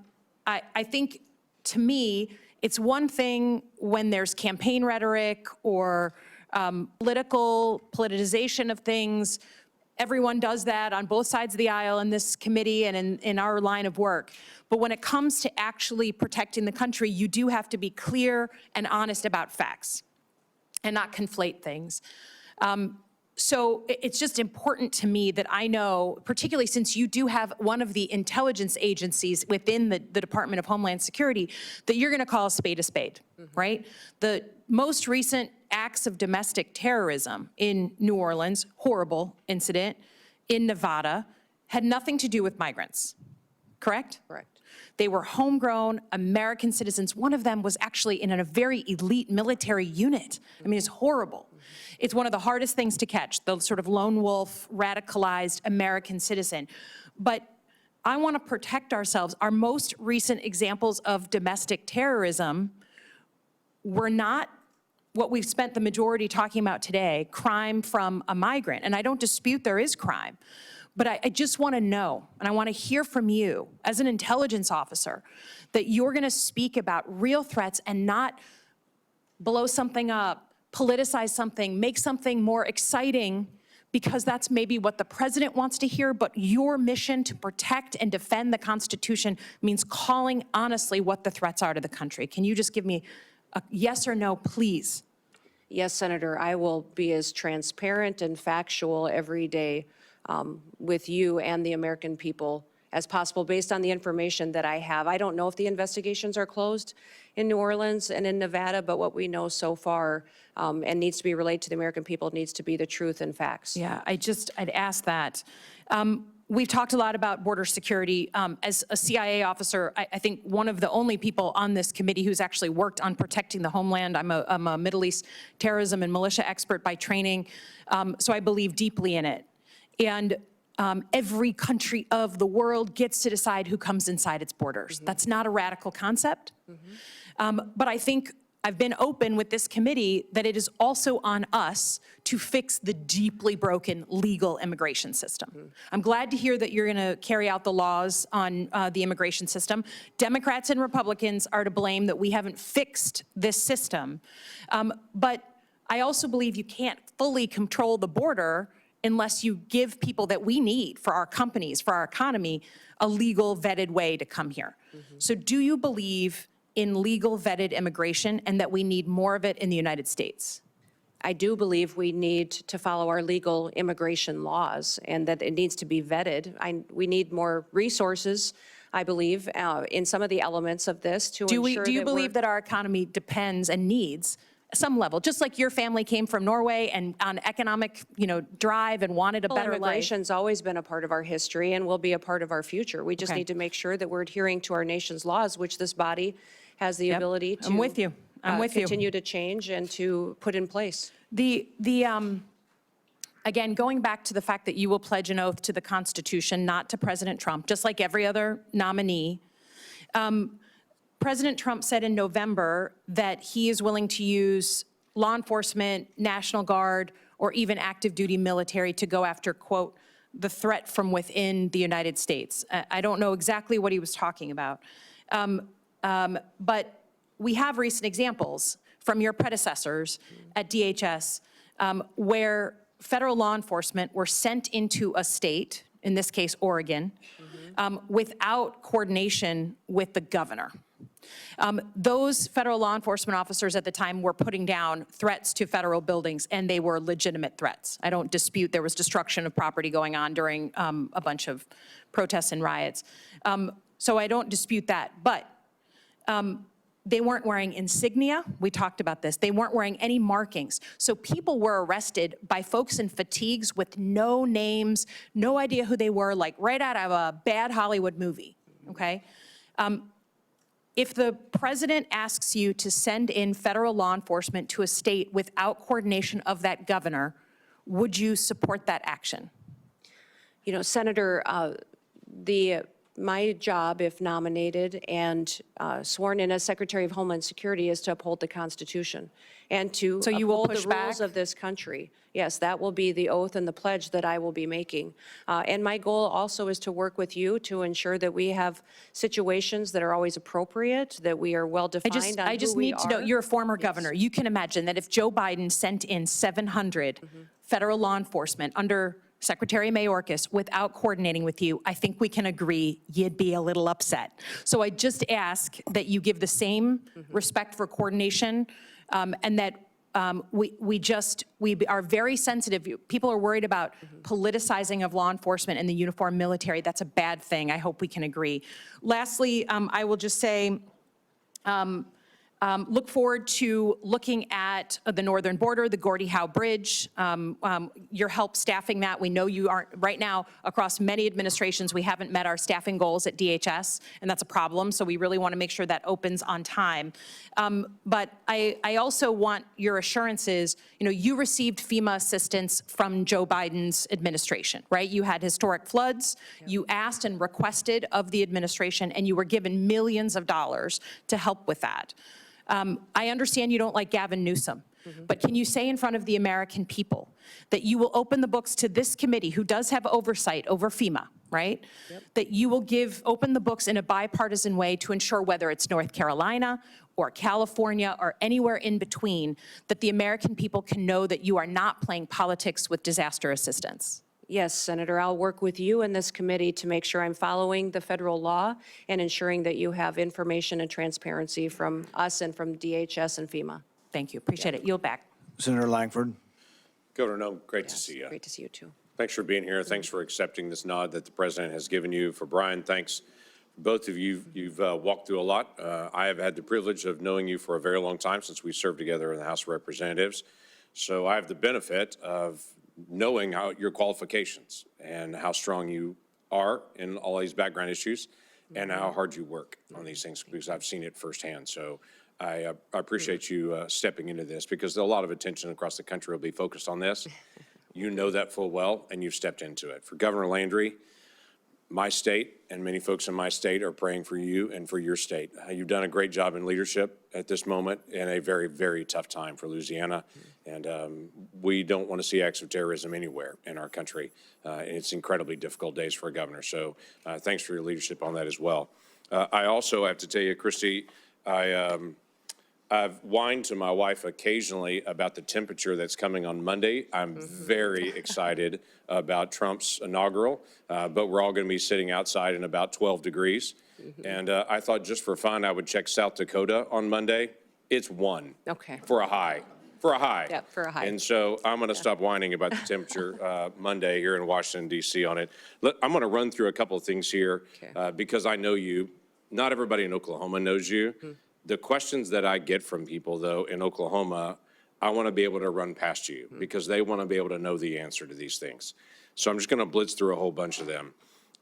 think, to me, it's one thing when there's campaign rhetoric or politicization of things. Everyone does that on both sides of the aisle in this committee and in our line of work. But when it comes to actually protecting the country, you do have to be clear and honest about facts and not conflate things. So it's just important to me that I know, particularly since you do have one of the intelligence agencies within the Department of Homeland Security, that you're going to call a spade, right? The most recent acts of domestic terrorism in New Orleans, horrible incident, in Nevada, had nothing to do with migrants, correct? Correct. They were homegrown American citizens. One of them was actually in a very elite military unit. I mean, it's horrible. It's one of the hardest things to catch, the sort of lone wolf, radicalized American citizen. But I want to protect ourselves. Our most recent examples of domestic terrorism were not what we've spent the majority talking about today, crime from a migrant. And I don't dispute there is crime. But I just want to know, and I want to hear from you as an intelligence officer, that you're going to speak about real threats and not blow something up, politicize something, make something more exciting, because that's maybe what the president wants to hear, but your mission to protect and defend the Constitution means calling honestly what the threats are to the country. Can you just give me a yes or no, please? Yes, Senator, I will be as transparent and factual every day with you and the American people as possible based on the information that I have. I don't know if the investigations are closed in New Orleans and in Nevada, but what we know so far and needs to be relayed to the American people needs to be the truth and facts. Yeah, I'd ask that. We've talked a lot about border security. As a CIA officer, I think one of the only people on this committee who's actually worked on protecting the homeland. I'm a Middle East terrorism and militia expert by training, so I believe deeply in it. And every country of the world gets to decide who comes inside its borders. Mm-hmm. That's not a radical concept. Mm-hmm. But I think I've been open with this committee that it is also on us to fix the deeply broken legal immigration system. Mm-hmm. I'm glad to hear that you're going to carry out the laws on the immigration system. Democrats and Republicans are to blame that we haven't fixed this system. But I also believe you can't fully control the border unless you give people that we need for our companies, for our economy, a legal vetted way to come here. Mm-hmm. So do you believe in legal vetted immigration and that we need more of it in the United States? I do believe we need to follow our legal immigration laws and that it needs to be vetted. We need more resources, I believe, in some of the elements of this to ensure Do you believe that our economy depends and needs some level, just like your family came from Norway and on economic, drive and wanted a better life? Immigration's always been a part of our history and will be a part of our future. We just need to make sure that we're adhering to our nation's laws, which this body has the ability to. I'm with you. Continue to change and to put in place. Again, going back to the fact that you will pledge an oath to the Constitution, not to President Trump, just like every other nominee. President Trump said in November that he is willing to use law enforcement, National Guard, or even active duty military to go after, quote, the threat from within the United States. I don't know exactly what he was talking about. But we have recent examples from your predecessors at DHS where federal law enforcement were sent into a state, in this case Oregon, without coordination with the governor. Those federal law enforcement officers at the time were putting down threats to federal buildings, and they were legitimate threats. I don't dispute there was destruction of property going on during a bunch of protests and riots. So I don't dispute that, but they weren't wearing insignia. We talked about this. They weren't wearing any markings. So people were arrested by folks in fatigues with no names, no idea who they were, like right out of a bad Hollywood movie, okay? If the president asks you to send in federal law enforcement to a state without coordination of that governor, would you support that action? Senator, the My job, if nominated and sworn in as Secretary of Homeland Security, is to uphold the Constitution and to So you will uphold push the rules back? of this country. Yes, that will be the oath and the pledge that I will be making. And my goal also is to work with you to ensure that we have situations that are always appropriate, that we are well-defined on I just who we need to know, are. you're a former governor. You can imagine that if Joe Biden sent in 700 federal law enforcement under Secretary Mayorkas without coordinating with you, I think we can agree you'd be a little upset. So I just ask that you give the same respect for coordination, and that we are very sensitive. People are worried about politicizing of law enforcement and the uniformed military. That's a bad thing. I hope we can agree. Lastly, I will just say, look forward to looking at the northern border, the Gordie Howe Bridge, your help staffing that. We know you aren't, right now, across many administrations, we haven't met our staffing goals at DHS, and that's a problem, so we really want to make sure that opens on time. But I also want your assurances, you received FEMA assistance from Joe Biden's administration, right? You had historic floods, you asked and requested of the administration, and you were given millions of dollars to help with that. I understand you don't like Gavin Newsom, but can you say in front of the American people that you will open the books to this committee, who does have oversight over FEMA, right? That you will open the books in a bipartisan way to ensure, whether it's North Carolina or California or anywhere in between, that the American people can know that you are not playing politics with disaster assistance? Yes, Senator, I'll work with you in this committee to make sure I'm following the federal law and ensuring that you have information and transparency from us and from DHS and FEMA. Thank you, appreciate it. Yield back. Senator Langford. Governor Noem, great to see you. Great to see you, too. Thanks for being here. Thanks for accepting this nod that the president has given you. For Brian, thanks. Both of you, you've walked through a lot. I have had the privilege of knowing you for a very long time, since we served together in the House of Representatives. So I have the benefit of knowing your qualifications and how strong you are in all these background issues and how hard you work on these things, because I've seen it firsthand. So I appreciate you stepping into this, because a lot of attention across the country will be focused on this. You know that full well, and you've stepped into it. For Governor Landry, my state and many folks in my state are praying for you and for your state. You've done a great job in leadership at this moment in a very, very tough time for Louisiana. And we don't want to see acts of terrorism anywhere in our country. And it's incredibly difficult days for a governor. So thanks for your leadership on that as well. I also have to tell you, Kristi, I've whined to my wife occasionally about the temperature that's coming on Monday. I'm very excited about Trump's inaugural, but we're all going to be sitting outside in about 12 degrees. And I thought, just for fun, I would check South Dakota on Monday. It's 1 for a high. For a high. Yeah, for a high. And so I'm going to stop whining about the temperature Monday here in Washington, D.C. on it. I'm going to run through a couple of things here because I know you. Not everybody in Oklahoma knows you. The questions that I get from people, though, in Oklahoma, I want to be able to run past you because they want to be able to know the answer to these things. So I'm just going to blitz through a whole bunch of them.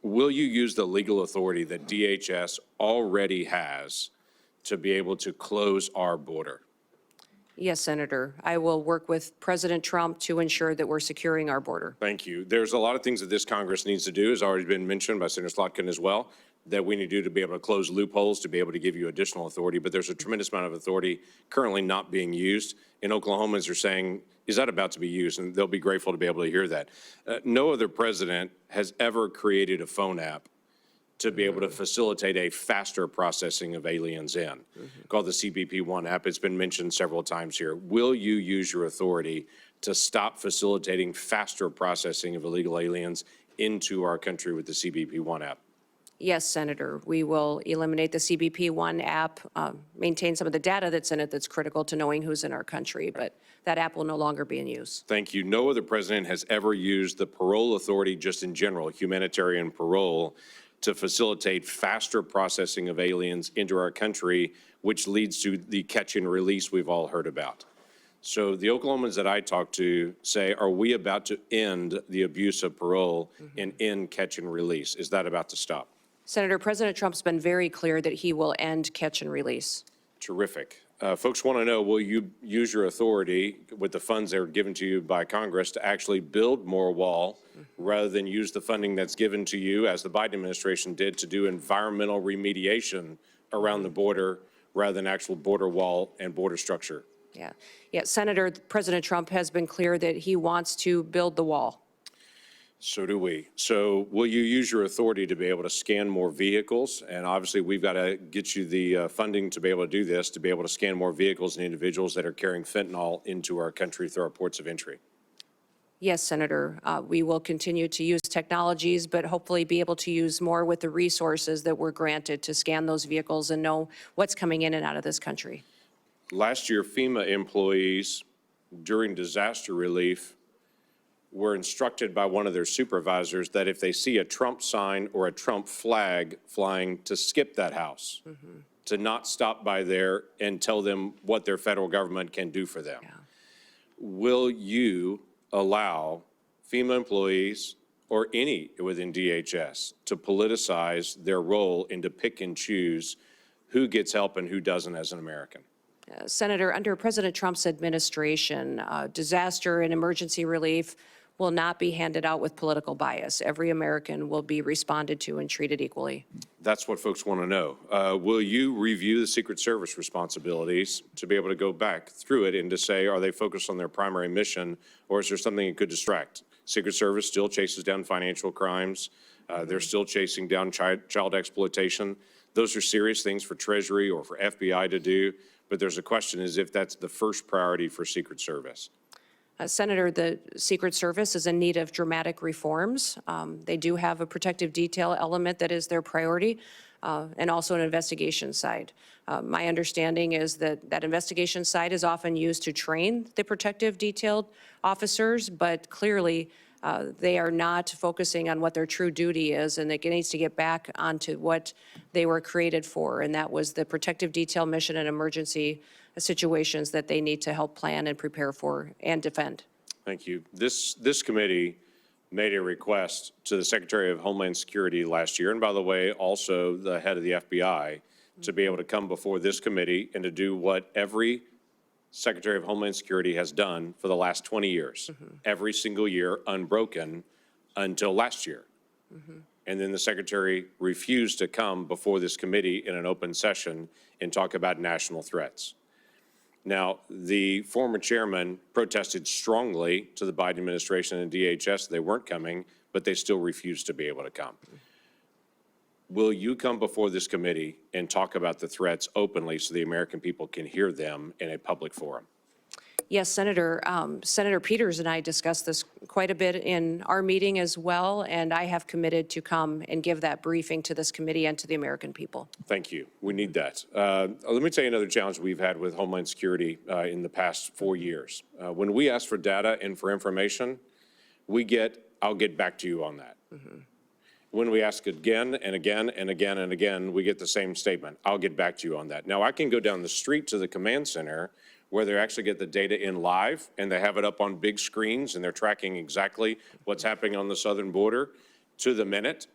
Will you use the legal authority that DHS already has to be able to close our border? Yes, Senator. I will work with President Trump to ensure that we're securing our border. Thank you. There's a lot of things that this Congress needs to do, has already been mentioned by Senator Slotkin as well, that we need to do to be able to close loopholes, to be able to give you additional authority. But there's a tremendous amount of authority currently not being used. And Oklahomans are saying, is that about to be used? And they'll be grateful to be able to hear that. No other president has ever created a phone app to be able to facilitate a faster processing of aliens in, called the CBP-1 app. It's been mentioned several times here. Will you use your authority to stop facilitating faster processing of illegal aliens into our country with the CBP-1 app? Yes, Senator. We will eliminate the CBP-1 app, maintain some of the data that's in it that's critical to knowing who's in our country, but that app will no longer be in use. Thank you. No other president has ever used the parole authority, just in general, humanitarian parole, to facilitate faster processing of aliens into our country, which leads to the catch and release we've all heard about. So the Oklahomans that I talk to say, are we about to end the abuse of parole and end catch and release? Is that about to stop? Senator, President Trump's been very clear that he will end catch and release. Terrific. Folks want to know, will you use your authority with the funds that are given to you by Congress to actually build more wall rather than use the funding that's given to you, as the Biden administration did, to do environmental remediation around the border rather than actual border wall and border structure? Yeah. Yeah, Senator, President Trump has been clear that he wants to build the wall. So do we. So will you use your authority to be able to scan more vehicles? And obviously, we've got to get you the funding to be able to do this, to be able to scan more vehicles and individuals that are carrying fentanyl into our country through our ports of entry. Yes, Senator, we will continue to use technologies, but hopefully be able to use more with the resources that we're granted to scan those vehicles and know what's coming in and out of this country. Last year, FEMA employees during disaster relief were instructed by one of their supervisors that if they see a Trump sign or a Trump flag flying, to skip that house, to not stop by there and tell them what their federal government can do for them. Yeah. Will you allow FEMA employees or any within DHS to politicize their role and to pick and choose who gets help and who doesn't as an American? Senator, under President Trump's administration, disaster and emergency relief will not be handed out with political bias. Every American will be responded to and treated equally. That's what folks want to know. Will you review the Secret Service responsibilities to be able to go back through it and to say, are they focused on their primary mission, or is there something that could distract? Secret Service still chases down financial crimes. They're still chasing down child exploitation. Those are serious things for Treasury or for FBI to do. But there's a question is if that's the first priority for Secret Service. Senator, the Secret Service is in need of dramatic reforms. They do have a protective detail element that is their priority, and also an investigation side. My understanding is that that investigation side is often used to train the protective detail officers, but clearly they are not focusing on what their true duty is, and it needs to get back onto what they were created for, and that was the protective detail mission and emergency situations that they need to help plan and prepare for and defend. Thank you. This committee made a request to the Secretary of Homeland Security last year, and by the way, also the head of the FBI, to be able to come before this committee and to do what every Secretary of Homeland Security has done for the last 20 years, every single year, unbroken, until last year. And then the Secretary refused to come before this committee in an open session and talk about national threats. Now, the former chairman protested strongly to the Biden administration and DHS. They weren't coming, but they still refused to be able to come. Will you come before this committee and talk about the threats openly so the American people can hear them in a public forum? Yes, Senator. Senator Peters and I discussed this quite a bit in our meeting as well, and I have committed to come and give that briefing to this committee and to the American people. Thank you. We need that. Let me tell you another challenge we've had with Homeland Security in the past 4 years. When we ask for data and for information, we get, I'll get back to you on that. When we ask again and again and again and again, we get the same statement, I'll get back to you on that. Now, I can go down the street to the command center where they actually get the data in live and they have it up on big screens and they're tracking exactly what's happening on the southern border to the minute.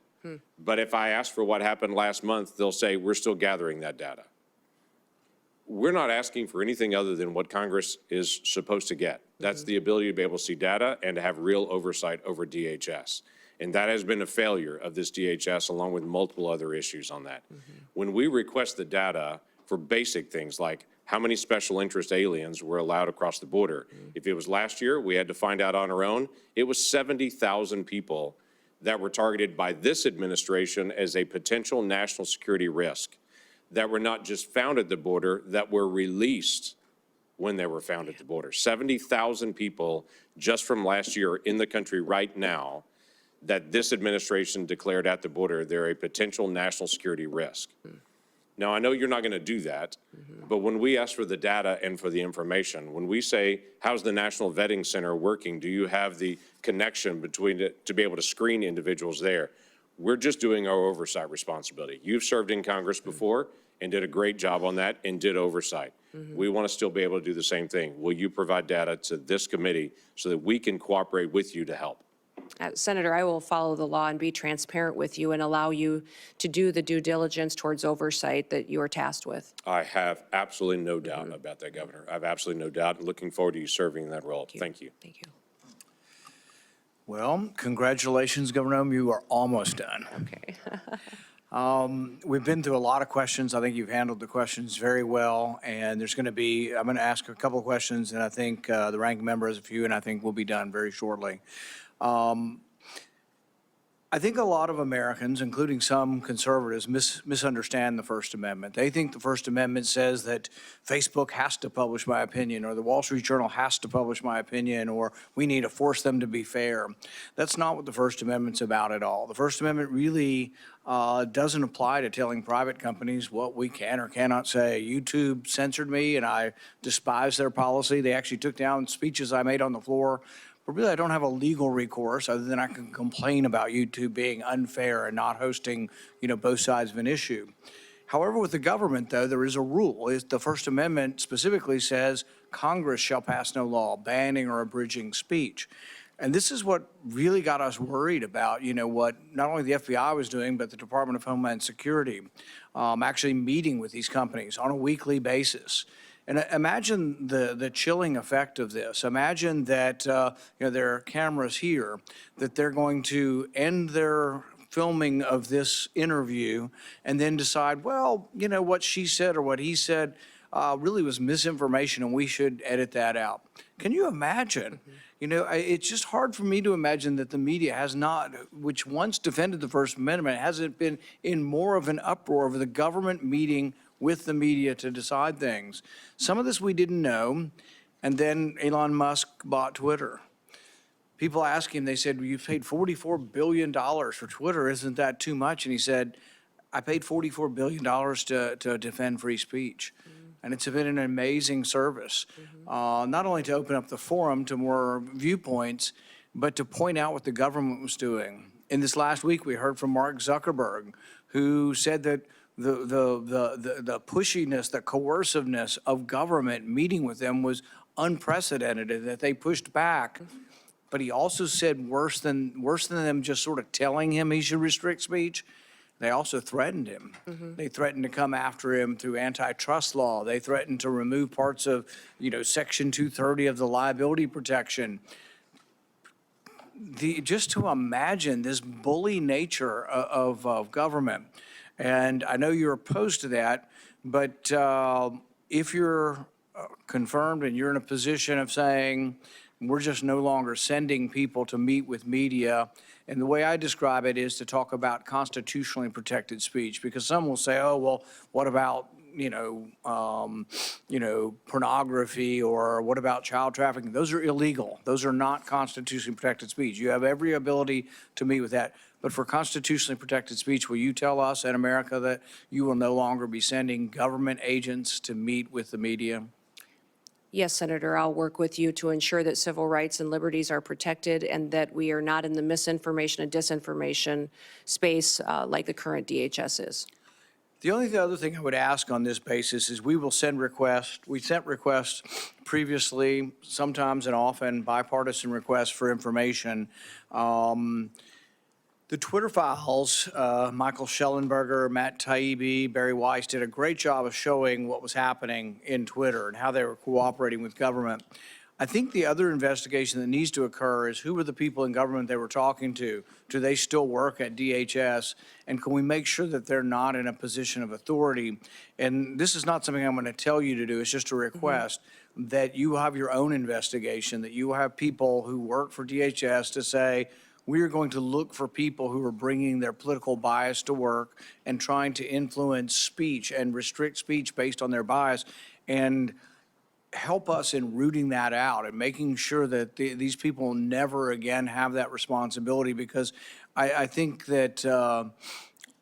But if I ask for what happened last month, they'll say, we're still gathering that data. We're not asking for anything other than what Congress is supposed to get. That's the ability to be able to see data and to have real oversight over DHS. And that has been a failure of this DHS, along with multiple other issues on that. When we request the data for basic things like how many special interest aliens were allowed across the border. If it was last year, we had to find out on our own. It was 70,000 people that were targeted by this administration as a potential national security risk, that were not just found at the border, that were released when they were found at the border. 70,000 people just from last year in the country right now that this administration declared at the border they're a potential national security risk. Now, I know you're not going to do that, but when we ask for the data and for the information, when we say, how's the National Vetting Center working? Do you have the connection between it to be able to screen individuals there? We're just doing our oversight responsibility. You've served in Congress before and did a great job on that and did oversight. We want to still be able to do the same thing. Will you provide data to this committee so that we can cooperate with you to help? Senator, I will follow the law and be transparent with you and allow you to do the due diligence towards oversight that you are tasked with. I have absolutely no doubt about that, Governor. I have absolutely no doubt. Looking forward to you serving in that role. Thank you. Thank you. Well, congratulations, Governor Noem. You are almost done. Okay. We've been through a lot of questions. I think you've handled the questions very well. And there's going to be, I'm going to ask a couple of questions, and I think the ranking member has a few, and I think we'll be done very shortly. I think a lot of Americans, including some conservatives, misunderstand the First Amendment. They think the First Amendment says that Facebook has to publish my opinion, or the Wall Street Journal has to publish my opinion, or we need to force them to be fair. That's not what the First Amendment's about at all. The First Amendment really doesn't apply to telling private companies what we can or cannot say. YouTube censored me, and I despise their policy. They actually took down speeches I made on the floor. But really, I don't have a legal recourse other than I can complain about YouTube being unfair and not hosting, both sides of an issue. However, with the government, though, there is a rule. The First Amendment specifically says Congress shall pass no law banning or abridging speech. And this is what really got us worried about, what not only the FBI was doing, but the Department of Homeland Security, actually meeting with these companies on a weekly basis. And imagine the chilling effect of this. Imagine that there are cameras here, that they're going to end their filming of this interview and then decide, well, what she said or what he said really was misinformation and we should edit that out. Can you imagine? It's just hard for me to imagine that the media has not, which once defended the First Amendment, hasn't been in more of an uproar over the government meeting with the media to decide things. Some of this we didn't know, and then Elon Musk bought Twitter. People asked him, they said, well, you've paid $44 billion for Twitter, isn't that too much? And he said, I paid $44 billion to defend free speech. And it's been an amazing service, not only to open up the forum to more viewpoints, but to point out what the government was doing. In this last week, we heard from Mark Zuckerberg, who said that the pushiness, the coerciveness of government meeting with them was unprecedented, and that they pushed back. But he also said worse than them just sort of telling him he should restrict speech, they also threatened him. They threatened to come after him through antitrust law. They threatened to remove parts of, Section 230 of the liability protection. Just to imagine this bully nature of government. And I know you're opposed to that, but if you're confirmed and you're in a position of saying, we're just no longer sending people to meet with media, and the way I describe it is to talk about constitutionally protected speech, because some will say, oh, well, what about, pornography, or what about child trafficking? Those are illegal. Those are not constitutionally protected speech. You have every ability to meet with that. But for constitutionally protected speech, will you tell us in America that you will no longer be sending government agents to meet with the media? Yes, Senator, I'll work with you to ensure that civil rights and liberties are protected and that we are not in the misinformation and disinformation space like the current DHS is. The only other thing I would ask on this basis is we will send requests. We sent requests previously, sometimes and often bipartisan requests for information. The Twitter files, Michael Schellenberger, Matt Taibbi, Barry Weiss did a great job of showing what was happening in Twitter and how they were cooperating with government. I think the other investigation that needs to occur is who were the people in government they were talking to? Do they still work at DHS? And can we make sure that they're not in a position of authority? And this is not something I'm going to tell you to do. It's just a request that you have your own investigation, that you have people who work for DHS to say, we are going to look for people who are bringing their political bias to work and trying to influence speech and restrict speech based on their bias, and help us in rooting that out and making sure that these people never again have that responsibility, because I think that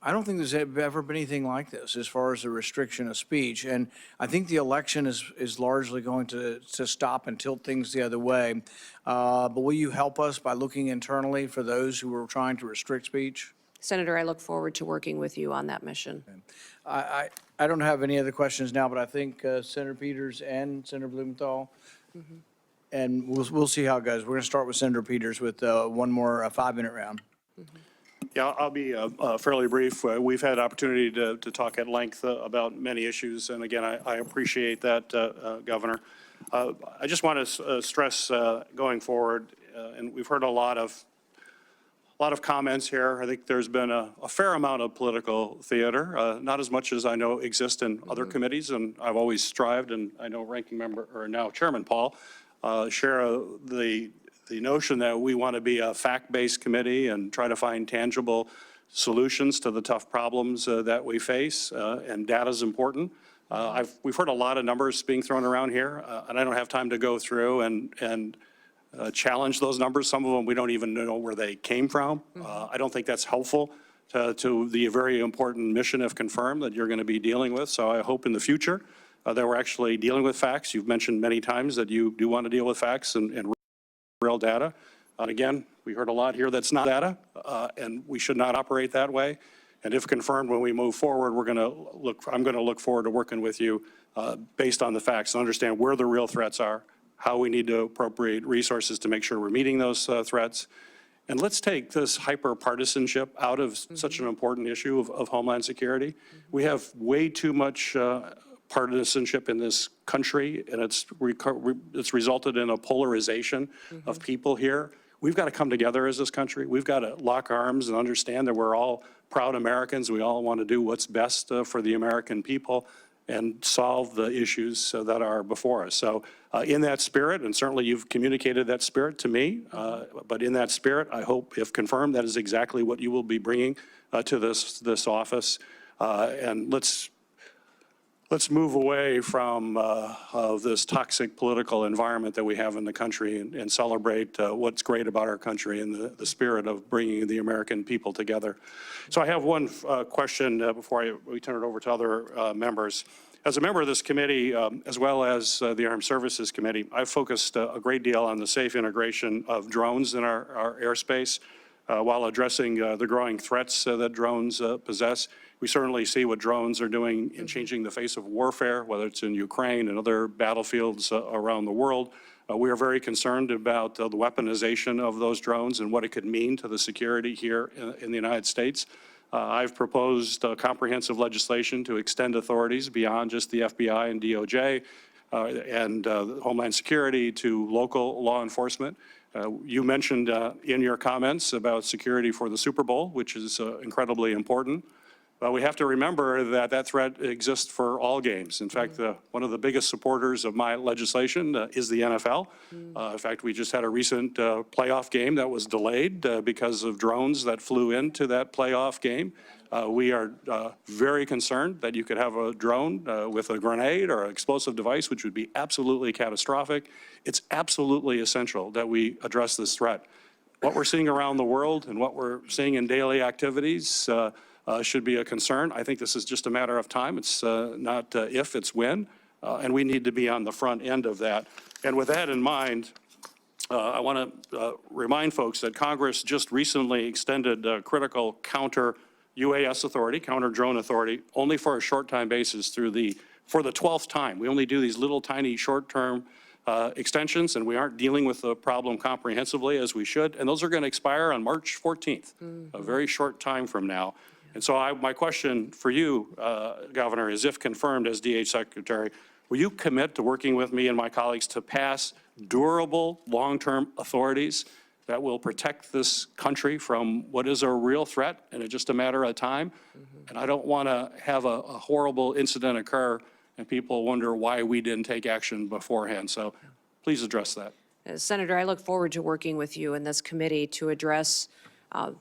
I don't think there's ever been anything like this as far as the restriction of speech. And I think the election is largely going to stop and tilt things the other way. But will you help us by looking internally for those who are trying to restrict speech? Senator, I look forward to working with you on that mission. I don't have any other questions now, but I think Senator Peters and Senator Blumenthal. and we'll see how it goes. We're going to start with Senator Peters with one more 5-minute round. Yeah, I'll be fairly brief. We've had opportunity to talk at length about many issues, and again, I appreciate that, Governor. I just want to stress going forward, and we've heard a lot of comments here. I think there's been a fair amount of political theater, not as much as I know exists in other committees, and I've always strived, and I know Ranking Member, or now Chairman Paul, share the notion that we want to be a fact-based committee and try to find tangible solutions to the tough problems that we face, and data is important. We've heard a lot of numbers being thrown around here, and I don't have time to go through and challenge those numbers. Some of them we don't even know where they came from. I don't think that's helpful to the very important mission, if confirmed, that you're going to be dealing with. So I hope in the future that we're actually dealing with facts. You've mentioned many times that you do want to deal with facts and real data. And again, we heard a lot here that's not data, and we should not operate that way. And if confirmed, when we move forward, I'm going to look forward to working with you based on the facts and understand where the real threats are, how we need to appropriate resources to make sure we're meeting those threats. And let's take this hyper-partisanship out of such an important issue of homeland security. We have way too much partisanship in this country, and it's resulted in a polarization of people here. We've got to come together as this country. We've got to lock arms and understand that we're all proud Americans. We all want to do what's best for the American people and solve the issues that are before us. So in that spirit, and certainly you've communicated that spirit to me, but in that spirit, I hope, if confirmed, that is exactly what you will be bringing to this office. And let's move away from this toxic political environment that we have in the country and celebrate what's great about our country and the spirit of bringing the American people together. So I have one question before we turn it over to other members. As a member of this committee, as well as the Armed Services Committee, I've focused a great deal on the safe integration of drones in our airspace while addressing the growing threats that drones possess. We certainly see what drones are doing in changing the face of warfare, whether it's in Ukraine and other battlefields around the world. We are very concerned about the weaponization of those drones and what it could mean to the security here in the United States. I've proposed comprehensive legislation to extend authorities beyond just the FBI and DOJ and Homeland Security to local law enforcement. You mentioned in your comments about security for the Super Bowl, which is incredibly important. But we have to remember that that threat exists for all games. In fact, one of the biggest supporters of my legislation is the NFL. In fact, we just had a recent playoff game that was delayed because of drones that flew into that playoff game. We are very concerned that you could have a drone with a grenade or an explosive device, which would be absolutely catastrophic. It's absolutely essential that we address this threat. What we're seeing around the world and what we're seeing in daily activities should be a concern. I think this is just a matter of time. It's not if, it's when, and we need to be on the front end of that. And with that in mind, I want to remind folks that Congress just recently extended critical counter UAS authority, counter drone authority, only for a short-time basis for the 12th time. We only do these little tiny short-term extensions, and we aren't dealing with the problem comprehensively as we should. And those are going to expire on March 14th, a very short time from now. And so my question for you, Governor, is if confirmed as DH Secretary, will you commit to working with me and my colleagues to pass durable, long-term authorities that will protect this country from what is a real threat and it's just a matter of time? And I don't want to have a horrible incident occur and people wonder why we didn't take action beforehand. So please address that. Senator, I look forward to working with you in this committee to address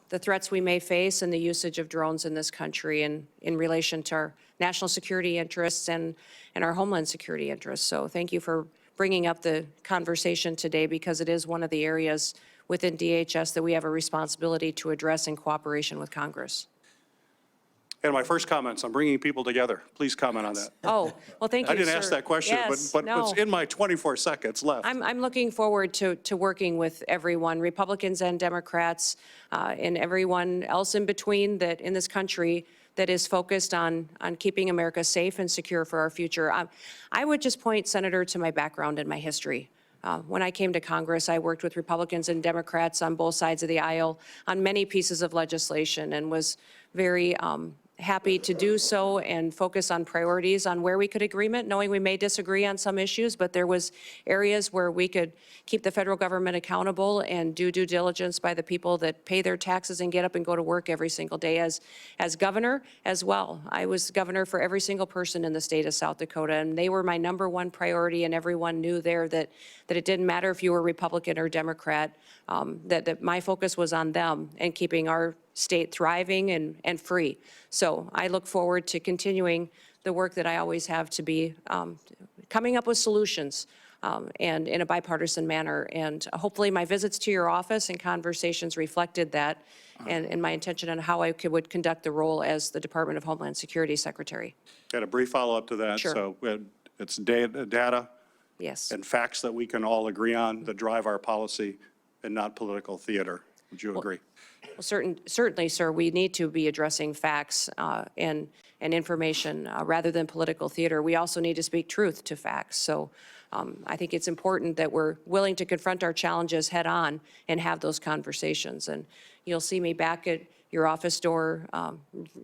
the threats we may face and the usage of drones in this country in relation to our national security interests and our homeland security interests. So thank you for bringing up the conversation today, because it is one of the areas within DHS that we have a responsibility to address in cooperation with Congress. And my first comments, I'm bringing people together. Please comment on that. Oh, well, thank you, I didn't sir. ask that question, Yes, but no. it's in my 24 seconds left. I'm looking forward to working with everyone, Republicans and Democrats, and everyone else in between that in this country that is focused on keeping America safe and secure for our future. I would just point, Senator, to my background and my history. When I came to Congress, I worked with Republicans and Democrats on both sides of the aisle on many pieces of legislation and was very happy to do so and focus on priorities on where we could agreement, knowing we may disagree on some issues, but there was areas where we could keep the federal government accountable and do due diligence by the people that pay their taxes and get up and go to work every single day. As governor as well, I was governor for every single person in the state of South Dakota, and they were my #1 priority, and everyone knew there that it didn't matter if you were Republican or Democrat, that my focus was on them and keeping our state thriving and free. So I look forward to continuing the work that I always have to be coming up with solutions and in a bipartisan manner. And hopefully my visits to your office and conversations reflected that and my intention on how I would conduct the role as the Department of Homeland Security Secretary. Got a brief follow-up to that. Sure. So it's data Yes. and facts that we can all agree on that drive our policy and not political theater. Would you agree? Well, certainly, sir, we need to be addressing facts and information rather than political theater. We also need to speak truth to facts. So I think it's important that we're willing to confront our challenges head on and have those conversations. And you'll see me back at your office door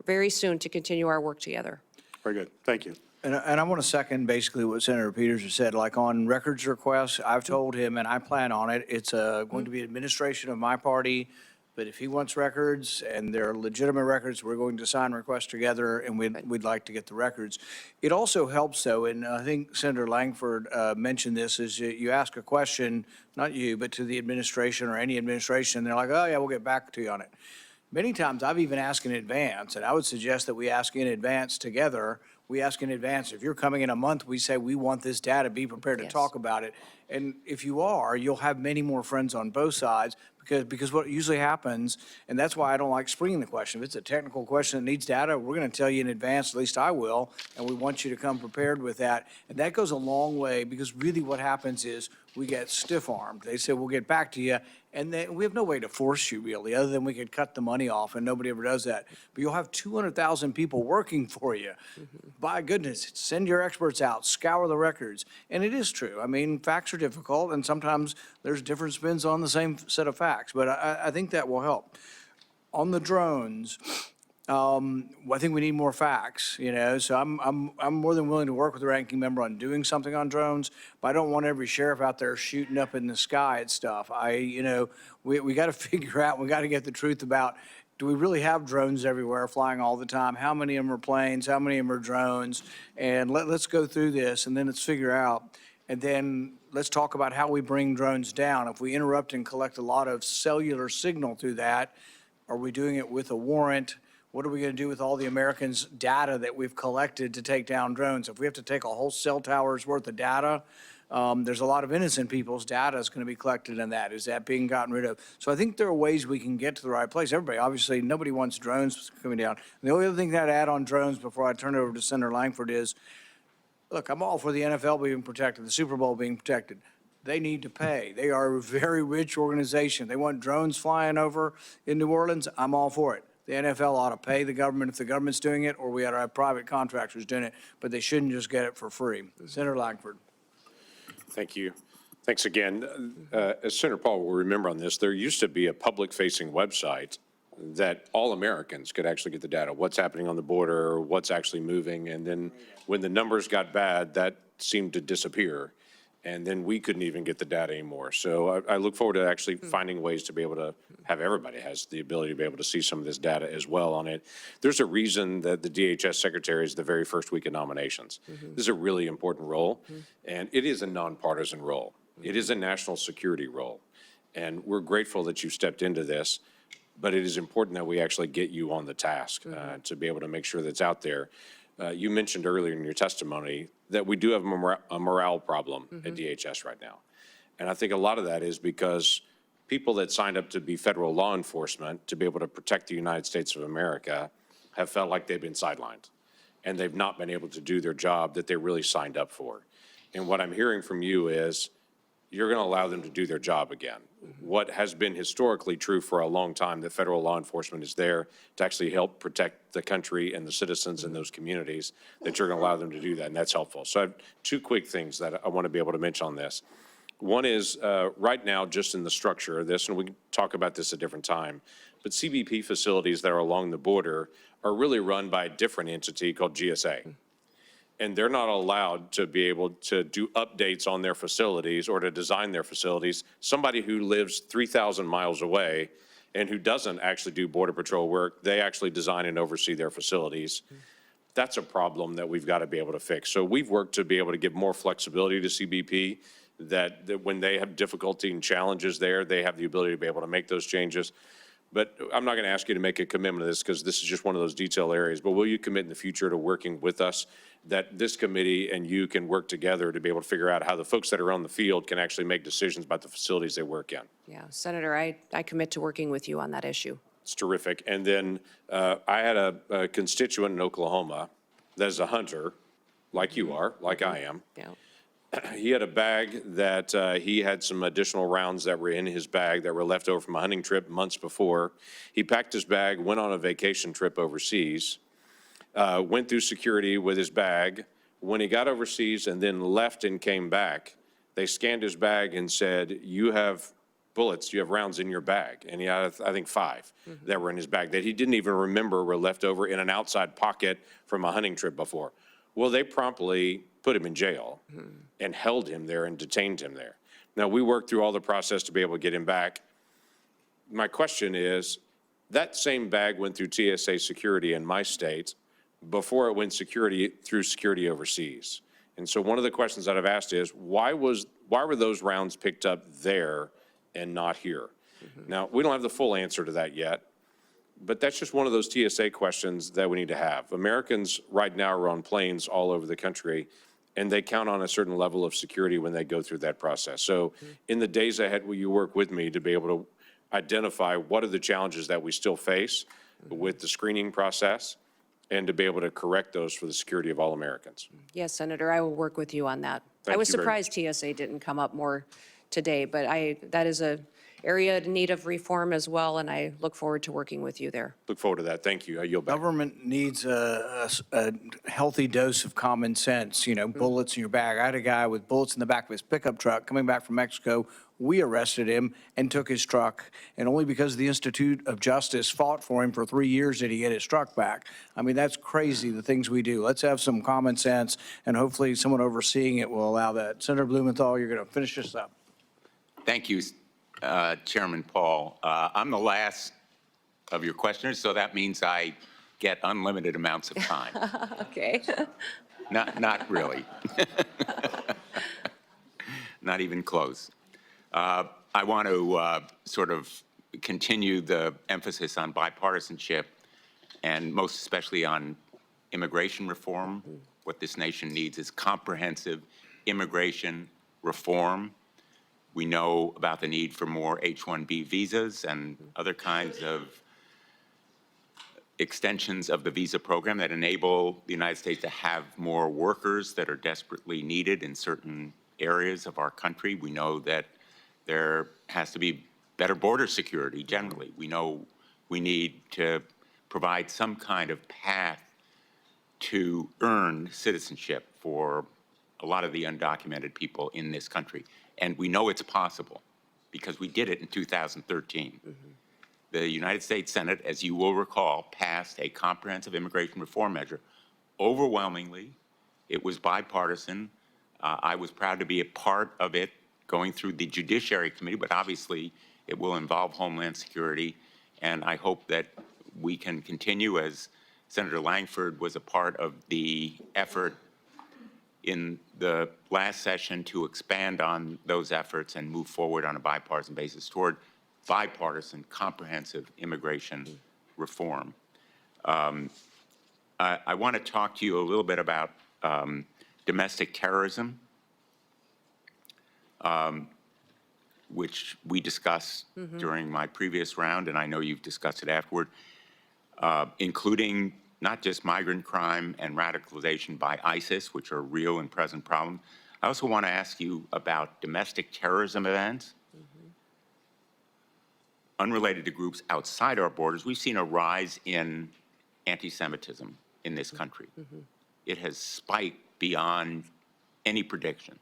very soon to continue our work together. Very good. Thank you. And I want to second basically what Senator Peters has said, like on records requests, I've told him, and I plan on it, it's going to be administration of my party, but if he wants records and they're legitimate records, we're going to sign requests together, and we'd like to get the records. It also helps, though, and I think Senator Langford mentioned this, is you ask a question, not you, but to the administration or any administration, and they're like, oh, yeah, we'll get back to you on it. Many times I've even asked in advance, and I would suggest that we ask in advance together. We ask in advance. If you're coming in a month, we say we want this data, be prepared to talk about it. And if you are, you'll have many more friends on both sides because what usually happens, and that's why I don't like springing the question. If it's a technical question that needs data, we're going to tell you in advance, at least I will, and we want you to come prepared with that. And that goes a long way because really what happens is we get stiff-armed. They say, we'll get back to you, and then we have no way to force you really, other than we could cut the money off, and nobody ever does that. But you'll have 200,000 people working for you. By goodness, send your experts out, scour the records. And it is true. I mean, facts are difficult, and sometimes there's different spins on the same set of facts, but I think that will help. On the drones, I think we need more facts, so I'm more than willing to work with the ranking member on doing something on drones, but I don't want every sheriff out there shooting up in the sky at stuff. We got to figure out, we got to get the truth about, do we really have drones everywhere flying all the time? How many of them are planes? How many of them are drones? And let's go through this, and then let's figure out, and then let's talk about how we bring drones down. If we interrupt and collect a lot of cellular signal through that, are we doing it with a warrant? What are we going to do with all the Americans' data that we've collected to take down drones? If we have to take a whole cell tower's worth of data, there's a lot of innocent people's data is going to be collected in that. Is that being gotten rid of? So I think there are ways we can get to the right place. Everybody, obviously, nobody wants drones coming down. And the only other thing that I'd add on drones before I turn it over to Senator Langford is, look, I'm all for the NFL being protected, the Super Bowl being protected. They need to pay. They are a very rich organization. They want drones flying over in New Orleans. I'm all for it. The NFL ought to pay the government if the government's doing it, or we ought to have private contractors doing it, but they shouldn't just get it for free. Senator Langford. Thank you. Thanks again. As Senator Paul will remember on this, there used to be a public-facing website that all Americans could actually get the data, what's happening on the border, what's actually moving, and then when the numbers got bad, that seemed to disappear. And then we couldn't even get the data anymore. So I look forward to actually finding ways to be able to have everybody has the ability to be able to see some of this data as well on it. There's a reason that the DHS secretary is the very first week of nominations. This is a really important role, and it is a nonpartisan role. It is a national security role. And we're grateful that you stepped into this, but it is important that we actually get you on the task to be able to make sure that's out there. You mentioned earlier in your testimony that we do have a morale problem at DHS right now. And I think a lot of that is because people that signed up to be federal law enforcement to be able to protect the United States of America have felt like they've been sidelined and they've not been able to do their job that they really signed up for. And what I'm hearing from you is you're going to allow them to do their job again. What has been historically true for a long time, that federal law enforcement is there to actually help protect the country and the citizens in those communities, that you're going to allow them to do that, and that's helpful. So I have two quick things that I want to be able to mention on this. One is, right now, just in the structure of this, and we can talk about this a different time, but CBP facilities that are along the border are really run by a different entity called GSA. And they're not allowed to be able to do updates on their facilities or to design their facilities. Somebody who lives 3,000 miles away and who doesn't actually do Border Patrol work, they actually design and oversee their facilities. That's a problem that we've got to be able to fix. So we've worked to be able to give more flexibility to CBP, that when they have difficulty and challenges there, they have the ability to be able to make those changes. But I'm not going to ask you to make a commitment to this because this is just one of those detail areas. But will you commit in the future to working with us, that this committee and you can work together to be able to figure out how the folks that are on the field can actually make decisions about the facilities they work in? Yeah, Senator, I commit to working with you on that issue. It's terrific. And then I had a constituent in Oklahoma that is a hunter, like you are, like I am. Yeah. He had a bag that he had some additional rounds that were in his bag that were left over from a hunting trip months before. He packed his bag, went on a vacation trip overseas, went through security with his bag. When he got overseas and then left and came back, they scanned his bag and said, you have bullets, you have rounds in your bag. And he had, I think, 5 that were in his bag that he didn't even remember were left over in an outside pocket from a hunting trip before. Well, they promptly put him in jail and held him there and detained him there. Now, we worked through all the process to be able to get him back. My question is, that same bag went through TSA security in my state before it went through security overseas. And so one of the questions that I've asked is, why were those rounds picked up there and not here? Now, we don't have the full answer to that yet, but that's just one of those TSA questions that we need to have. Americans right now are on planes all over the country, and they count on a certain level of security when they go through that process. So in the days ahead, will you work with me to be able to identify what are the challenges that we still face with the screening process and to be able to correct those for the security of all Americans? Yes, Senator, I will work with you on that. Thank I was you very surprised TSA didn't come up more today, but that is a area in need of reform as well, and I look forward to working with you there. Look forward to that. Thank you. I yield back. Government needs a healthy dose of common sense, bullets in your bag. I had a guy with bullets in the back of his pickup truck coming back from Mexico. We arrested him and took his truck, and only because the Institute of Justice fought for him for 3 years did he get his truck back. I mean, that's crazy, the things we do. Let's have some common sense, and hopefully someone overseeing it will allow that. Senator Blumenthal, you're going to finish this up. Thank you, Chairman Paul. I'm the last of your questioners, so that means I get unlimited amounts of time. Okay. Not really. Not even close. I want to sort of continue the emphasis on bipartisanship and most especially on immigration reform. What this nation needs is comprehensive immigration reform. We know about the need for more H-1B visas and other kinds of extensions of the visa program that enable the United States to have more workers that are desperately needed in certain areas of our country. We know that there has to be better border security generally. We know we need to provide some kind of path to earn citizenship for a lot of the undocumented people in this country. And we know it's possible because we did it in 2013. The United States Senate, as you will recall, passed a comprehensive immigration reform measure. Overwhelmingly, it was bipartisan. I was proud to be a part of it going through the Judiciary Committee, but obviously it will involve Homeland Security. And I hope that we can continue, as Senator Langford was a part of the effort in the last session, to expand on those efforts and move forward on a bipartisan basis toward bipartisan, comprehensive immigration reform. I want to talk to you a little bit about domestic terrorism, which we discussed during my previous round, and I know you've discussed it afterward, including not just migrant crime and radicalization by ISIS, which are real and present problems. I also want to ask you about domestic terrorism events unrelated to groups outside our borders. We've seen a rise in anti-Semitism in this country. It has spiked beyond any prediction.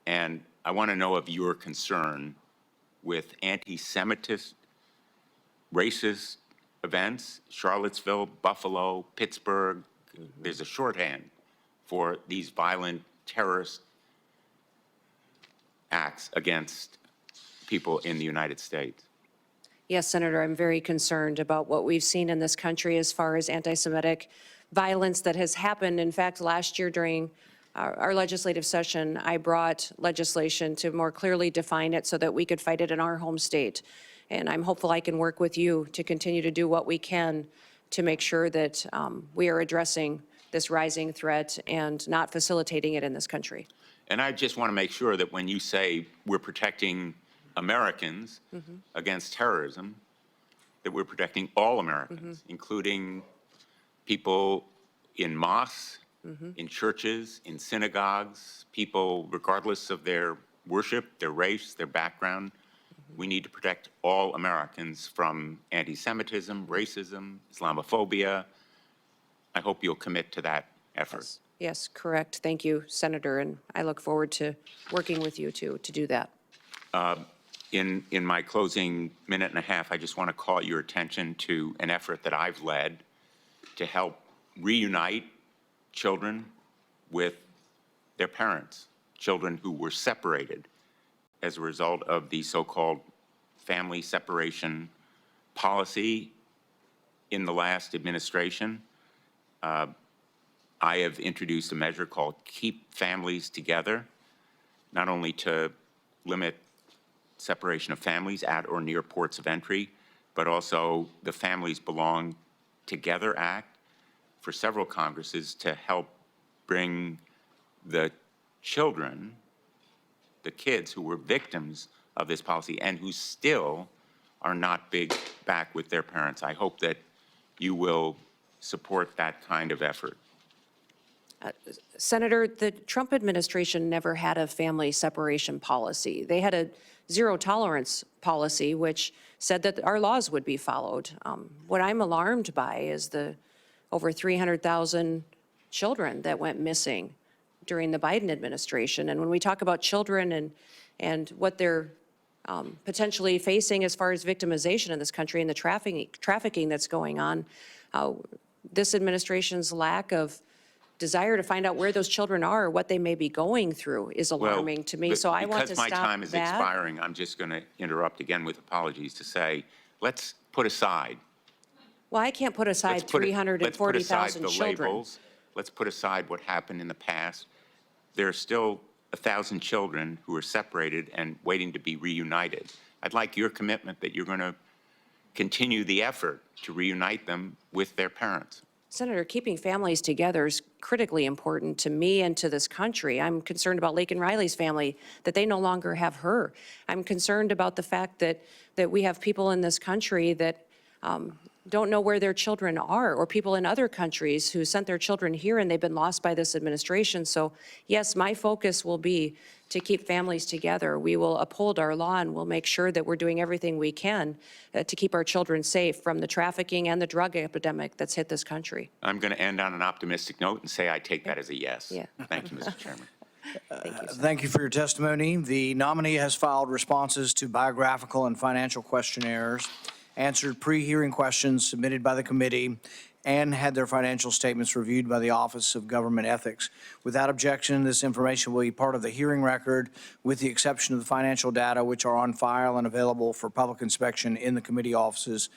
And I want to know of your concern with anti-Semitist, racist events, Charlottesville, Buffalo, Pittsburgh. There's a shorthand for these violent terrorist acts against people in the United States. Yes, Senator, I'm very concerned about what we've seen in this country as far as anti-Semitic violence that has happened. In fact, last year during our legislative session, I brought legislation to more clearly define it so that we could fight it in our home state. And I'm hopeful I can work with you to continue to do what we can to make sure that we are addressing this rising threat and not facilitating it in this country. And I just want to make sure that when you say we're protecting Americans against terrorism, that we're protecting all Americans, including people in mosques, in churches, in synagogues, people regardless of their worship, their race, their background. We need to protect all Americans from anti-Semitism, racism, Islamophobia. I hope you'll commit to that effort. Yes, correct. Thank you, Senator, and I look forward to working with you to do that. In my closing minute and a half, I just want to call your attention to an effort that I've led to help reunite children with their parents, children who were separated as a result of the so-called family separation policy in the last administration. I have introduced a measure called Keep Families Together, not only to limit separation of families at or near ports of entry, but also the Families Belong Together Act for several Congresses to help bring the children, the kids who were victims of this policy and who still are not back with their parents. I hope that you will support that kind of effort. Senator, the Trump administration never had a family separation policy. They had a zero tolerance policy, which said that our laws would be followed. What I'm alarmed by is the over 300,000 children that went missing during the Biden administration. And when we talk about children and what they're potentially facing as far as victimization in this country and the trafficking that's going on, this administration's lack of desire to find out where those children are, what they may be going through is alarming to me. So I want to stop that. Because my time is expiring, I'm just going to interrupt again with apologies to say, let's put aside. Well, I can't put aside 340,000 children. Let's put aside what happened in the past. There are still 1,000 children who are separated and waiting to be reunited. I'd like your commitment that you're going to continue the effort to reunite them with their parents. Senator, keeping families together is critically important to me and to this country. I'm concerned about Laken Riley's family, that they no longer have her. I'm concerned about the fact that we have people in this country that don't know where their children are, or people in other countries who sent their children here and they've been lost by this administration. So yes, my focus will be to keep families together. We will uphold our law and we'll make sure that we're doing everything we can to keep our children safe from the trafficking and the drug epidemic that's hit this country. I'm going to end on an optimistic note and say I take that as a yes. Yeah. Thank you, Mr. Chairman. Thank you for your testimony. The nominee has filed responses to biographical and financial questionnaires, answered pre-hearing questions submitted by the committee, and had their financial statements reviewed by the Office of Government Ethics. Without objection, this information will be part of the hearing record, with the exception of the financial data, which are on file and available for public inspection in the committee offices.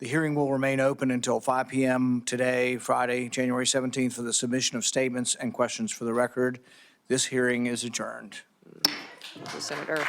The hearing will remain open until 5 p.m. today, Friday, January 17th, for the submission of statements and questions for the record. This hearing is adjourned. Thank you, Senator.